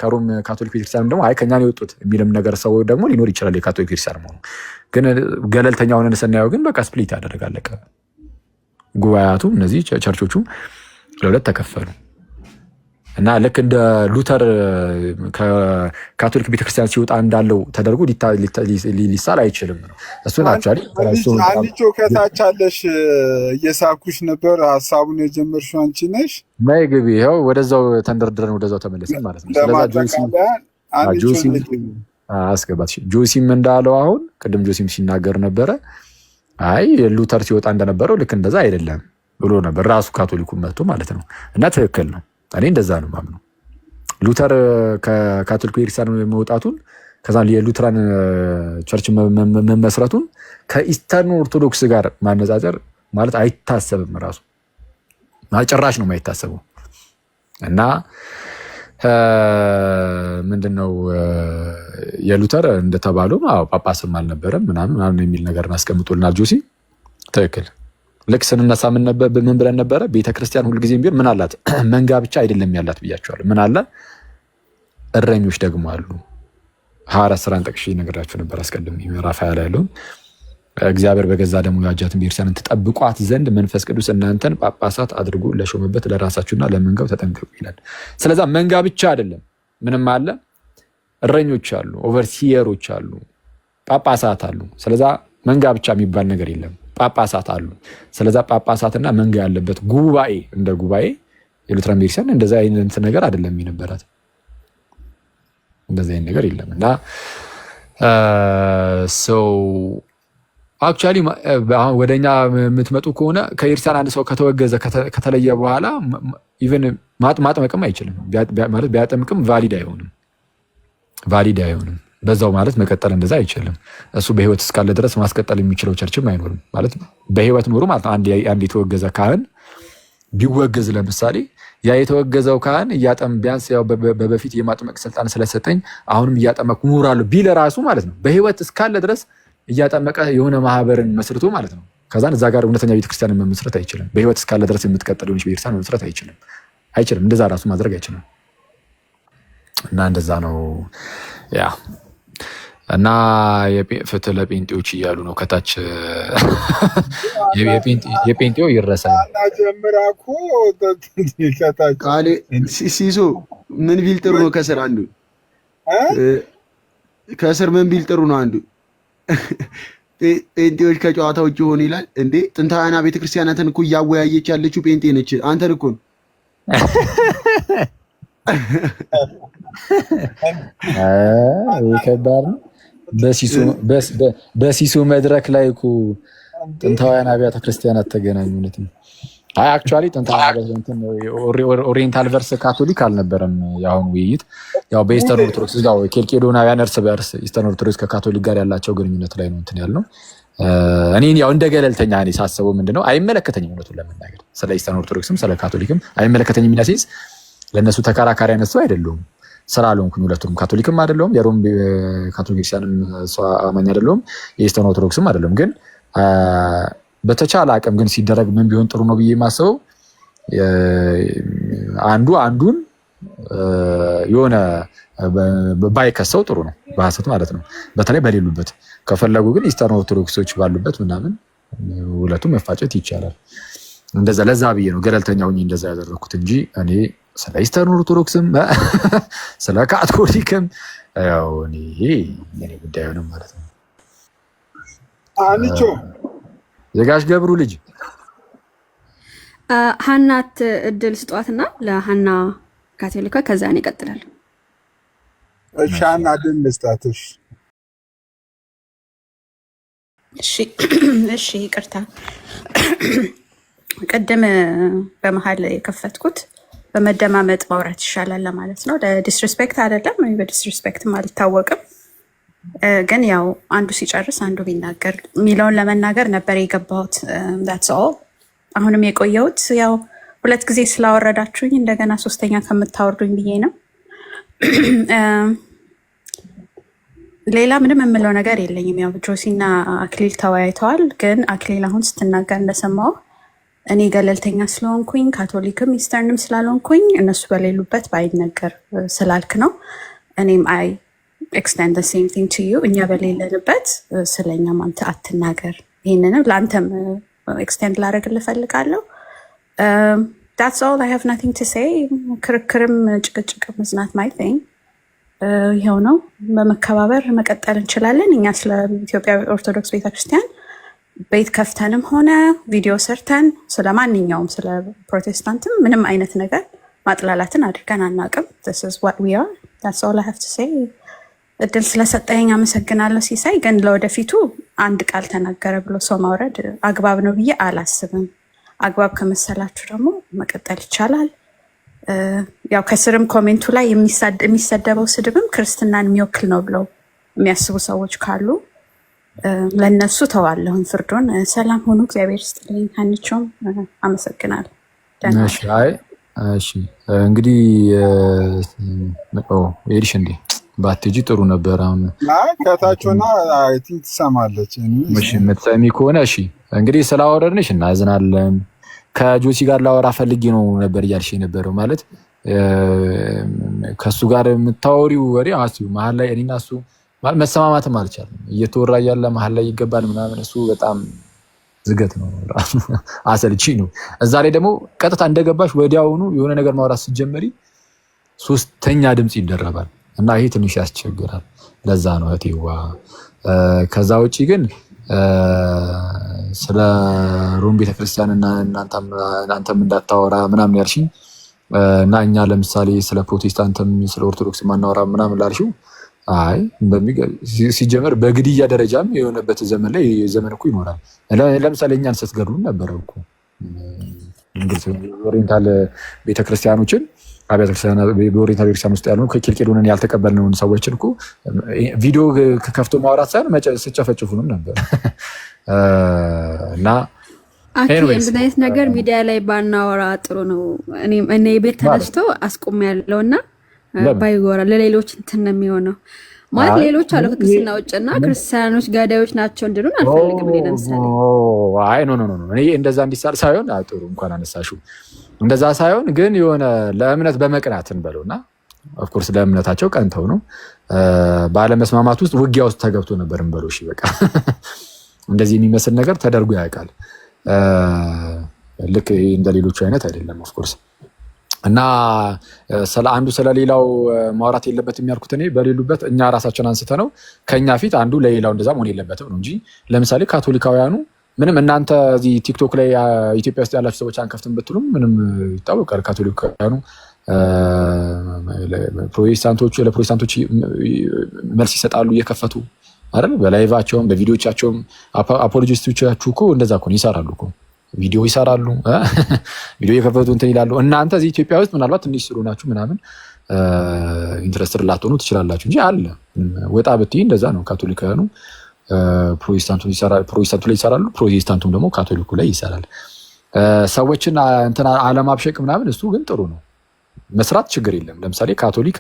ከሮም ካቶሊክ ቤተክርስቲያን ደግሞ አይ ከኛ ነው የወጡት የሚልም ነገር ሰው ደግሞ ሊኖር ይችላል። የካቶሊክ ቤተክርስቲያን መሆኑ ግን ገለልተኛ ሆነን ስናየው ግን በቃ ስፕሊት ያደረጋል። ጉባኤያቱ እነዚህ ቸርቾቹ ለሁለት ተከፈሉ እና ልክ እንደ ሉተር ከካቶሊክ ቤተክርስቲያን ሲወጣ እንዳለው ተደርጎ ሊሳል አይችልም ነው። እሱን አክቹአሊ አንቺ ከታች አለሽ እየሳኩሽ ነበር። ሀሳቡን የጀመርሽው አንቺ ነሽ። ነይ ግቢ። ይኸው ወደዛው ተንደርድረን ወደዛው ተመለስን ማለት ነው። ስለዛ ጆሲም እንዳለው አሁን ቅድም ጆሲም ሲናገር ነበረ። አይ ሉተር ሲወጣ እንደነበረው ልክ እንደዛ አይደለም ብሎ ነበር ራሱ ካቶሊኩ መጥቶ ማለት ነው። እና ትክክል ነው። እኔ እንደዛ ነው ማምነው። ሉተር ከካቶሊክ ቤተክርስቲያን መውጣቱን ከዛ የሉትራን ቸርች መመስረቱን ከኢስተርን ኦርቶዶክስ ጋር ማነጻጸር ማለት አይታሰብም። ራሱ ጭራሽ ነው የማይታሰበው። እና ምንድነው የሉተር እንደተባለው ጳጳስም አልነበረም ምናምን የሚል ነገር አስቀምጦልናል ጆሲ። ትክክል። ልክ ስንነሳ ምን ብለን ነበረ? ቤተክርስቲያን ሁልጊዜም ቢሆን ምን አላት? መንጋ ብቻ አይደለም ያላት ብያቸዋለሁ። ምን አለ? እረኞች ደግሞ አሉ። ሐዋርያት ሥራን ጠቅሼ ነግራችሁ ነበር አስቀድሜ ምዕራፍ 20 ላይ ያለውን እግዚአብሔር በገዛ ደሙ ያጃትን ቤተክርስቲያንን ትጠብቋት ዘንድ መንፈስ ቅዱስ እናንተን ጳጳሳት አድርጎ ለሾመበት ለራሳችሁና ለመንጋው ተጠንቀቁ ይላል። ስለዛ መንጋ ብቻ አይደለም፣ ምንም አለ፣ እረኞች አሉ፣ ኦቨርሲየሮች አሉ፣ ጳጳሳት አሉ። ስለዛ መንጋ ብቻ የሚባል ነገር የለም፣ ጳጳሳት አሉ። ስለዛ ጳጳሳትና መንጋ ያለበት ጉባኤ እንደ ጉባኤ የሉትራን ቤተክርስቲያን እንደዛ አይነት ነገር አይደለም የነበራት። እንደዛ አይነት ነገር የለም። እና አክቹዋሊ አሁን ወደኛ የምትመጡ ከሆነ ከኤርትራን አንድ ሰው ከተወገዘ ከተለየ በኋላ ኢቨን ማጥመቅም አይችልም ማለት ቢያጠምቅም ቫሊድ አይሆንም። በዛው ማለት መቀጠል እንደዛ አይችልም። እሱ በህይወት እስካለ ድረስ ማስቀጠል የሚችለው ቸርችም አይኖርም ማለት በህይወት ኖሩ ማለት ነው። አንድ የተወገዘ ካህን ቢወገዝ ለምሳሌ ያ የተወገዘው ካህን ቢያንስ ያው በፊት የማጥመቅ ስልጣን ስለሰጠኝ አሁንም እያጠመኩ ኖራለሁ ቢል ራሱ ማለት ነው በህይወት እስካለ ድረስ እያጠመቀ የሆነ ማህበርን መስርቶ ማለት ነው። ከዛን እዛ ጋር እውነተኛ ቤተክርስቲያንን መመስረት አይችልም። በህይወት እስካለ ድረስ የምትቀጥል የሆነች ቤተክርስቲያን መመስረት አይችልም። እንደዛ ራሱ ማድረግ አይችልም። እና እንደዛ ነው ያ እና ፍትህ ለጴንጤዎች እያሉ ነው ከታች የጴንጤው ይረሳል ጀምራኩ ሲሶ ምን ቢል ጥሩ ነው? ከስር ምን ቢል ጥሩ ነው? አንዱ ጴንጤዎች ከጨዋታ ውጭ ሆኑ ይላል እንዴ። ጥንታውያን ቤተክርስቲያናትን እኮ እያወያየች ያለችው ጴንጤ ነች። አንተን እኮ ነው ከባድ ነው። በሲሱ መድረክ ላይ እኮ ጥንታውያን አብያተ ክርስቲያናት ተገናኙነት ነው። አይ አክቹአሊ ኦሪየንታል ቨርስ ካቶሊክ አልነበረም የአሁኑ ውይይት። ያው በኢስተርን ኦርቶዶክስ ጋር ኬልቄዶናውያን እርስ በእርስ ኢስተርን ኦርቶዶክስ ከካቶሊክ ጋር ያላቸው ግንኙነት ላይ ነው እንትን ያልነው። እኔ ያው እንደ ገለልተኛ እኔ ሳስበው ምንድነው አይመለከተኝም፣ እውነቱን ለመናገር ስለ ኢስተርን ኦርቶዶክስም ስለ ካቶሊክም አይመለከተኝም። የሚያስይዝ ለእነሱ ተከራካሪ አነሱ አይደሉም። ስራ አልሆንኩኝ። ሁለቱም ካቶሊክም አይደለሁም፣ የሮም ካቶሊክ ክርስቲያንም አማኝ አይደለሁም፣ የኢስተርን ኦርቶዶክስም አይደለሁም። ግን በተቻለ አቅም ግን ሲደረግ ምን ቢሆን ጥሩ ነው ብዬ የማስበው አንዱን የሆነ ባይከሰው ጥሩ ነው፣ በሐሰት ማለት ነው። በተለይ በሌሉበት ከፈለጉ ግን ኢስተርን ኦርቶዶክሶች ባሉበት ምናምን ሁለቱም መፋጨት ይቻላል። እንደዛ ለዛ ብዬ ነው ገለልተኛ ሆኜ እንደዛ ያደረኩት እንጂ እኔ ስለ ኢስተርን ኦርቶዶክስም ስለ ካቶሊክም ያው እኔ የኔ ጉዳይ ነው ማለት ነው። አንቾ የጋሽ ገብሩ ልጅ ሀናት እድል ስጧትና ለሀና ካቶሊካ ከዛ ነው ይቀጥላል። እሺ ሀና እድል ልስጣትሽ። እሺ ይቅርታ ቅድም በመሀል የከፈትኩት በመደማመጥ ማውራት ይሻላል ለማለት ነው። ለዲስሪስፔክት አይደለም፣ በዲስሪስፔክትም አልታወቅም። ግን ያው አንዱ ሲጨርስ አንዱ ቢናገር የሚለውን ለመናገር ነበር የገባሁት። ዳትስ ኦል። አሁንም የቆየሁት ያው 2 ጊዜ ስላወረዳችሁኝ እንደገና 3ኛ ከምታወርዱኝ ብዬ ነው። ሌላ ምንም የምለው ነገር የለኝም። ያው ጆሲና አክሊል ተወያይተዋል። ግን አክሊል አሁን ስትናገር እንደሰማው እኔ ገለልተኛ ስለሆንኩኝ ካቶሊክም ኢስተርንም ስላልሆንኩኝ እነሱ በሌሉበት ባይነገር ስላልክ ነው። እኔም አይ ኤክስቴንድ ዘ ሴም ቲንግ ቱ ዩ። እኛ በሌለንበት ስለኛም አንተ አትናገር። ይህንንም ለአንተም ኤክስቴንድ ላደርግልህ እፈልጋለሁ። ዳትስ ኦል አይ ሃቭ ናቲንግ ቱ ሴይ። ክርክርም ጭቅጭቅም ኢዝ ናት ማይ ቲንግ። ይኸው ነው። በመከባበር መቀጠል እንችላለን። እኛ ስለ ኢትዮጵያ ኦርቶዶክስ ቤተክርስቲያን ቤት ከፍተንም ሆነ ቪዲዮ ሰርተን ስለ ማንኛውም ስለ ፕሮቴስታንትም ምንም አይነት ነገር ማጥላላትን አድርገን አናውቅም። this is what we are. that's all I have to say. እድል ስለሰጠኝ አመሰግናለሁ ሲሳይ። ግን ለወደፊቱ አንድ ቃል ተናገረ ብሎ ሰው ማውረድ አግባብ ነው ብዬ አላስብም። አግባብ ከመሰላችሁ ደግሞ መቀጠል ይቻላል። ያው ከስርም ኮሜንቱ ላይ የሚሰደበው ስድብም ክርስትናን የሚወክል ነው ብለው የሚያስቡ ሰዎች ካሉ ለነሱ ተዋለሁን ፍርዱን። ሰላም ሆኑ። እግዚአብሔር ይስጥልኝ። ሀኒቾም አመሰግናለሁ። እሺ እንግዲህ ኤዲሽ እንዴ ባትጂ ጥሩ ነበር። አሁን ከታችና አይ ቲንክ ትሰማለች። እሺ የምትሰሚ ከሆነ እሺ እንግዲህ ስላወረድንሽ እናዝናለን። ከጆሲ ጋር ላወራ ፈልጌ ነው ነበር እያልሽ የነበረው ማለት ከሱ ጋር የምታወሪው ወሬ አስዩ መሀል ላይ እኔና እሱ ማለት መሰማማትም አልቻለም። እየተወራ ያለ መሀል ላይ ይገባል ምናምን እሱ በጣም ዝገት ነው ራሱ አሰልቺ ነው። እዛ ላይ ደግሞ ቀጥታ እንደገባሽ ወዲያውኑ የሆነ ነገር ማውራት ስትጀምሪ 3ኛ ድምጽ ይደረባል እና ይሄ ትንሽ ያስቸግራል። ለዛ ነው እቴዋ። ከዛ ውጪ ግን ስለ ሮም ቤተክርስቲያን እና እናንተም እንዳታወራ ምናምን ያልሽኝ እና እኛ ለምሳሌ ስለ ፕሮቴስታንትም ስለ ኦርቶዶክስ ማናወራ ምናምን ላልሽው አይ ሲጀመር በግድያ ደረጃም የሆነበት ዘመን ላይ ዘመን እኮ ይኖራል። ለምሳሌ እኛን ስትገድሉ ነበረ እኮ ኦሪየንታል ቤተክርስቲያኖችን በኦሪየንታል ቤተክርስቲያን ውስጥ ያሉ ከኬልቄዶንን ያልተቀበልነውን ሰዎችን እኮ ቪዲዮ ከፍቶ ማውራት ሳይሆን ስጨፈጭፉንም ነበር እና እንደዚህ አይነት ነገር ሚዲያ ላይ ባናወራ ጥሩ ነው። እኔ ቤት ተነስቶ አስቆም ያለውና ባይጎራ ለሌሎች እንትን ነው የሚሆነው። ማለት ሌሎች አሉ ከክርስትና ውጭና ክርስቲያኖች ጋዳዮች ናቸው እንድሉን አልፈልግም። ለምሳሌ አይ ኖ እኔ እንደዛ እንዲሳል ሳይሆን ጥሩ እንኳን አነሳሽው እንደዛ ሳይሆን ግን የሆነ ለእምነት በመቅናት እንበለውና ኦፍኮርስ ለእምነታቸው ቀንተው ነው ባለመስማማት ውስጥ ውጊያ ውስጥ ተገብቶ ነበር እንበለው። እሺ በቃ እንደዚህ የሚመስል ነገር ተደርጎ ያውቃል። ልክ እንደሌሎቹ አይነት አይደለም ኦፍኮርስ። እና ስለ አንዱ ስለሌላው ማውራት የለበትም ያልኩት እኔ በሌሉበት እኛ ራሳችን አንስተ ነው ከኛ ፊት አንዱ ለሌላው እንደዛ መሆን የለበትም ነው እንጂ ለምሳሌ ካቶሊካውያኑ ምንም እናንተ እዚህ ቲክቶክ ላይ ኢትዮጵያ ውስጥ ያላችሁ ሰዎች አንከፍትም ብትሉም ምንም ይታወቃል። ካቶሊካውያኑ ለፕሮቴስታንቶች መልስ ይሰጣሉ እየከፈቱ አይደል? በላይቫቸውም በቪዲዮቻቸውም አፖሎጂስቶቻችሁ እኮ እንደዛ እኮ ይሰራሉ እኮ ቪዲዮ ይሰራሉ፣ ቪዲዮ የከፈቱ እንትን ይላሉ። እናንተ እዚህ ኢትዮጵያ ውስጥ ምናልባት ትንሽ ስለሆናችሁ ምናምን ኢንትረስትድ ላትሆኑ ትችላላችሁ እንጂ አለ ወጣ ብትይ እንደዛ ነው። ካቶሊካውያኑ ፕሮቴስታንቱ ላይ ይሰራሉ፣ ፕሮቴስታንቱም ደግሞ ካቶሊኩ ላይ ይሰራል። ሰዎችን እንትን አለማብሸቅ ምናምን እሱ ግን ጥሩ ነው፣ መስራት ችግር የለም። ለምሳሌ ካቶሊክ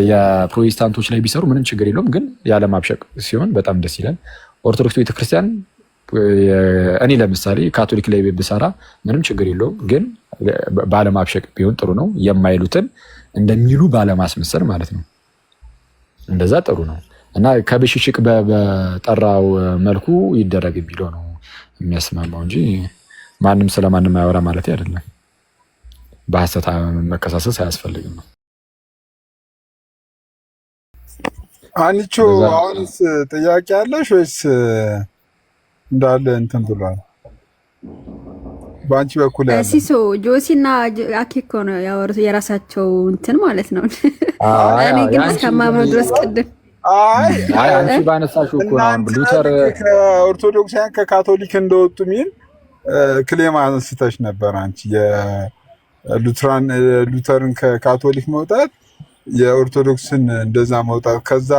የፕሮቴስታንቶች ላይ ቢሰሩ ምንም ችግር የለውም፣ ግን ያለማብሸቅ ሲሆን በጣም ደስ ይላል። ኦርቶዶክስ ቤተክርስቲያን እኔ ለምሳሌ ካቶሊክ ላይ ብሰራ ምንም ችግር የለውም፣ ግን ባለማብሸቅ ቢሆን ጥሩ ነው። የማይሉትን እንደሚሉ ባለማስመሰል ማለት ነው። እንደዛ ጥሩ ነው እና ከብሽሽቅ በጠራው መልኩ ይደረግ የሚለው ነው የሚያስማማው እንጂ ማንም ስለማንም አያወራ ማለት አይደለም። በሐሰት መከሳሰስ አያስፈልግም ነው። አንቺ አሁንስ ጥያቄ አለሽ ወይስ እንዳለ እንትን ብሏል? በአንቺ በኩል ያለ ሲሶ ጆሲና አኬኮ ነው ያወሩት የራሳቸው እንትን ማለት ነው። እኔ ግን እስከማምነው ድረስ ቅድም አይ አንቺ ባነሳሽው እኮ ነው ሉተር ከኦርቶዶክሳውያን ከካቶሊክ እንደወጡ ሚል ክሌም አንስተሽ ነበር አንቺ። የሉተርን ከካቶሊክ መውጣት የኦርቶዶክስን እንደዛ መውጣት ከዛ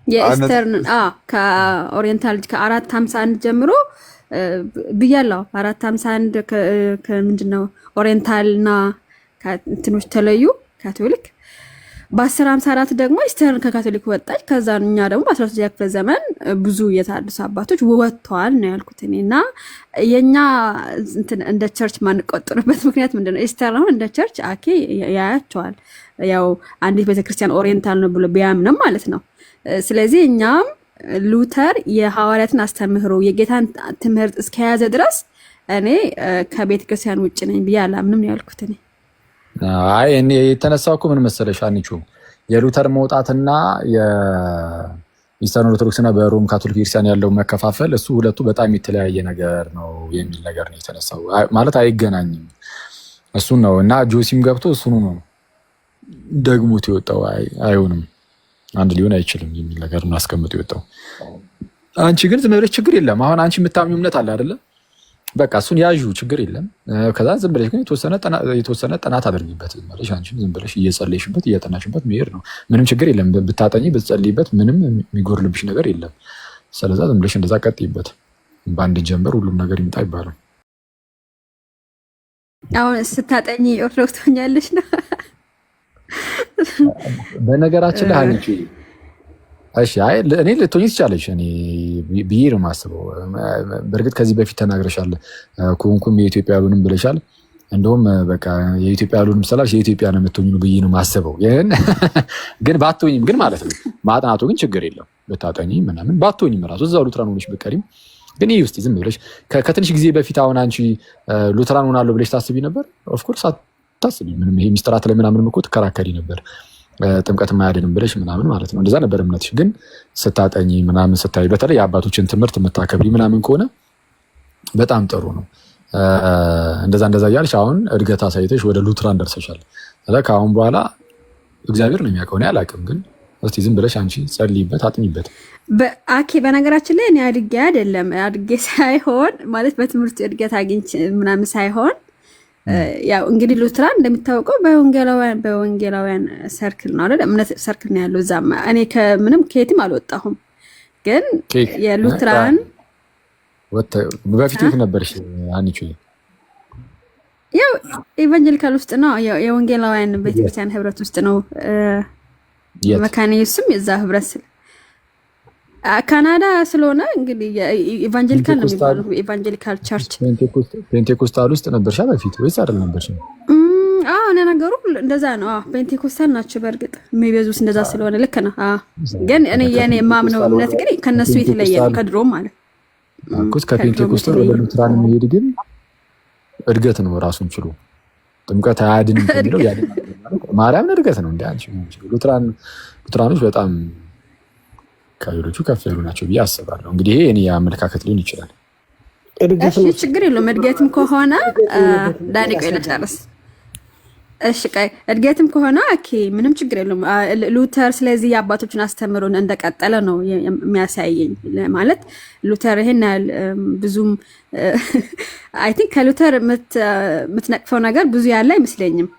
የኢስተርን ከኦሪየንታል ከ451 ጀምሮ ብያለሁ። 451 ከምንድነው ኦሪየንታልና እንትኖች ተለዩ ካቶሊክ። በ1054 ደግሞ ኢስተርን ከካቶሊክ ወጣች። ከዛ እኛ ደግሞ በ13ኛ ክፍለ ዘመን ብዙ የታደሱ አባቶች ወጥተዋል ነው ያልኩት እኔ። እና የኛ እንደ ቸርች ማንቆጥርበት ምክንያት ምንድነው? ኢስተርን አሁን እንደ ቸርች አኬ ያያቸዋል። ያው አንዲት ቤተክርስቲያን ኦሪየንታል ነው ብሎ ቢያምንም ማለት ነው። ስለዚህ እኛም ሉተር የሐዋርያትን አስተምህሮ የጌታን ትምህርት እስከያዘ ድረስ እኔ ከቤተክርስቲያን ውጭ ነኝ ብዬ አላምንም ነው ያልኩት እኔ። አይ እኔ የተነሳው እኮ ምን መሰለሽ አንቺ የሉተር መውጣትና የኢስተርን ኦርቶዶክስና በሮም ካቶሊክ ክርስቲያን ያለው መከፋፈል እሱ ሁለቱ በጣም የተለያየ ነገር ነው የሚል ነገር ነው የተነሳው። ማለት አይገናኝም እሱን ነው እና ጆሲም ገብቶ እሱኑ ነው ደግሞት የወጣው። አይሆንም አንድ ሊሆን አይችልም የሚል ነገር ነው አስቀምጦ የወጣው። አንቺ ግን ዝም ብለሽ ችግር የለም አሁን አንቺ የምታምኚው እምነት አለ አይደለ? በቃ እሱን ያዡ ችግር የለም። ከዛ ዝም ብለሽ ግን የተወሰነ ጥናት አድርጊበት። ዝም ብለሽ አንቺም ዝም ብለሽ እየጸለይሽበት እያጠናሽበት መሄድ ነው። ምንም ችግር የለም። ብታጠኚ ብትጸልይበት ምንም የሚጎርልብሽ ነገር የለም። ስለዛ ዝም ብለሽ እንደዛ ቀጥይበት። በአንድ ጀንበር ሁሉም ነገር ይምጣ ይባላል። አሁን ስታጠኚ ኦርቶዶክስ ትሆኛለሽ ነው። በነገራችን ላይ አንቺ እሺ አይ እኔ ልትሆኚ ትችላለሽ እኔ ብዬ ነው የማስበው። በእርግጥ ከዚህ በፊት ተናግረሻል ኩንኩም የኢትዮጵያ ያሉንም ብለሻል። እንደውም በቃ የኢትዮጵያ ያሉንም ስላልሽ የኢትዮጵያ ነው የምትሆኚው ብዬ ነው የማስበው። ግን ባትሆኚም ግን ማለት ነው ማጥናቱ ግን ችግር የለም ብታጠኚ ምናምን ባትሆኚም ራሱ እዛው ሉትራን ሆነሽ ብትቀሪም ግን ይህ ውስጥ ዝም ብለሽ ከትንሽ ጊዜ በፊት አሁን አንቺ ሉትራን ሆናለሁ ብለሽ ታስቢ ነበር? ኦፍኮርስ አታስቢ። ምንም ይሄ ሚስጥራት ላይ ምናምን እኮ ትከራከሪ ነበር ጥምቀት ማያድንም ብለሽ ምናምን ማለት ነው። እንደዛ ነበር እምነትሽ። ግን ስታጠኚ ምናምን ስታይ በተለይ የአባቶችን ትምህርት የምታከብሪ ምናምን ከሆነ በጣም ጥሩ ነው። እንደዛ እያልሽ አሁን እድገት አሳይተሽ ወደ ሉትራን ደርሰሻል። ከአሁን በኋላ እግዚአብሔር ነው የሚያውቀው፣ እኔ አላውቅም። ግን እስቲ ዝም ብለሽ አንቺ ጸልይበት አጥኚበት። በአኬ በነገራችን ላይ እኔ አድጌ አይደለም አድጌ ሳይሆን ማለት በትምህርት እድገት አግኝቼ ምናምን ሳይሆን ያው እንግዲህ ሉትራን እንደሚታወቀው በወንጌላውያን ሰርክል ነው አይደል? እምነት ሰርክል ነው ያለው እዛማ። እኔ ከምንም ከየትም አልወጣሁም፣ ግን የሉትራን በፊት የት ነበርሽ አንቺ? ያው ኢቫንጀሊካል ውስጥ ነው፣ የወንጌላውያን ቤተክርስቲያን ህብረት ውስጥ ነው። መካነ ኢየሱስም የዛ ህብረት ካናዳ ስለሆነ እንግዲህ ኢቫንጀሊካል ነው የሚባለው፣ ኢቫንጀሊካል ቸርች። ፔንቴኮስታል ውስጥ ነበርሽ በፊት ወይስ አይደል ነበርሽ? አዎ እኔ ነገሩ እንደዛ ነው። ፔንቴኮስታል ናቸው በእርግጥ የሚበዙት እንደዛ ስለሆነ ልክ ነው። ግን እኔ የኔ የማምነው እምነት ግን ከነሱ የተለየ ነው ከድሮ ማለት አኩስ ከፔንቴኮስታል ወደ ሉትራን የሚሄድ ግን እድገት ነው ራሱን ችሎ። ጥምቀት አያድንም የሚለው ያድን ማርያም እድገት ነው እንዴ አንቺ? ሉትራኖች በጣም ከሌሎቹ ከፍ ያሉ ናቸው ብዬ አስባለሁ። እንግዲህ ይሄ እኔ አመለካከት ሊሆን ይችላል። እሺ ችግር የለውም። እድገትም ከሆነ ዳኒ ቆይ ልጨርስ። እሺ ቆይ እድገትም ከሆነ ኦኬ ምንም ችግር የለውም። ሉተር ስለዚህ የአባቶችን አስተምሮን እንደቀጠለ ነው የሚያሳየኝ። ማለት ሉተር ይሄን ብዙም አይ ቲንክ ከሉተር የምትነቅፈው ነገር ብዙ ያለ አይመስለኝም።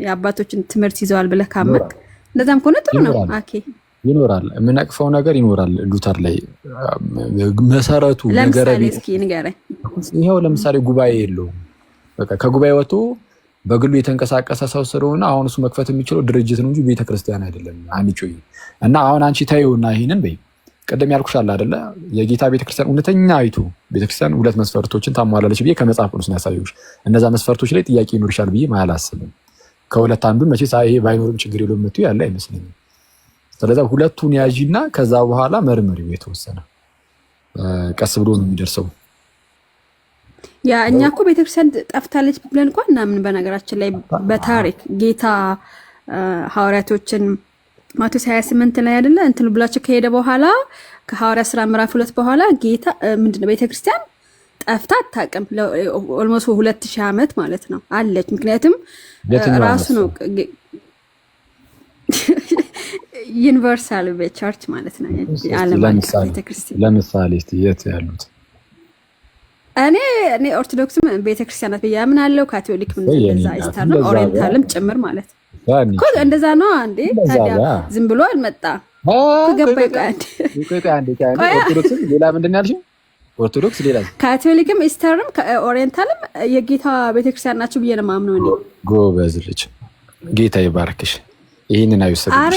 የአባቶችን ትምህርት ይዘዋል ብለህ ካመንክ እንደዛም ከሆነ ጥሩ ነው። ኦኬ ይኖራል፣ የምነቅፈው ነገር ይኖራል ሉተር ላይ መሰረቱ ነገር እስኪ ንገረኝ። ይሄው ለምሳሌ ጉባኤ የለውም። በቃ ከጉባኤ ወጥቶ በግሉ የተንቀሳቀሰ ሰው ስለሆነ አሁን እሱ መክፈት የሚችለው ድርጅት ነው እንጂ ቤተክርስቲያን አይደለም። አንቺ እና አሁን አንቺ ታዩና ይሄንን በይ ቀደም ያልኩሽ አለ አይደለ? የጌታ ቤተክርስቲያን እውነተኛይቱ ቤተክርስቲያን ሁለት መስፈርቶችን ታሟላለች ብዬ ከመጽሐፍ ቅዱስ ነው ያሳየሁሽ። እነዛ መስፈርቶች ላይ ጥያቄ ይኖርሻል ብዬ አላስብም። ከሁለት አንዱን መቼስ ይሄ ባይኖርም ችግር የለውም የምትይው ያለ አይመስለኝም። ስለዚህ ሁለቱን ያዢና ከዛ በኋላ መርመሪው የተወሰነ ቀስ ብሎ ነው የሚደርሰው። ያ እኛ እኮ ቤተክርስቲያን ጠፍታለች ብለን እንኳን እናምን። በነገራችን ላይ በታሪክ ጌታ ሐዋርያቶችን ማቴዎስ 28 ላይ አይደለ እንትን ብላችሁ ከሄደ በኋላ ከሐዋርያ ሥራ ምዕራፍ 2 በኋላ ጌታ ምንድነው ቤተክርስቲያን ጠፍታ አታውቅም። ኦልሞስት 2000 ዓመት ማለት ነው አለች። ምክንያቱም ራሱ ነው ዩኒቨርሳል ቸርች ማለት ነው የዓለም ቤተክርስቲያን። ለምሳሌ እስቲ የት ያሉት? እኔ ኦርቶዶክስም ቤተክርስቲያናት ብዬ አምናለሁ። ካቶሊክም እንደዛ አይስታለም ኦሪየንታልም ጭምር ማለት ነው። እንደዛ ነው አንዴ። ታዲያ ዝም ብሎ አልመጣ ከገባይ ኦርቶዶክስ ሌላ ምንድን ያልሽው? ኦርቶዶክስ ሌላ ካቶሊክም ኢስተርንም ኦሪየንታልም የጌታ ቤተክርስቲያን ናቸው ብዬ ነው የማምነው እኔ። ጎበዝ ልጅ፣ ጌታ ይባርክሽ። ይሄንን አይወሰድም። አረ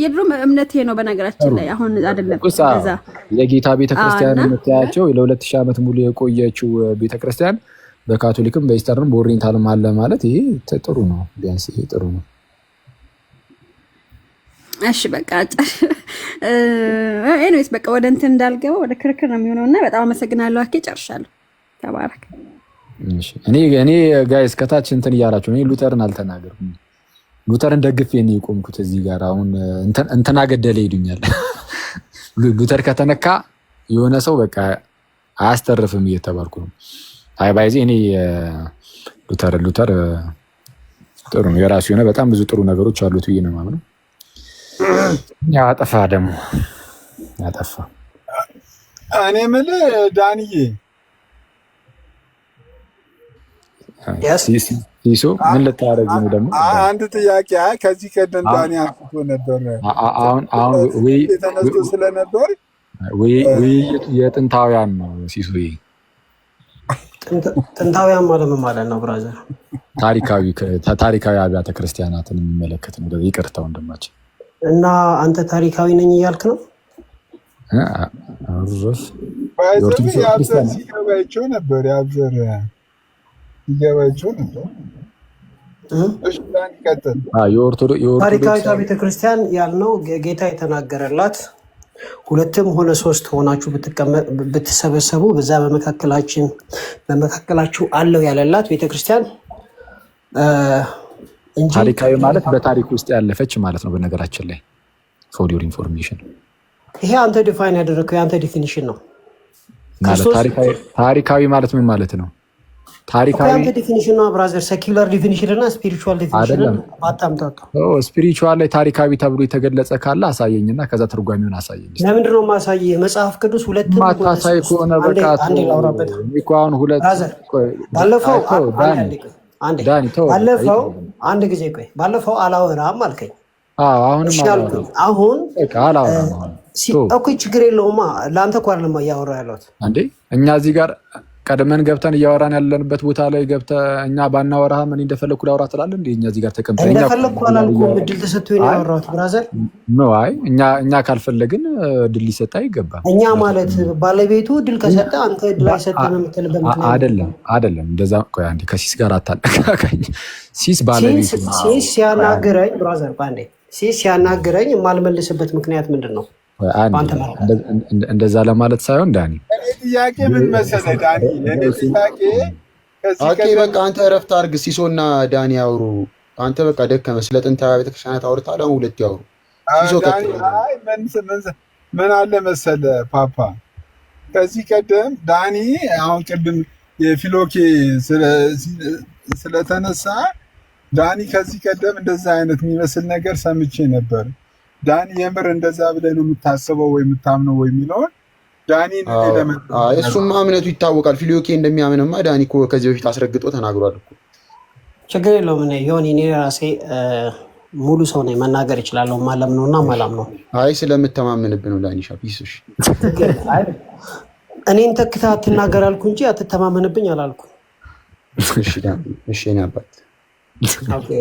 የድሮም እምነቴ ነው በነገራችን ላይ አሁን አይደለም። ከዛ የጌታ ቤተክርስቲያን የምታያቸው ለ2000 ዓመት ሙሉ የቆየችው ቤተክርስቲያን በካቶሊክም በኢስተርንም በኦሪየንታልም አለ ማለት ይሄ ጥሩ ነው። ቢያንስ ይሄ ጥሩ ነው። እሺ በቃ ኤኒዌይስ በቃ ወደ እንትን እንዳልገባ ወደ ክርክር ነው የሚሆነውና በጣም አመሰግናለሁ። አኬ ጨርሻለሁ። ተባረክ። እሺ እኔ ጋይስ ከታች እንትን እያላችሁ እኔ ሉተርን አልተናገርኩም። ሉተርን ደግፌ ነው የቆምኩት እዚህ ጋር። አሁን እንትና ገደለ ይሉኛል። ሉተር ከተነካ የሆነ ሰው በቃ አያስተርፍም እየተባልኩ ነው። አይ ባይዚ እኔ ሉተር ጥሩ ነው። የራሱ የሆነ በጣም ብዙ ጥሩ ነገሮች አሉት ብዬ ነው የማምነው። ያጠፋ ደግሞ ያጠፋ። እኔ የምልህ ዳንዬ ይሶ ምን ልታረግ ነው ደግሞ? አንድ ጥያቄ ከዚህ ቀደም ዳኒ አንስቶ ነበር። አሁን ወይ ተነስቶ ስለነበር ውይይቱ የጥንታውያን ነው። ሲሶዬ ጥንታውያን ማለት ነው ብራዘር፣ ታሪካዊ አብያተ ክርስቲያናትን የሚመለከት ነው። ይቅርታ ወንድማችን። እና አንተ ታሪካዊ ነኝ እያልክ ነው? ሲገባቸው ነበር ያብዘር ይገባቸው ነበር። ታሪካዊቷ ቤተክርስቲያን ያልነው ጌታ የተናገረላት ሁለትም ሆነ ሶስት ሆናችሁ ብትሰበሰቡ በዛ በመካከላችሁ አለው ያለላት ቤተክርስቲያን እንጂ ታሪካዊ ማለት በታሪክ ውስጥ ያለፈች ማለት ነው። በነገራችን ላይ ፎር ዩር ኢንፎርሜሽን ይሄ አንተ ዲፋይን ያደረግከው የአንተ ዲፊኒሽን ነው። ታሪካዊ ማለት ምን ማለት ነው? ታሪካዊ አንተ ዲፊኒሽን ነው ብራዘር፣ ሴኩላር ዲፊኒሽን እና ስፒሪቹዋል ዲፊኒሽን አታምጣጣ። ስፒሪቹዋል ላይ ታሪካዊ ተብሎ የተገለጸ ካለ አሳየኝና ከዛ ትርጓሜውን አሳየኝ። ለምንድን ነው ማሳየህ? መጽሐፍ ቅዱስ ሁለትም ማታሳይ ከሆነ በቃ አንዴ ላውራበት። አሁን ሁለት ባለፈው አንድ ጊዜ ቆይ፣ ባለፈው አላወራም አልከኝ። አሁንም አሁን አላወራም እኮ ችግር የለውማ። ለአንተ እኮ አይደለም እያወራሁ ያለሁት እንዴ። እኛ እዚህ ጋር ቀድመን ገብተን እያወራን ያለንበት ቦታ ላይ ገብተህ እኛ ባናወራህ ምን እንደፈለኩ ላውራ ትላለህ እንዴ? እኛ እዚህ ጋር ተቀምጠን እንደፈለኩ አላልኩም። እድል ተሰጥቶኝ ነው ያወራሁት ብራዘር። አይ እኛ ካልፈለግን እድል ሊሰጥ አይገባም። እኛ ማለት ባለቤቱ እድል ከሰጠ አንተ እድል አይሰጥህም የምትልበት ምክንያት አይደለም። እንደዛ ቆይ አንዴ ከሲስ ጋር አታነካካኝ። ሲስ ባለቤቱ ሲስ ሲያናግረኝ ብራዘር፣ ባንዴ ሲስ ሲያናግረኝ የማልመልስበት ምክንያት ምንድን ነው? እንደዛ ለማለት ሳይሆን ዳኒ ጥያቄ ምን መሰለህ ዳኒ፣ እኔ ጥያቄ በቃ አንተ እረፍት አድርግ። ሲሶና ዳኒ ያውሩ። አንተ በቃ ደከመህ። ስለ ጥንታዊ ቤተክርስቲያናት አውርተሃል። አሁን ሁለት ያውሩ። ሲሶ ምን አለ መሰለህ ፓፓ፣ ከዚህ ቀደም ዳኒ አሁን ቅድም የፊሎኬ ስለተነሳ ዳኒ ከዚህ ቀደም እንደዛ አይነት የሚመስል ነገር ሰምቼ ነበር። ዳኒ የምር እንደዛ ብለህ ነው የምታስበው ወይ የምታምነው ወይ የሚለውን ዳኒ እሱማ እምነቱ ይታወቃል። ፊሎኬ እንደሚያምንማ ዳኒ እኮ ከዚህ በፊት አስረግጦ ተናግሯል እኮ። ችግር የለውም። ሆን እኔ ራሴ ሙሉ ሰው ነኝ፣ መናገር ይችላለሁ። ማለም ነው እና ማላም ነው። አይ ስለምተማመንብህ ነው ዳኒ ሻፒስሽ። እኔን ተክተህ አትናገር አልኩ እንጂ አትተማመንብኝ አላልኩም። እሺ እኔ አባት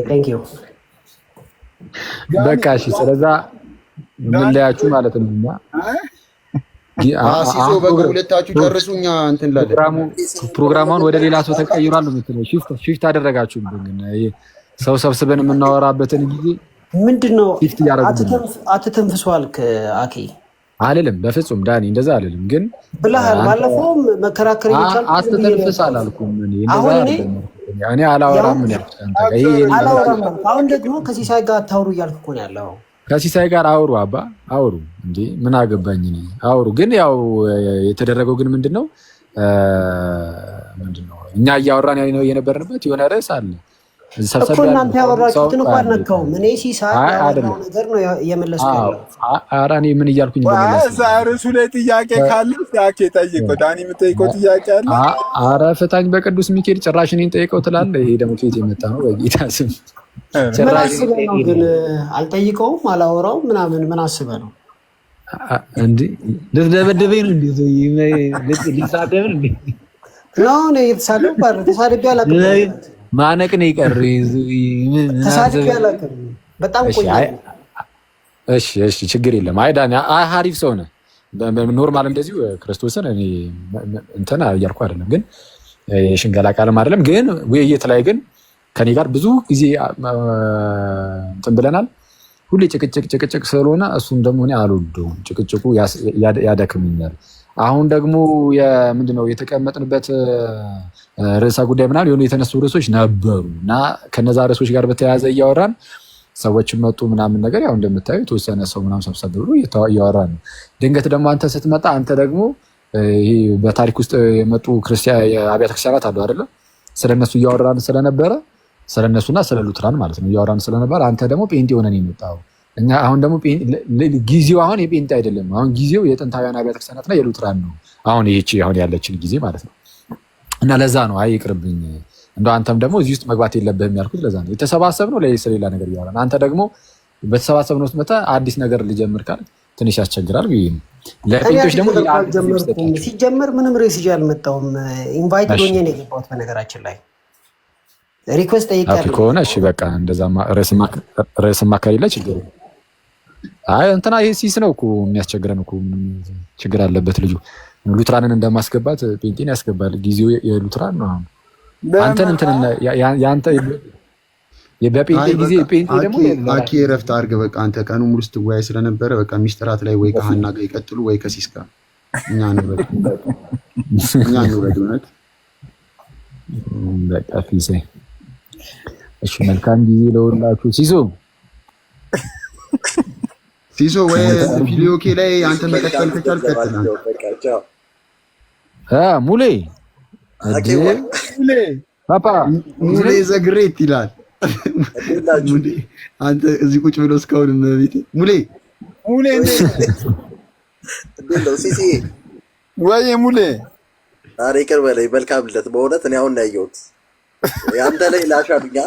ቴንክ ዩ በቃ እሺ። ስለዛ ምን ላያችሁ ማለት ነው። ሲሶ በቃ ሁለታችሁ ጨርሱኛ እንትን ላለ ፕሮግራሙን ወደ ሌላ ሰው ተቀይሯል ነው የምትለው። ሺፍት አደረጋችሁብኝ። ሰው ሰብስበን የምናወራበትን ጊዜ ምንድነው አትተንፍሱ አልክ አኬ። አልልም በፍጹም ዳኒ፣ እንደዛ አልልም። ግን ብለሃል። ባለፈውም መከራከር ይቻላል። አትተንፍስ አላልኩም እኔ አላወራም። ምን አላወራም። አሁን ደግሞ ከሲሳይ ጋር አታውሩ እያልክ እኮ ነው ያለው። ከሲሳይ ጋር አውሩ አባ አውሩ እንዴ፣ ምን አገባኝ እኔ አውሩ። ግን ያው የተደረገው ግን ምንድነው እኛ እያወራን የነበርንበት የሆነ ርዕስ አለ እኮ እናንተ ያወራችሁትን እኮ አልነካውም። እኔ ሲሳይ ያወራው ነገር ነው የመለስኩት ያለው። ኧረ እኔ ምን እያልኩኝ ርዕሱ ላይ ጥያቄ ካለ ያኬ ጠይቀው። ዳኒ የምጠይቀው ጥያቄ አለ። ኧረ ፍታኝ በቅዱስ ሚካኤል፣ ጭራሽ እኔን ጠይቀው ትላለህ። ይሄ ደግሞ ከየት የመጣ ነው? በጌታ ስም ምን አስበህ ነው ግን? አልጠይቀውም አላወራውም ምናምን ምን አስበህ ነው እንዴ? ልትደበድበኝ ነው እንዴ? ልትሳደብ እንዴ? ነው ነው የተሳደብ ባረ ተሳደብ ያላቀም ማነቅ ነው ይቀር ተሳደብ ያላቀም በጣም ቆይ። እሺ ችግር የለም። አይ ዳኒ አሪፍ ሰው ነህ። ኖርማል እንደዚሁ ክርስቶስን እኔ እንትና እያልኩ አይደለም፣ ግን የሽንገላ ቃልም አይደለም። ግን ውይይት ላይ ግን ከኔ ጋር ብዙ ጊዜ እንትን ብለናል። ሁሌ ጭቅጭቅ ስለሆነ እሱም ደግሞ እኔ አልወደውም። ጭቅጭቁ ያደክምኛል። አሁን ደግሞ ምንድነው የተቀመጥንበት ርዕሰ ጉዳይ ምናምን የሆኑ የተነሱ ርዕሶች ነበሩ እና ከነዛ ርዕሶች ጋር በተያያዘ እያወራን ሰዎችም መጡ ምናምን ነገር ያው እንደምታዩ የተወሰነ ሰው ምናምን ሰብሰብ ብሎ እያወራን ነው። ድንገት ደግሞ አንተ ስትመጣ አንተ ደግሞ ይሄ በታሪክ ውስጥ የመጡ አብያተ ክርስቲያናት አሉ አይደለ? ስለነሱ እያወራን ስለነበረ ስለነሱና ስለ ሉትራን ማለት ነው እያወራን ስለነበረ አንተ ደግሞ ጴንጤ ሆነን የመጣው እኛ አሁን ደግሞ ጊዜው አሁን የጴንጤ አይደለም። አሁን ጊዜው የጥንታውያን አብያተ ክርስቲያናትና የሉትራን ነው። አሁን ይህቺ አሁን ያለችን ጊዜ ማለት ነው። እና ለዛ ነው አይ ይቅርብኝ፣ እንደው አንተም ደግሞ እዚህ ውስጥ መግባት የለብህም ያልኩት ለዛ ነው። የተሰባሰብነው ስለሌላ ነገር እያወራን አንተ ደግሞ በተሰባሰብነው ውስጥ መጣ አዲስ ነገር ሊጀምር ካል ትንሽ ያስቸግራል ብዬ ነው። ለጴንጤዎች ደግሞ ሲጀመር ምንም ሬስ ይዤ አልመጣሁም። ኢንቫይት ሆኜ ነው የገባሁት። በነገራችን ላይ ሪኩዌስት ጠይቄያለሁ ከሆነ እሺ በቃ እንደዛማ ርዕስማ ከሌለ ችግር አይ እንትና ይሄ ሲስ ነው እኮ የሚያስቸግረን እኮ ችግር አለበት ልጁ። ሉትራንን እንደማስገባት ጴንጤን ያስገባል። ጊዜው የሉትራን ነው። አንተን እንትን ያንተ በጴንጤ ጊዜ ጴንጤ ደግሞ አኬ ረፍት አድርገህ በቃ አንተ ቀኑ ሙሉ ስትወያይ ስለነበረ በቃ ሚስጥራት ላይ ወይ ከሀና ጋር ይቀጥሉ ወይ ከሲስ ጋር እኛ እንውረድ እውነት በቃ ፊሴ። እሺ መልካም ጊዜ ለሁላችሁ። ሲሶ ወይ ፊሊዮኬ ላይ አንተ መቀጠል ከቻልክ ቀጥል። ሙሌ ፓፓ ሙሌ ዘግሬት ይላል። ሙሌ አንተ እዚህ ቁጭ ብሎ እስካሁን መቤቴ ሙሌ እንዴት ነው ሲሲ? ወይ ሙሌ ዛሬ ይቅር በለኝ። መልካም ልደት። በእውነት እኔ አሁን ነው ያየሁት። ያንተ ላይ ላሻዱኛ